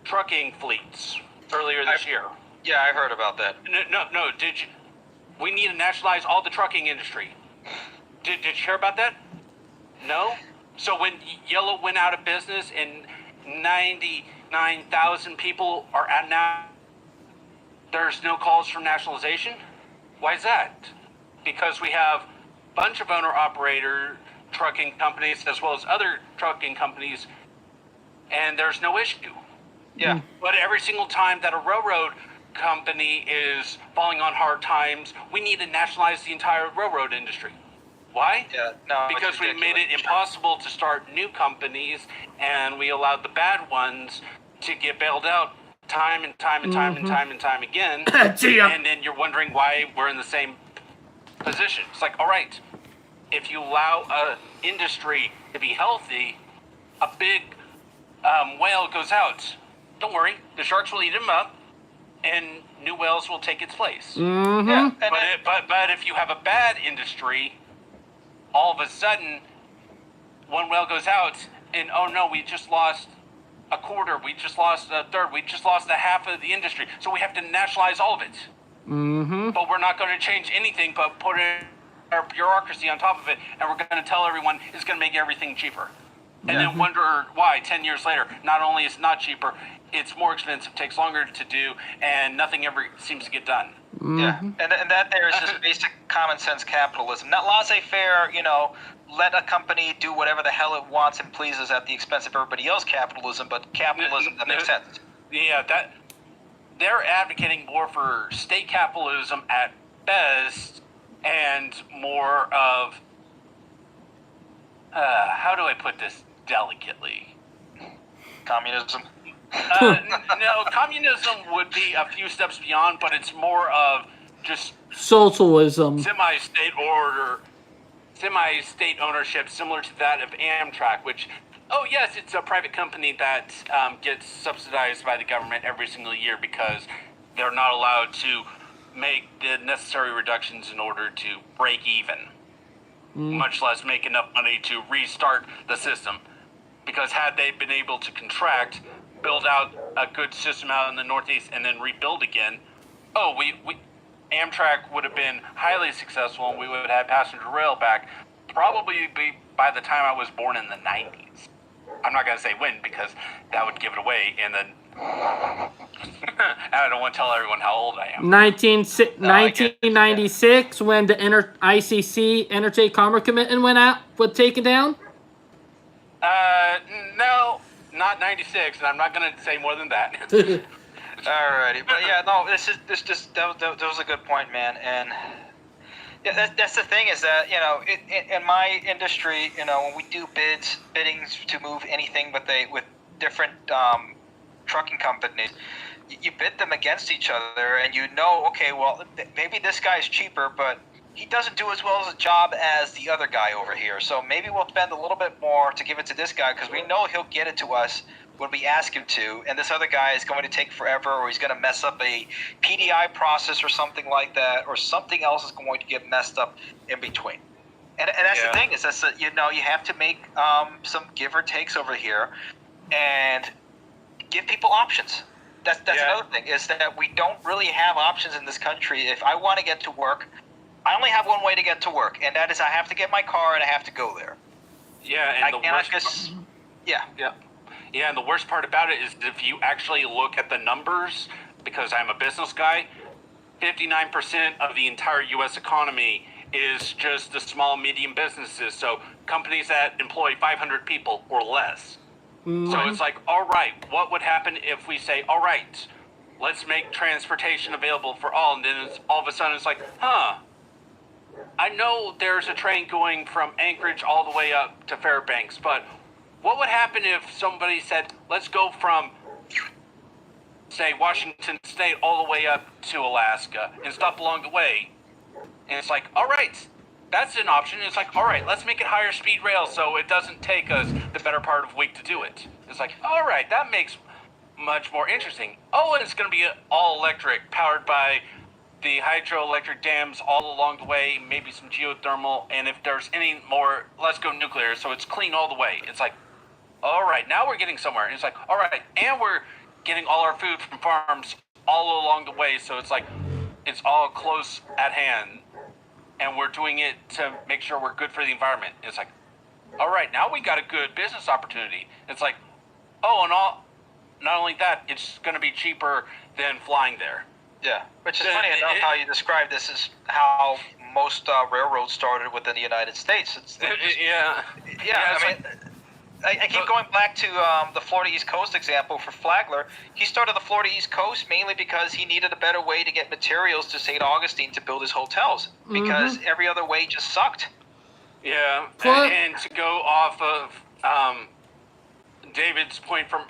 trucking fleets earlier this year? Yeah, I heard about that. No. Did you? We need to nationalize all the trucking industry. Did you hear about that? No? So when Yellow went out of business and 99,000 people are out now, there's no calls for nationalization? Why is that? Because we have a bunch of owner-operator trucking companies as well as other trucking companies, and there's no issue. Yeah. But every single time that a railroad company is falling on hard times, we need to nationalize the entire railroad industry. Why? Yeah, no, because we made it impossible to start new companies, and we allowed the bad ones to get bailed out time and time and time and time and time again. And then you're wondering why we're in the same position. It's like, all right, if you allow a industry to be healthy, a big whale goes out. Don't worry, the sharks will eat him up, and new whales will take its place. Yeah, But if you have a bad industry, all of a sudden, one whale goes out, and oh no, we just lost a quarter, we just lost a third, we just lost a half of the industry, so we have to nationalize all of it. But we're not going to change anything but put our bureaucracy on top of it, and we're going to tell everyone it's going to make everything cheaper. And then wonder why 10 years later, not only is it not cheaper, it's more expensive, takes longer to do, and nothing ever seems to get done. Yeah, and that there is just basic common sense capitalism. Not laissez-faire, let a company do whatever the hell it wants and pleases at the expense of everybody else capitalism, but capitalism that makes sense. Yeah, that they're advocating more for state capitalism at best and more of, how do I put this delicately? Communism. No, communism would be a few steps beyond, but it's more of just socialism, semi-state ownership, similar to that of Amtrak, which, oh yes, it's a private company that gets subsidized by the government every single year because they're not allowed to make the necessary reductions in order to break even, much less make enough money to restart the system. Because had they been able to contract, build out a good system out in the Northeast, and then rebuild again, Amtrak would have been highly successful, and we would have passenger rail back probably by the time I was born in the 90s. I'm not going to say when, because that would give it away, and then I don't want to tell everyone how old I am. 1996, when the ICC Interstate Commerce Commission was taken down? No, not 96, and I'm not going to say more than that. Alrighty, but yeah, no, that was a good point, man, and yeah, that's the thing is that in my industry, when we do biddings to move anything, with different trucking companies, you bid them against each other, and okay, well, maybe this guy's cheaper, but he doesn't do as well as a job as the other guy over here. So maybe we'll spend a little bit more to give it to this guy because we know he'll get it to us when we ask him to, and this other guy is going to take forever, or he's going to mess up a PDI process or something like that, or something else is going to get messed up in between. And that's the thing is that you have to make some give or takes over here, and give people options. That's another thing is that we don't really have options in this country. If I want to get to work, I only have one way to get to work, and that is I have to get my car and I have to go there. Yeah, and and the worst part about it is if you actually look at the numbers, because I'm a business guy, 59% of the entire U.S. economy is just the small, medium businesses. So companies that employ 500 people or less. So it's like, all right, what would happen if we say, all right, let's make transportation available for all, and then it's, all of a sudden it's like, huh, I know there's a train going from Anchorage all the way up to Fairbanks, but what would happen if somebody said, let's go from, say, Washington State all the way up to Alaska and stop along the way? And it's like, all right, that's an option. It's like, all right, let's make it higher speed rail so it doesn't take us the better part of a week to do it. It's like, all right, that makes much more interesting. Oh, and it's going to be all electric, powered by the hydroelectric dams all along the way, maybe some geothermal, and if there's any more, let's go nuclear, so it's clean all the way. It's like, all right, now we're getting somewhere. And it's like, all right, and we're getting all our food from farms all along the way, so it's like, it's all close at hand, and we're doing it to make sure we're good for the environment. It's like, all right, now we got a good business opportunity. It's like, oh, and not only that, it's going to be cheaper than flying there. Yeah, which is funny enough how you describe this is how most railroads started within the United States. Yeah. I mean, I keep going back to the Florida East Coast example for Flagler. He started the Florida East Coast mainly because he needed a better way to get materials to St. Augustine to build his hotels, because every other way just sucked. Yeah, and to go off of David's point from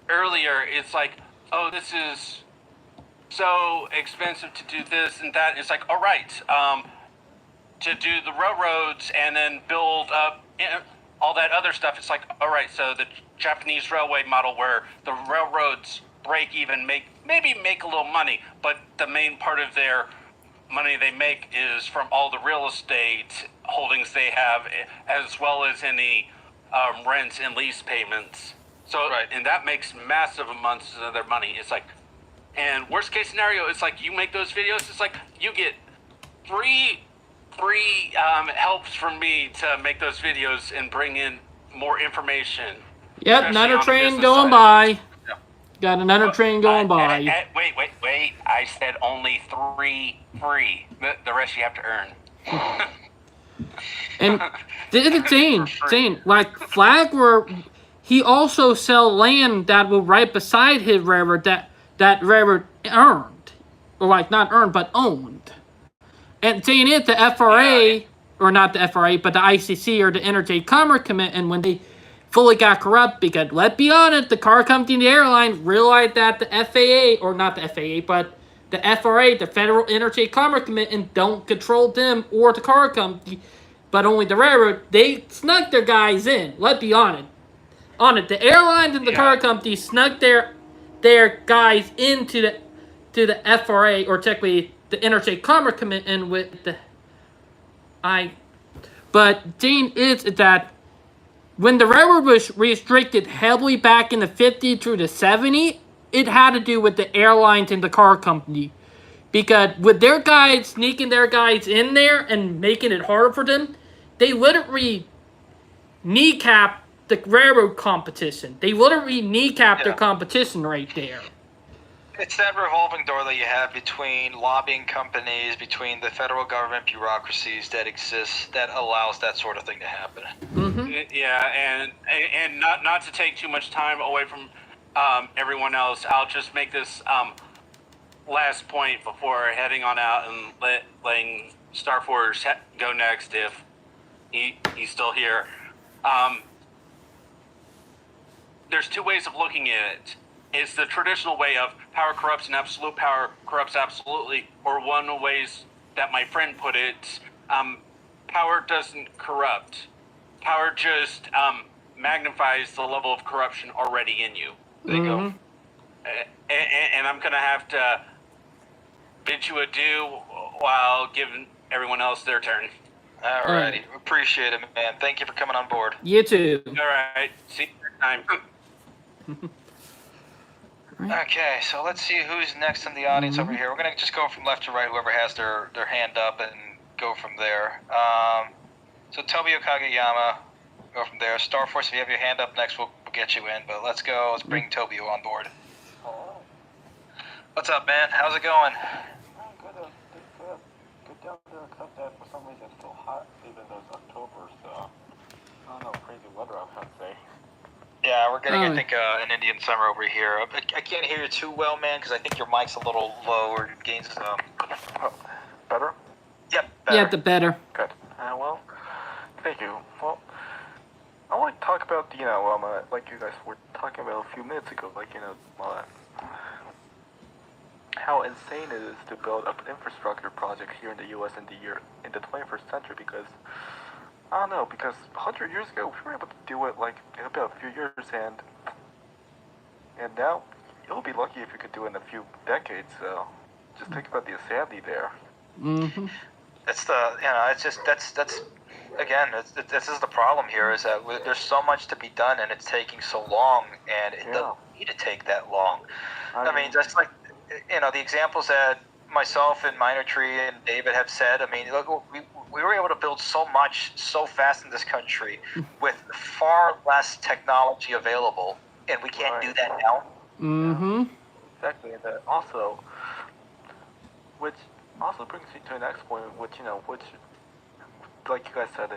earlier, it's like, oh, this is so expensive to do this and that. It's like, all right, to do the railroads and then build up all that other stuff. It's like, all right, so the Japanese railway model where the railroads break even, maybe make a little money, but the main part of their money they make is from all the real estate holdings they have, as well as any rent and lease payments. So, right. And that makes massive amounts of their money. It's like, and worst case scenario, it's like you make those videos, it's like you get free helps from me to make those videos and bring in more information. Yep, another train going by. Yeah. Got another train going by. Wait. I said only 3 free. The rest you have to earn. And the thing, like Flagler, he also sell land that was right beside his railroad that railroad earned. Or like not earned, but owned. And saying it, the FRA, or not the FRA, but the ICC or the Interstate Commerce Commission, when they fully got corrupt, because let's be honest, the car company and the airline realized that the FAA, or not the FAA, but the FRA, the Federal Interstate Commerce Commission, don't control them or the car company, but only the railroad. They snuck their guys in. Let's be honest. The airlines and the car company snuck their guys into the FRA, or technically the Interstate Commerce Commission with the But thing is that when the railroad was restricted heavily back in the 50s through the 70s, it had to do with the airlines and the car company. Because with their guys sneaking their guys in there and making it harder for them, they literally kneecap the railroad competition. They literally kneecap their competition right there. It's that revolving door that you have between lobbying companies, between the federal government bureaucracies that exist that allows that sort of thing to happen. Yeah, and not to take too much time away from everyone else, I'll just make this last point before heading on out and letting Star Force go next if he's still here. There's two ways of looking at it. It's the traditional way of power corrupts and absolute power corrupts absolutely, or one of the ways that my friend put it, power doesn't corrupt. Power just magnifies the level of corruption already in you. There you go. And I'm going to have to bid you adieu while giving everyone else their turn. Alrighty. Appreciate it, man. Thank you for coming on board. You too. All right. See you next time. Okay, so let's see who's next in the audience over here. We're going to just go from left to right, whoever has their hand up, and go from there. So Tobio Kageyama, go from there. Star Force, if you have your hand up next, we'll get you in. But let's go. Let's bring Tobio on board. What's up, man? How's it going? Good down there, except that for some reason it's still hot, even though it's October, so I don't know, crazy weather, I would say. Yeah, we're getting, I Oh. think, an Indian summer over here. I can't hear you too well, man, because I think your mic's a little low or gains. Better? Yep, better. Yeah, the better. Good. Well, thank you. Well, I want to talk about, like you guys were talking about a few minutes ago, like, how insane it is to build up infrastructure projects here in the U.S. in the 21st century, because I don't know, because 100 years ago we were able to do it like in about a few years, and now you'll be lucky if you could do it in a few decades. So just think about the insanity there. Mm-hmm. It's it's just that's again, this is the problem here, is that there's so much to be done and it's taking so long, and it doesn't need to take that long. I mean, just like, the examples that myself and Minor Tree and David have said. I mean, look, we were able to build so much so fast in this country with far less technology available, and we can't do that now. Mm-hmm. Exactly, and also, which also brings me to the next point, which like you guys said,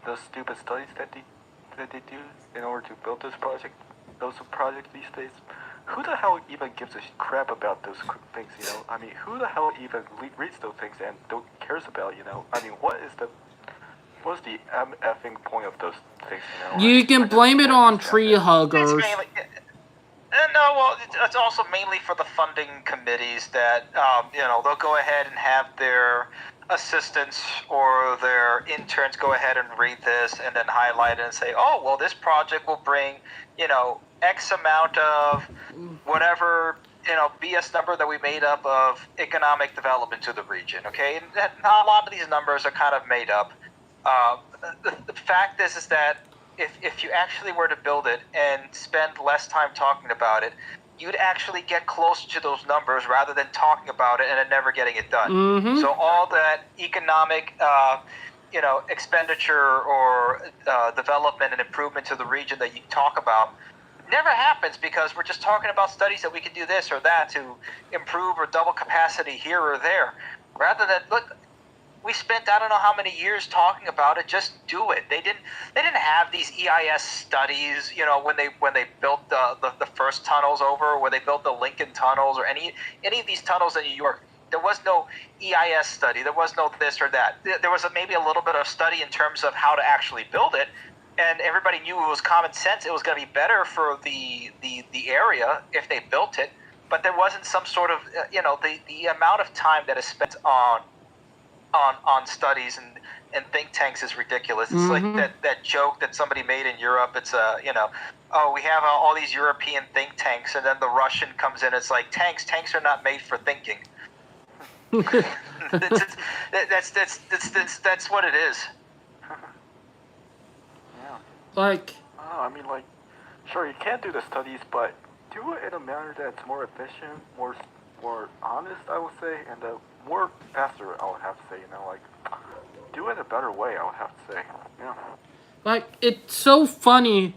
those stupid studies that they do in order to build those projects these days. Who the hell even gives a crap about those things? I mean, who the hell even reads those things and cares about? I mean, what's the effing point of those things? You can blame it on tree huggers. It's mainly, no, well, it's also mainly for the funding committees that, they'll go ahead and have their assistants or their interns go ahead and read this and then highlight it and say, oh, well, this project will bring, X amount of whatever, BS number that we made up of economic development to the region, okay? And a lot of these numbers are kind of made up. The fact is that if you actually were to build it and spend less time talking about it, you'd actually get close to those numbers rather than talking about it and then never getting it done. Mm-hmm. So all that economic, expenditure or development and improvement to the region that you talk about never happens, because we're just talking about studies that we can do this or that to improve or double capacity here or there, rather than look. We spent I don't know how many years talking about it. Just do it. They didn't have these EIS studies, when they built the first tunnels over, when they built the Lincoln tunnels or any of these tunnels in New York. There was no EIS study. There was no this or that. There was maybe a little bit of study in terms of how to actually build it, and everybody knew it was common sense. It was going to be better for the area if they built it, but there wasn't some sort of the amount of time that is spent on studies and think tanks is ridiculous. It's like that joke that somebody made in Europe. It's oh, we have all these European think tanks, and then the Russian comes in. It's like tanks are not made for thinking. That's what it is. Yeah. Like, I mean, like, sure, you can do the studies, but do it in a manner that's more efficient, more honest, I would say, and more faster, I would have to say. Like, do it in a better way, I would have to say. Yeah. like, it's so funny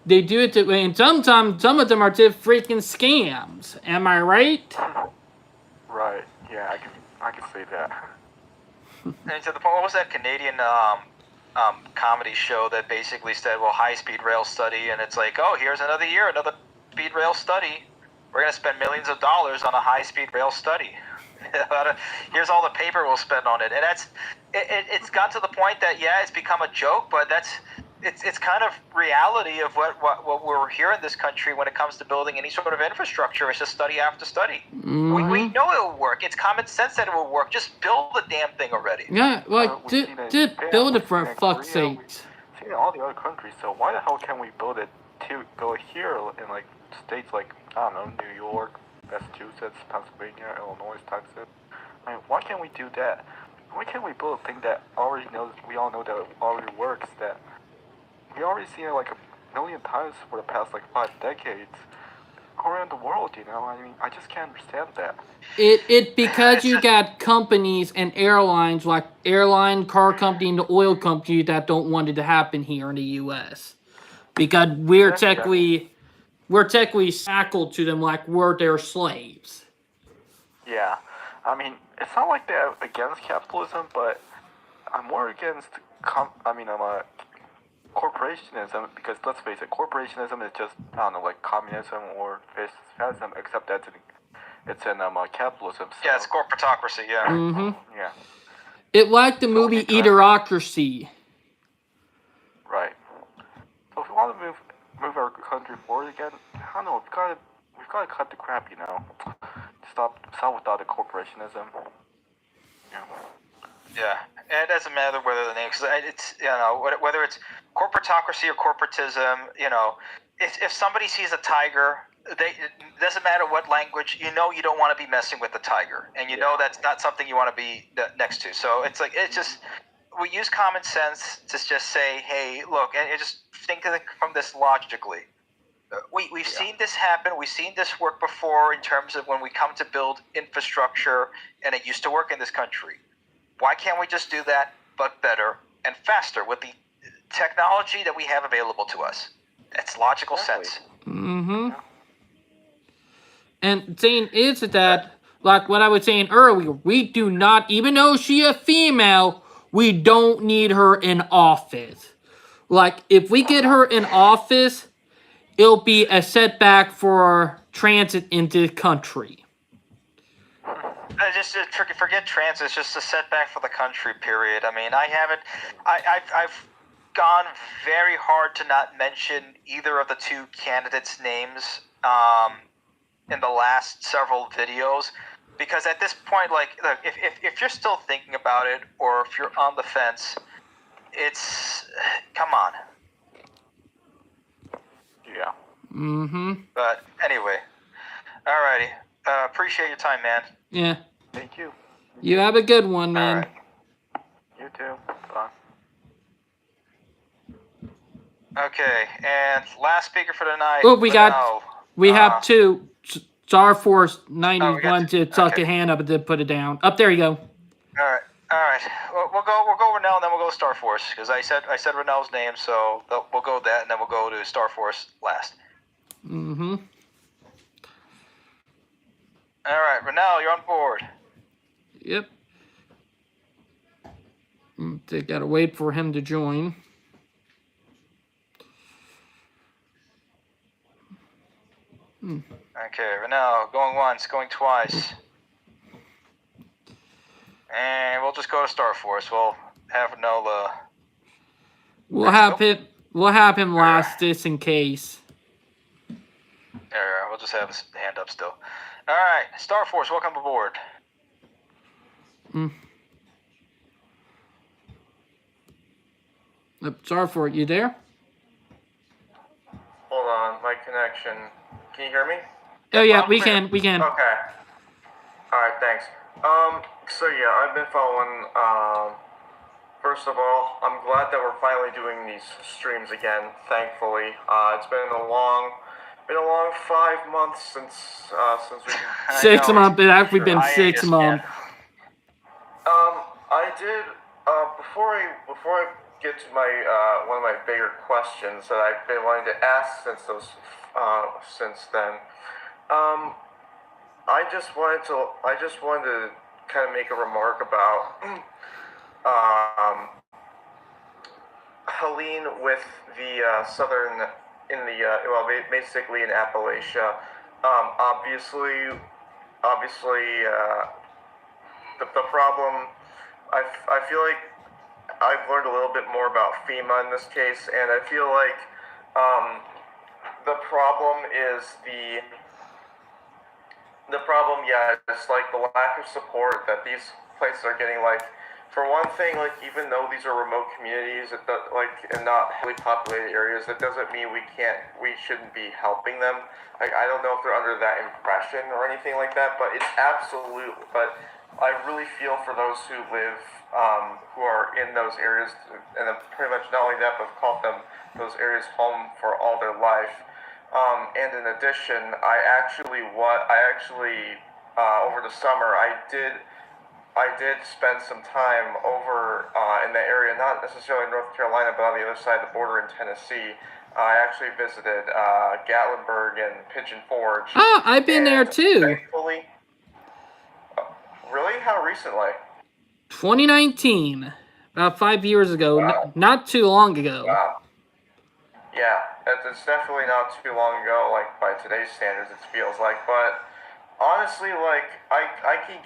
they do it that way, and sometimes some of them are just freaking scams. Am I right? Right. Yeah, I can say that. And to the point, what was that Canadian comedy show that basically said, well, high-speed rail study, and it's like, oh, here's another year, another speed rail study. We're going to spend millions of dollars on a high-speed rail study. Here's all the paper we'll spend on it. And it's got to the point that, yeah, it's become a joke, but it's kind of reality of what we're here in this country when it comes to building any sort of infrastructure. It's just study after study. Mm-hmm. We know it will work. It's common sense that it will work. Just build the damn thing already. Yeah, like, just build it for fuck's sake. We've seen it in all the other countries, so why the hell can't we build it to go here in, like, states like, I don't know, New York, Massachusetts, Pennsylvania, Illinois, Texas? I mean, why can't we do that? Why can't we build a thing that we all know that it already works, that we already seen it like a million times for the past like 5 decades around the world, I mean, I just can't understand that. It because you got companies and airlines like airline, car company, and the oil company that don't want it to happen here in the U.S. Because we're technically shackled to them like we're their slaves. Yeah, I mean, it's not like they're against capitalism, but I'm more against corporationism, because let's face it, corporationism is just, I don't know, like communism or fascism, except that it's in capitalism. So, Yeah, it's corporatocracy. Yeah. Mm-hmm. yeah, It like the So movie interesting. Eaterocracy. right. So if we want to move our country forward again, I don't know, we've got to cut the crap, you know. Stop with all the corporationism. Yeah. Yeah, and it doesn't matter whether the name, because it's, you know, whether it's corporatocracy or corporatism, you know, if somebody sees a tiger, it doesn't matter what language, you know, you don't want to be messing with the tiger, and you know that's not something you want to be next to. So it's like, it's just, we use common sense to just say, hey, look, and just think of it from this logically. We've seen this happen. We've seen this work before in terms of when we come to build infrastructure, and it used to work in this country. Why can't we just do that, but better and faster with the technology that we have available to us? That's logical sense. Mm-hmm. And thing is that, like what I was saying earlier, we do not, even though she a female, we don't need her in office. Like, if we get her in office, it'll be a setback for transit into the country. Just forget trans. It's just a setback for the country. Period. I mean, I've gone very hard to not mention either of the two candidates' names in the last several videos, because at this point, like, look, if you're still thinking about it, or if you're on the fence, it's, come on. Yeah. Mm-hmm. But anyway, alrighty. Appreciate your time, man. Yeah. Thank you. You have a good one, man. All right. You too. Bye. Okay, and last speaker for tonight. Oh, we Linnell. have two. Star Force 91 got two. to tuck Okay. a hand up and then put it down. Up there you go. All right. We'll go Renell, and then we'll go Star Force, because I said Renell's name, so we'll go with that, and then we'll go to Star Force last. Mm-hmm. All right, Renell, you're on board. Yep. They gotta wait for him to join. Okay, Renell, going once, going twice. And we'll just go to Star Force. We'll have Renell, We'll have him last just in case. we'll just have his hand up still. All right, Star Force, welcome aboard. Sorry for it. You there? Hold on, my connection. Can you hear me? Oh yeah, loud we and clear. can. Okay. Alright, thanks. So yeah, I've been following, first of all, I'm glad that we're finally doing these streams again, thankfully. It's been a long 5 months since we can... 6 months. It actually been I 6 just months. I did, before I get to my, one of my bigger questions that I've been wanting to ask since then, I just wanted to kind of make a remark about, Helene with the, southern, basically in Appalachia, obviously, the problem, I feel like I've learned a little bit more about FEMA in this case, and I feel like the problem is it's like the lack of support that these places are getting. Like, for one thing, like, even though these are remote communities, and not heavily populated areas, that doesn't mean we shouldn't be helping them. Like, I don't know if they're under that impression or anything like that, but it's absolute. But I really feel for those who live, who are in those areas, and pretty much not only that, but called them those areas home for all their life. And in addition, I actually over the summer, I did spend some time over in the area, not necessarily in North Carolina, but on the other side of the border in Tennessee. I actually visited Gatlinburg and Pigeon Forge. Oh, I've been there too. Thankfully, really? How recently? 2019, about 5 years ago. Wow. Not too long ago. Wow. Yeah, it's definitely not too long ago, like by today's standards, it feels like. But honestly, like I can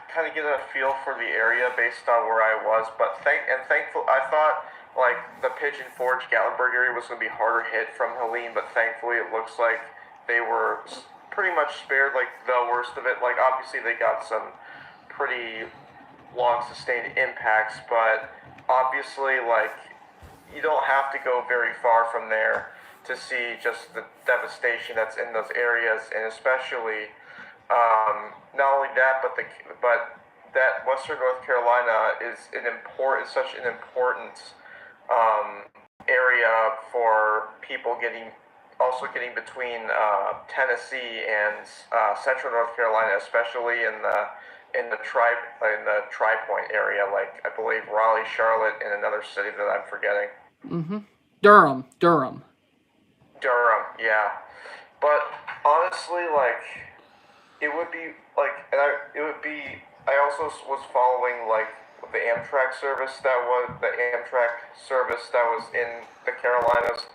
kind of get a feel for the area based on where I was. But thankful, I thought like the Pigeon Forge, Gatlinburg area was going to be harder hit from Helene, but thankfully it looks like they were pretty much spared like the worst of it. Like obviously they got some pretty long sustained impacts, but obviously like you don't have to go very far from there to see just the devastation that's in those areas, and especially not only that, but that Western North Carolina is such an important area for people getting between Tennessee and Central North Carolina, especially in the Tri-Point area, like I believe Raleigh, Charlotte, and another city that I'm forgetting. Durham. Durham, yeah. But honestly, like it would be like, I also was following like the Amtrak service that was in the Carolinas.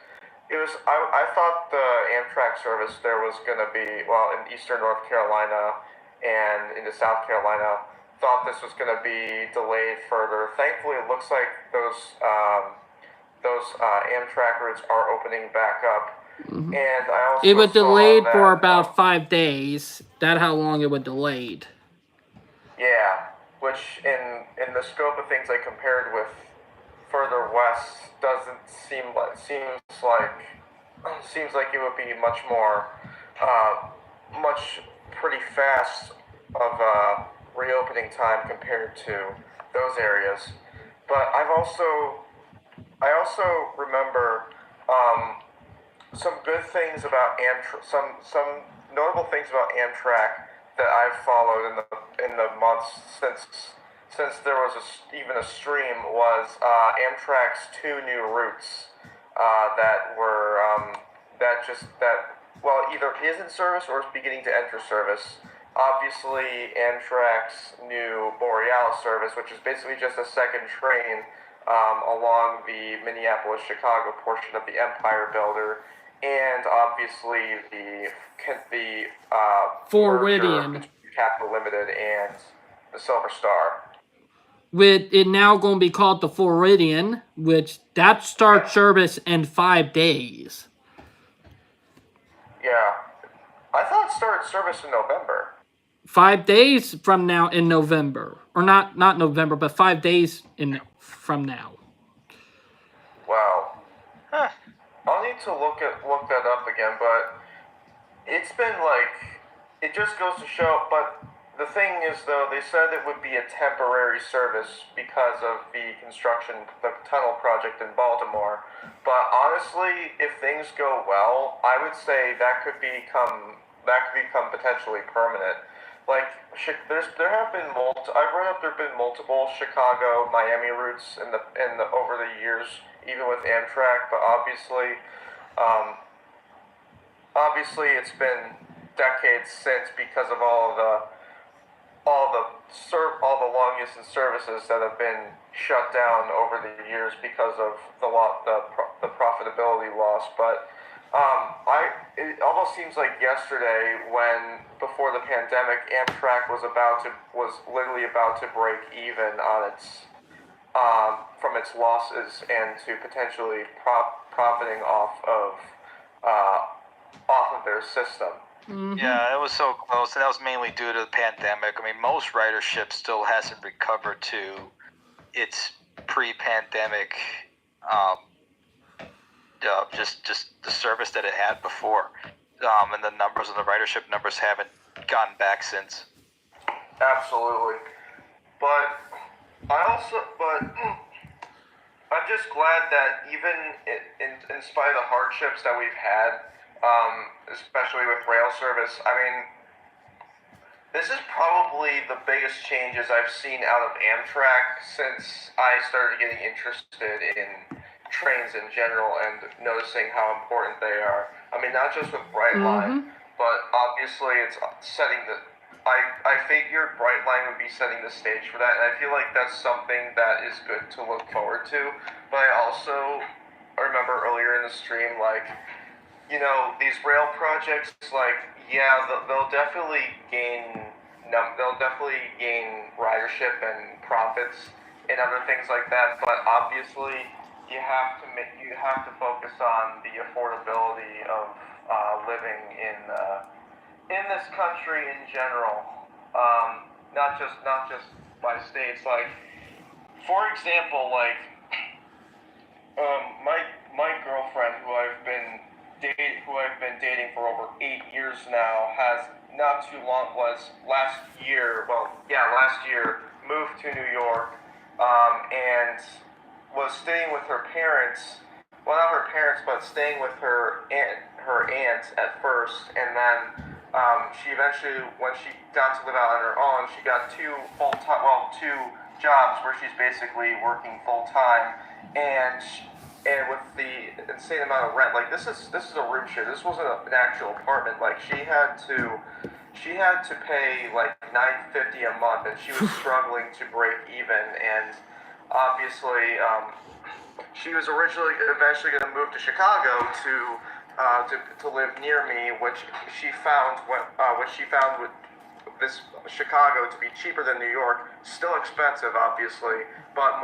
I thought the Amtrak service there was gonna be, well, in Eastern North Carolina and into South Carolina. Thought this was gonna be delayed further. Thankfully, it looks like those Amtrak routes are opening back up. And I also It was saw delayed that, for about 5 days. That's how long it was delayed. yeah, which in the scope of things I compared with further west doesn't seems like it would be much more much pretty fast of a reopening time compared to those areas. But I also remember some good things about Amtrak, some notable things about Amtrak that I've followed in the months since there was even a stream was Amtrak's two new routes that were well, either is in service or is beginning to enter service. Obviously, Amtrak's new Borealis service, which is basically just a second train along the Minneapolis-Chicago portion of the Empire Builder, and obviously the Floridian. merger between Capital Limited and the Silver Star. With it now going to be called the Floridian, which that starts service in 5 days. Yeah, I thought it started service in November. 5 days from now in November, or not November, but 5 days from now. Wow. Huh. I'll need to look that up again, but it's been like, it just goes to show. But the thing is, though, they said it would be a temporary service because of the tunnel project in Baltimore. But honestly, if things go well, I would say that could become potentially permanent. Like there have been I've read up there have been multiple Chicago Miami routes in the over the years, even with Amtrak. But obviously it's been decades since because of all the long distance services that have been shut down over the years because of the profitability loss. But it almost seems like yesterday when before the pandemic, Amtrak was literally about to break even on its from its losses and to potentially profiting off of their system. Mm-hmm. Yeah, it was so close, and that was mainly due to the pandemic. I mean, most ridership still hasn't recovered to its pre-pandemic, just the service that it had before, and the numbers and the ridership numbers haven't gone back since. Absolutely, but I'm just glad that even in spite of the hardships that we've had, especially with rail service, I mean, this is probably the biggest changes I've seen out of Amtrak since I started getting interested in trains in general and noticing how important they are. I mean, not just with Brightline, but obviously it's setting the... I figured Brightline would be setting the stage for that, and I feel like that's something that is good to look forward to. But I also remember earlier in the stream, like, you know, these rail projects, like, yeah, they'll definitely gain ridership and profits and other things like that. But obviously, you have to focus on the affordability of living in this country in general, not just by states. Like, for example, like, my girlfriend, who I've been dating for over 8 years now, has not too long last year, moved to New York, and was staying with her parents. Well, not her parents, but staying with her aunt at first, and then she eventually, when she got to live out on her own, she got two jobs where she's basically working full time, and with the insane amount of rent, like, this is a room share. This wasn't an actual apartment. Like, she had to pay like $950 a month, and she was struggling to break even. And obviously, she was eventually going to move to Chicago to live near me, which she found with this Chicago to be cheaper than New York. Still expensive, obviously, but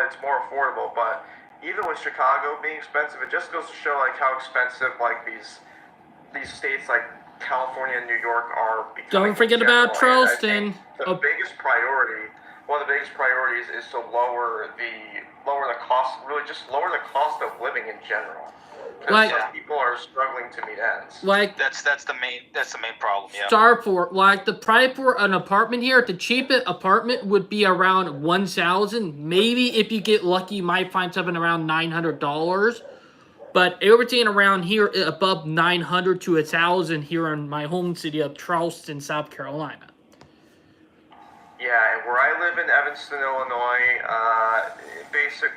it's more affordable. But even with Chicago being expensive, it just goes to show like how expensive like these states like California and New York are becoming. Don't forget about Charleston. The biggest priority, one of the biggest priorities, is to lower the cost. Really, just lower the cost of living in general. Like, some people are struggling to meet ends. Like, that's the main problem. Yeah. Starport, like, the price for an apartment here, the cheapest apartment would be around $1,000. Maybe if you get lucky, you might find something around $900. But everything around here is above $900 to $1,000 here in my home city of Charleston, South Carolina. Yeah, and where I live in Evanston, Illinois, basic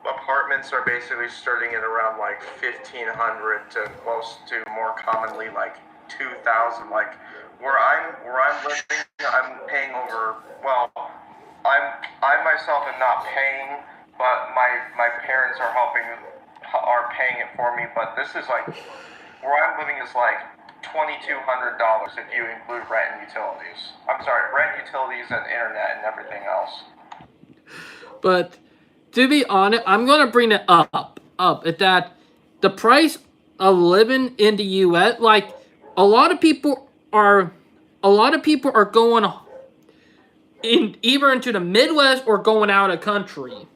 apartments are basically starting at around like $1,500 to close to more commonly like $2,000. Like, where I'm living, I'm paying over. Well, I myself am not paying, but my parents are paying it for me. But this is like, where I'm living is like $2,200 if you include rent and utilities. I'm sorry, rent, utilities, and internet and everything else. But to be honest, I'm gonna bring it up at that the price of living in the U.S. Like, a lot of people are going either into the Midwest or going out of country.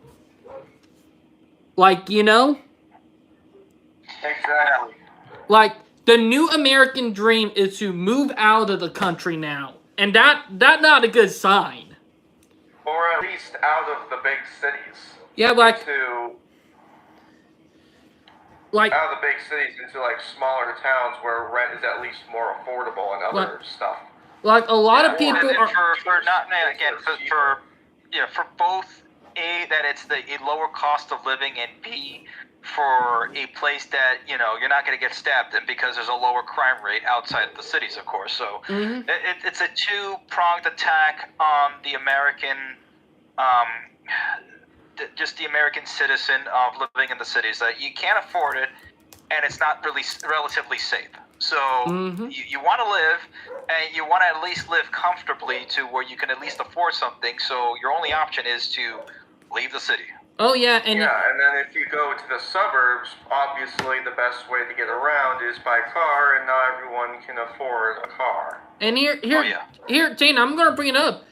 Like, you know? Exactly. Like, the new American dream is to move out of the country now. And that's not a good sign. Or at least out of the big cities. Yeah, like out of the big cities into like smaller towns where rent is at least more affordable and other stuff. Like, a lot of people are for both A, that it's a lower cost of living, and B, for a place that you're not going to get stabbed in because there's a lower crime rate outside the cities, of course. So it's a two-pronged attack on the American, just the American citizen of living in the cities, that you can't afford it, and it's not really relatively safe. So you want to live, and you want to at least live comfortably to where you can at least afford something. So your only option is to leave the city. Oh, yeah, and then if you go to the suburbs, obviously the best way to get around is by car, and not everyone can afford a car. And here, Dana, I'm gonna bring it up.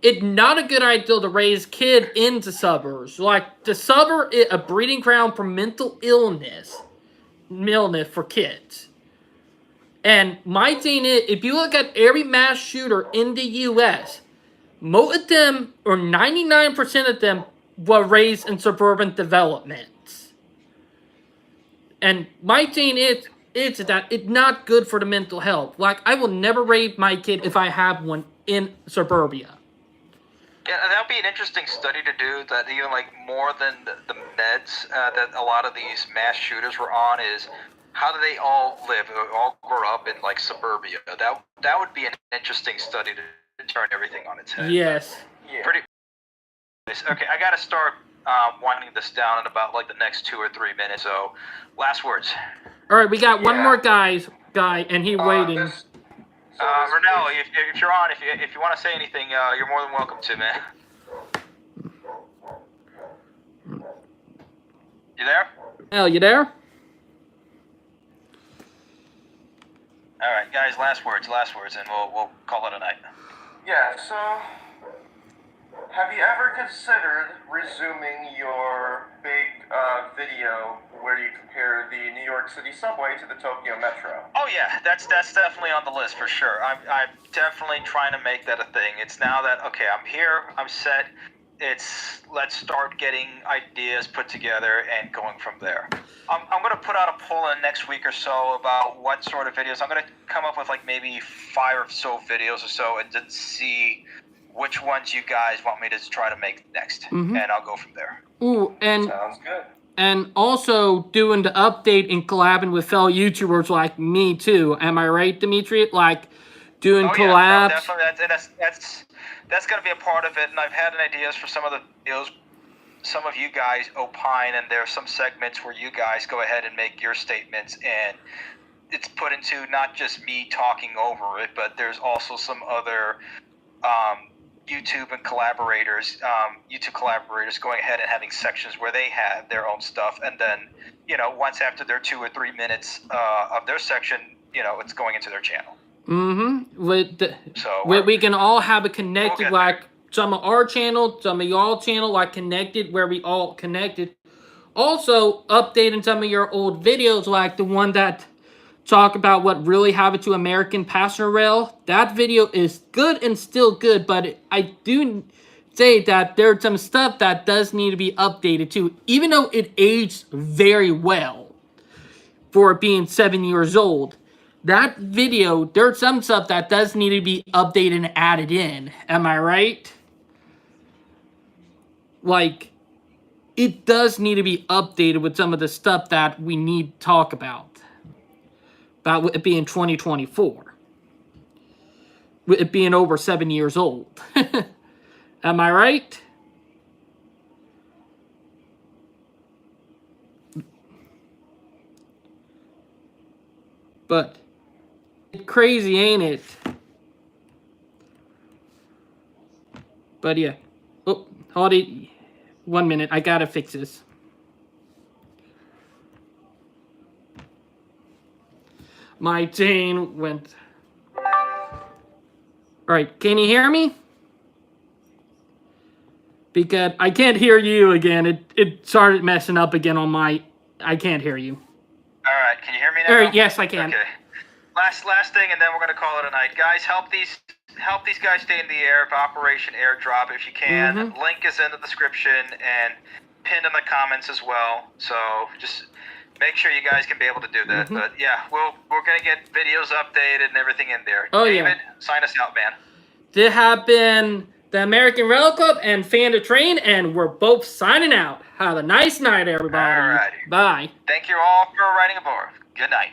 It's not a good idea to raise kid into suburbs. Like, the suburb is a breeding ground for mental illness for kids. And my thing is, if you look at every mass shooter in the U.S., most of them, or 99% of them, were raised in suburban developments. And my thing is that it's not good for the mental health. Like, I will never raise my kid if I have one in suburbia. Yeah, that would be an interesting study to do, that even like more than the meds that a lot of these mass shooters were on is how do they all live, all grow up in like suburbia. That would be an interesting study to turn everything on its head. Yes. Yeah. Pretty. Okay, I gotta start winding this down in about like the next 2 or 3 minutes. So, last words. All right, we got one Yeah. more guy, and he waiting. This, Renell, if you're on, if you want to say anything, you're more than welcome to, man. You there? Al, you there? All right, guys. Last words, and we'll call it a night. yeah, so have you ever considered resuming your big video where you compare the New York City subway to the Tokyo Metro? Oh yeah, that's definitely on the list for sure. I'm definitely trying to make that a thing. It's now that okay, I'm here, I'm set. It's let's start getting ideas put together and going from there. I'm going to put out a poll in the next week or so about what sort of videos. I'm going to come up with like maybe 5 or so videos or so and then see which ones you guys want me to try to make next, and I'll go from there. Ooh, and Sounds good. and also doing the update and collabing with fellow YouTubers like me too. Am I right, Dimitri? Like doing collabs. Yeah, no, definitely. That's going to be a part of it, and I've had ideas for some of the videos. Some of you guys opine, and there are some segments where you guys go ahead and make your statements, and it's put into not just me talking over it, but there's also some other YouTube collaborators going ahead and having sections where they have their own stuff, and then once after their 2 or 3 minutes of their section, it's going into their channel. We can all have a connected, we'll like some of our channel, some of y'all channel, like connected, where we all connected. Also, updating some of your old videos, like the one that talk about what really happened to American passenger rail. That video is good and still good, but I do say that there's some stuff that does need to be updated too, even though it aged very well for it being 7 years old. That video, there's some stuff that does need to be updated and added in. Am I right? Like, it does need to be updated with some of the stuff that we need to talk about. About it being 2024. With it being over 7 years old. Am I right? But it's crazy, ain't it? But yeah. Oh, hold it. 1 minute. I gotta fix this. My chain went. Alright, can you hear me? Because I can't hear you again. It started messing up again on my. I can't hear you. Alright, can you hear me now? Alright, yes, I can. Okay. Last thing, and then we're gonna call it a night. Guys, help these guys stay in the air of Operation Airdrop if you can. Link is in the description and pinned in the comments as well. So just make sure you guys can be able to do that. But yeah, we're gonna get videos updated and everything in there. Oh, David, sign us out, man. This have been the American Rail Club and Fan the Train, and we're both signing out. Have a nice night, everybody. Alrighty. Bye. Thank you all for riding aboard. Good night.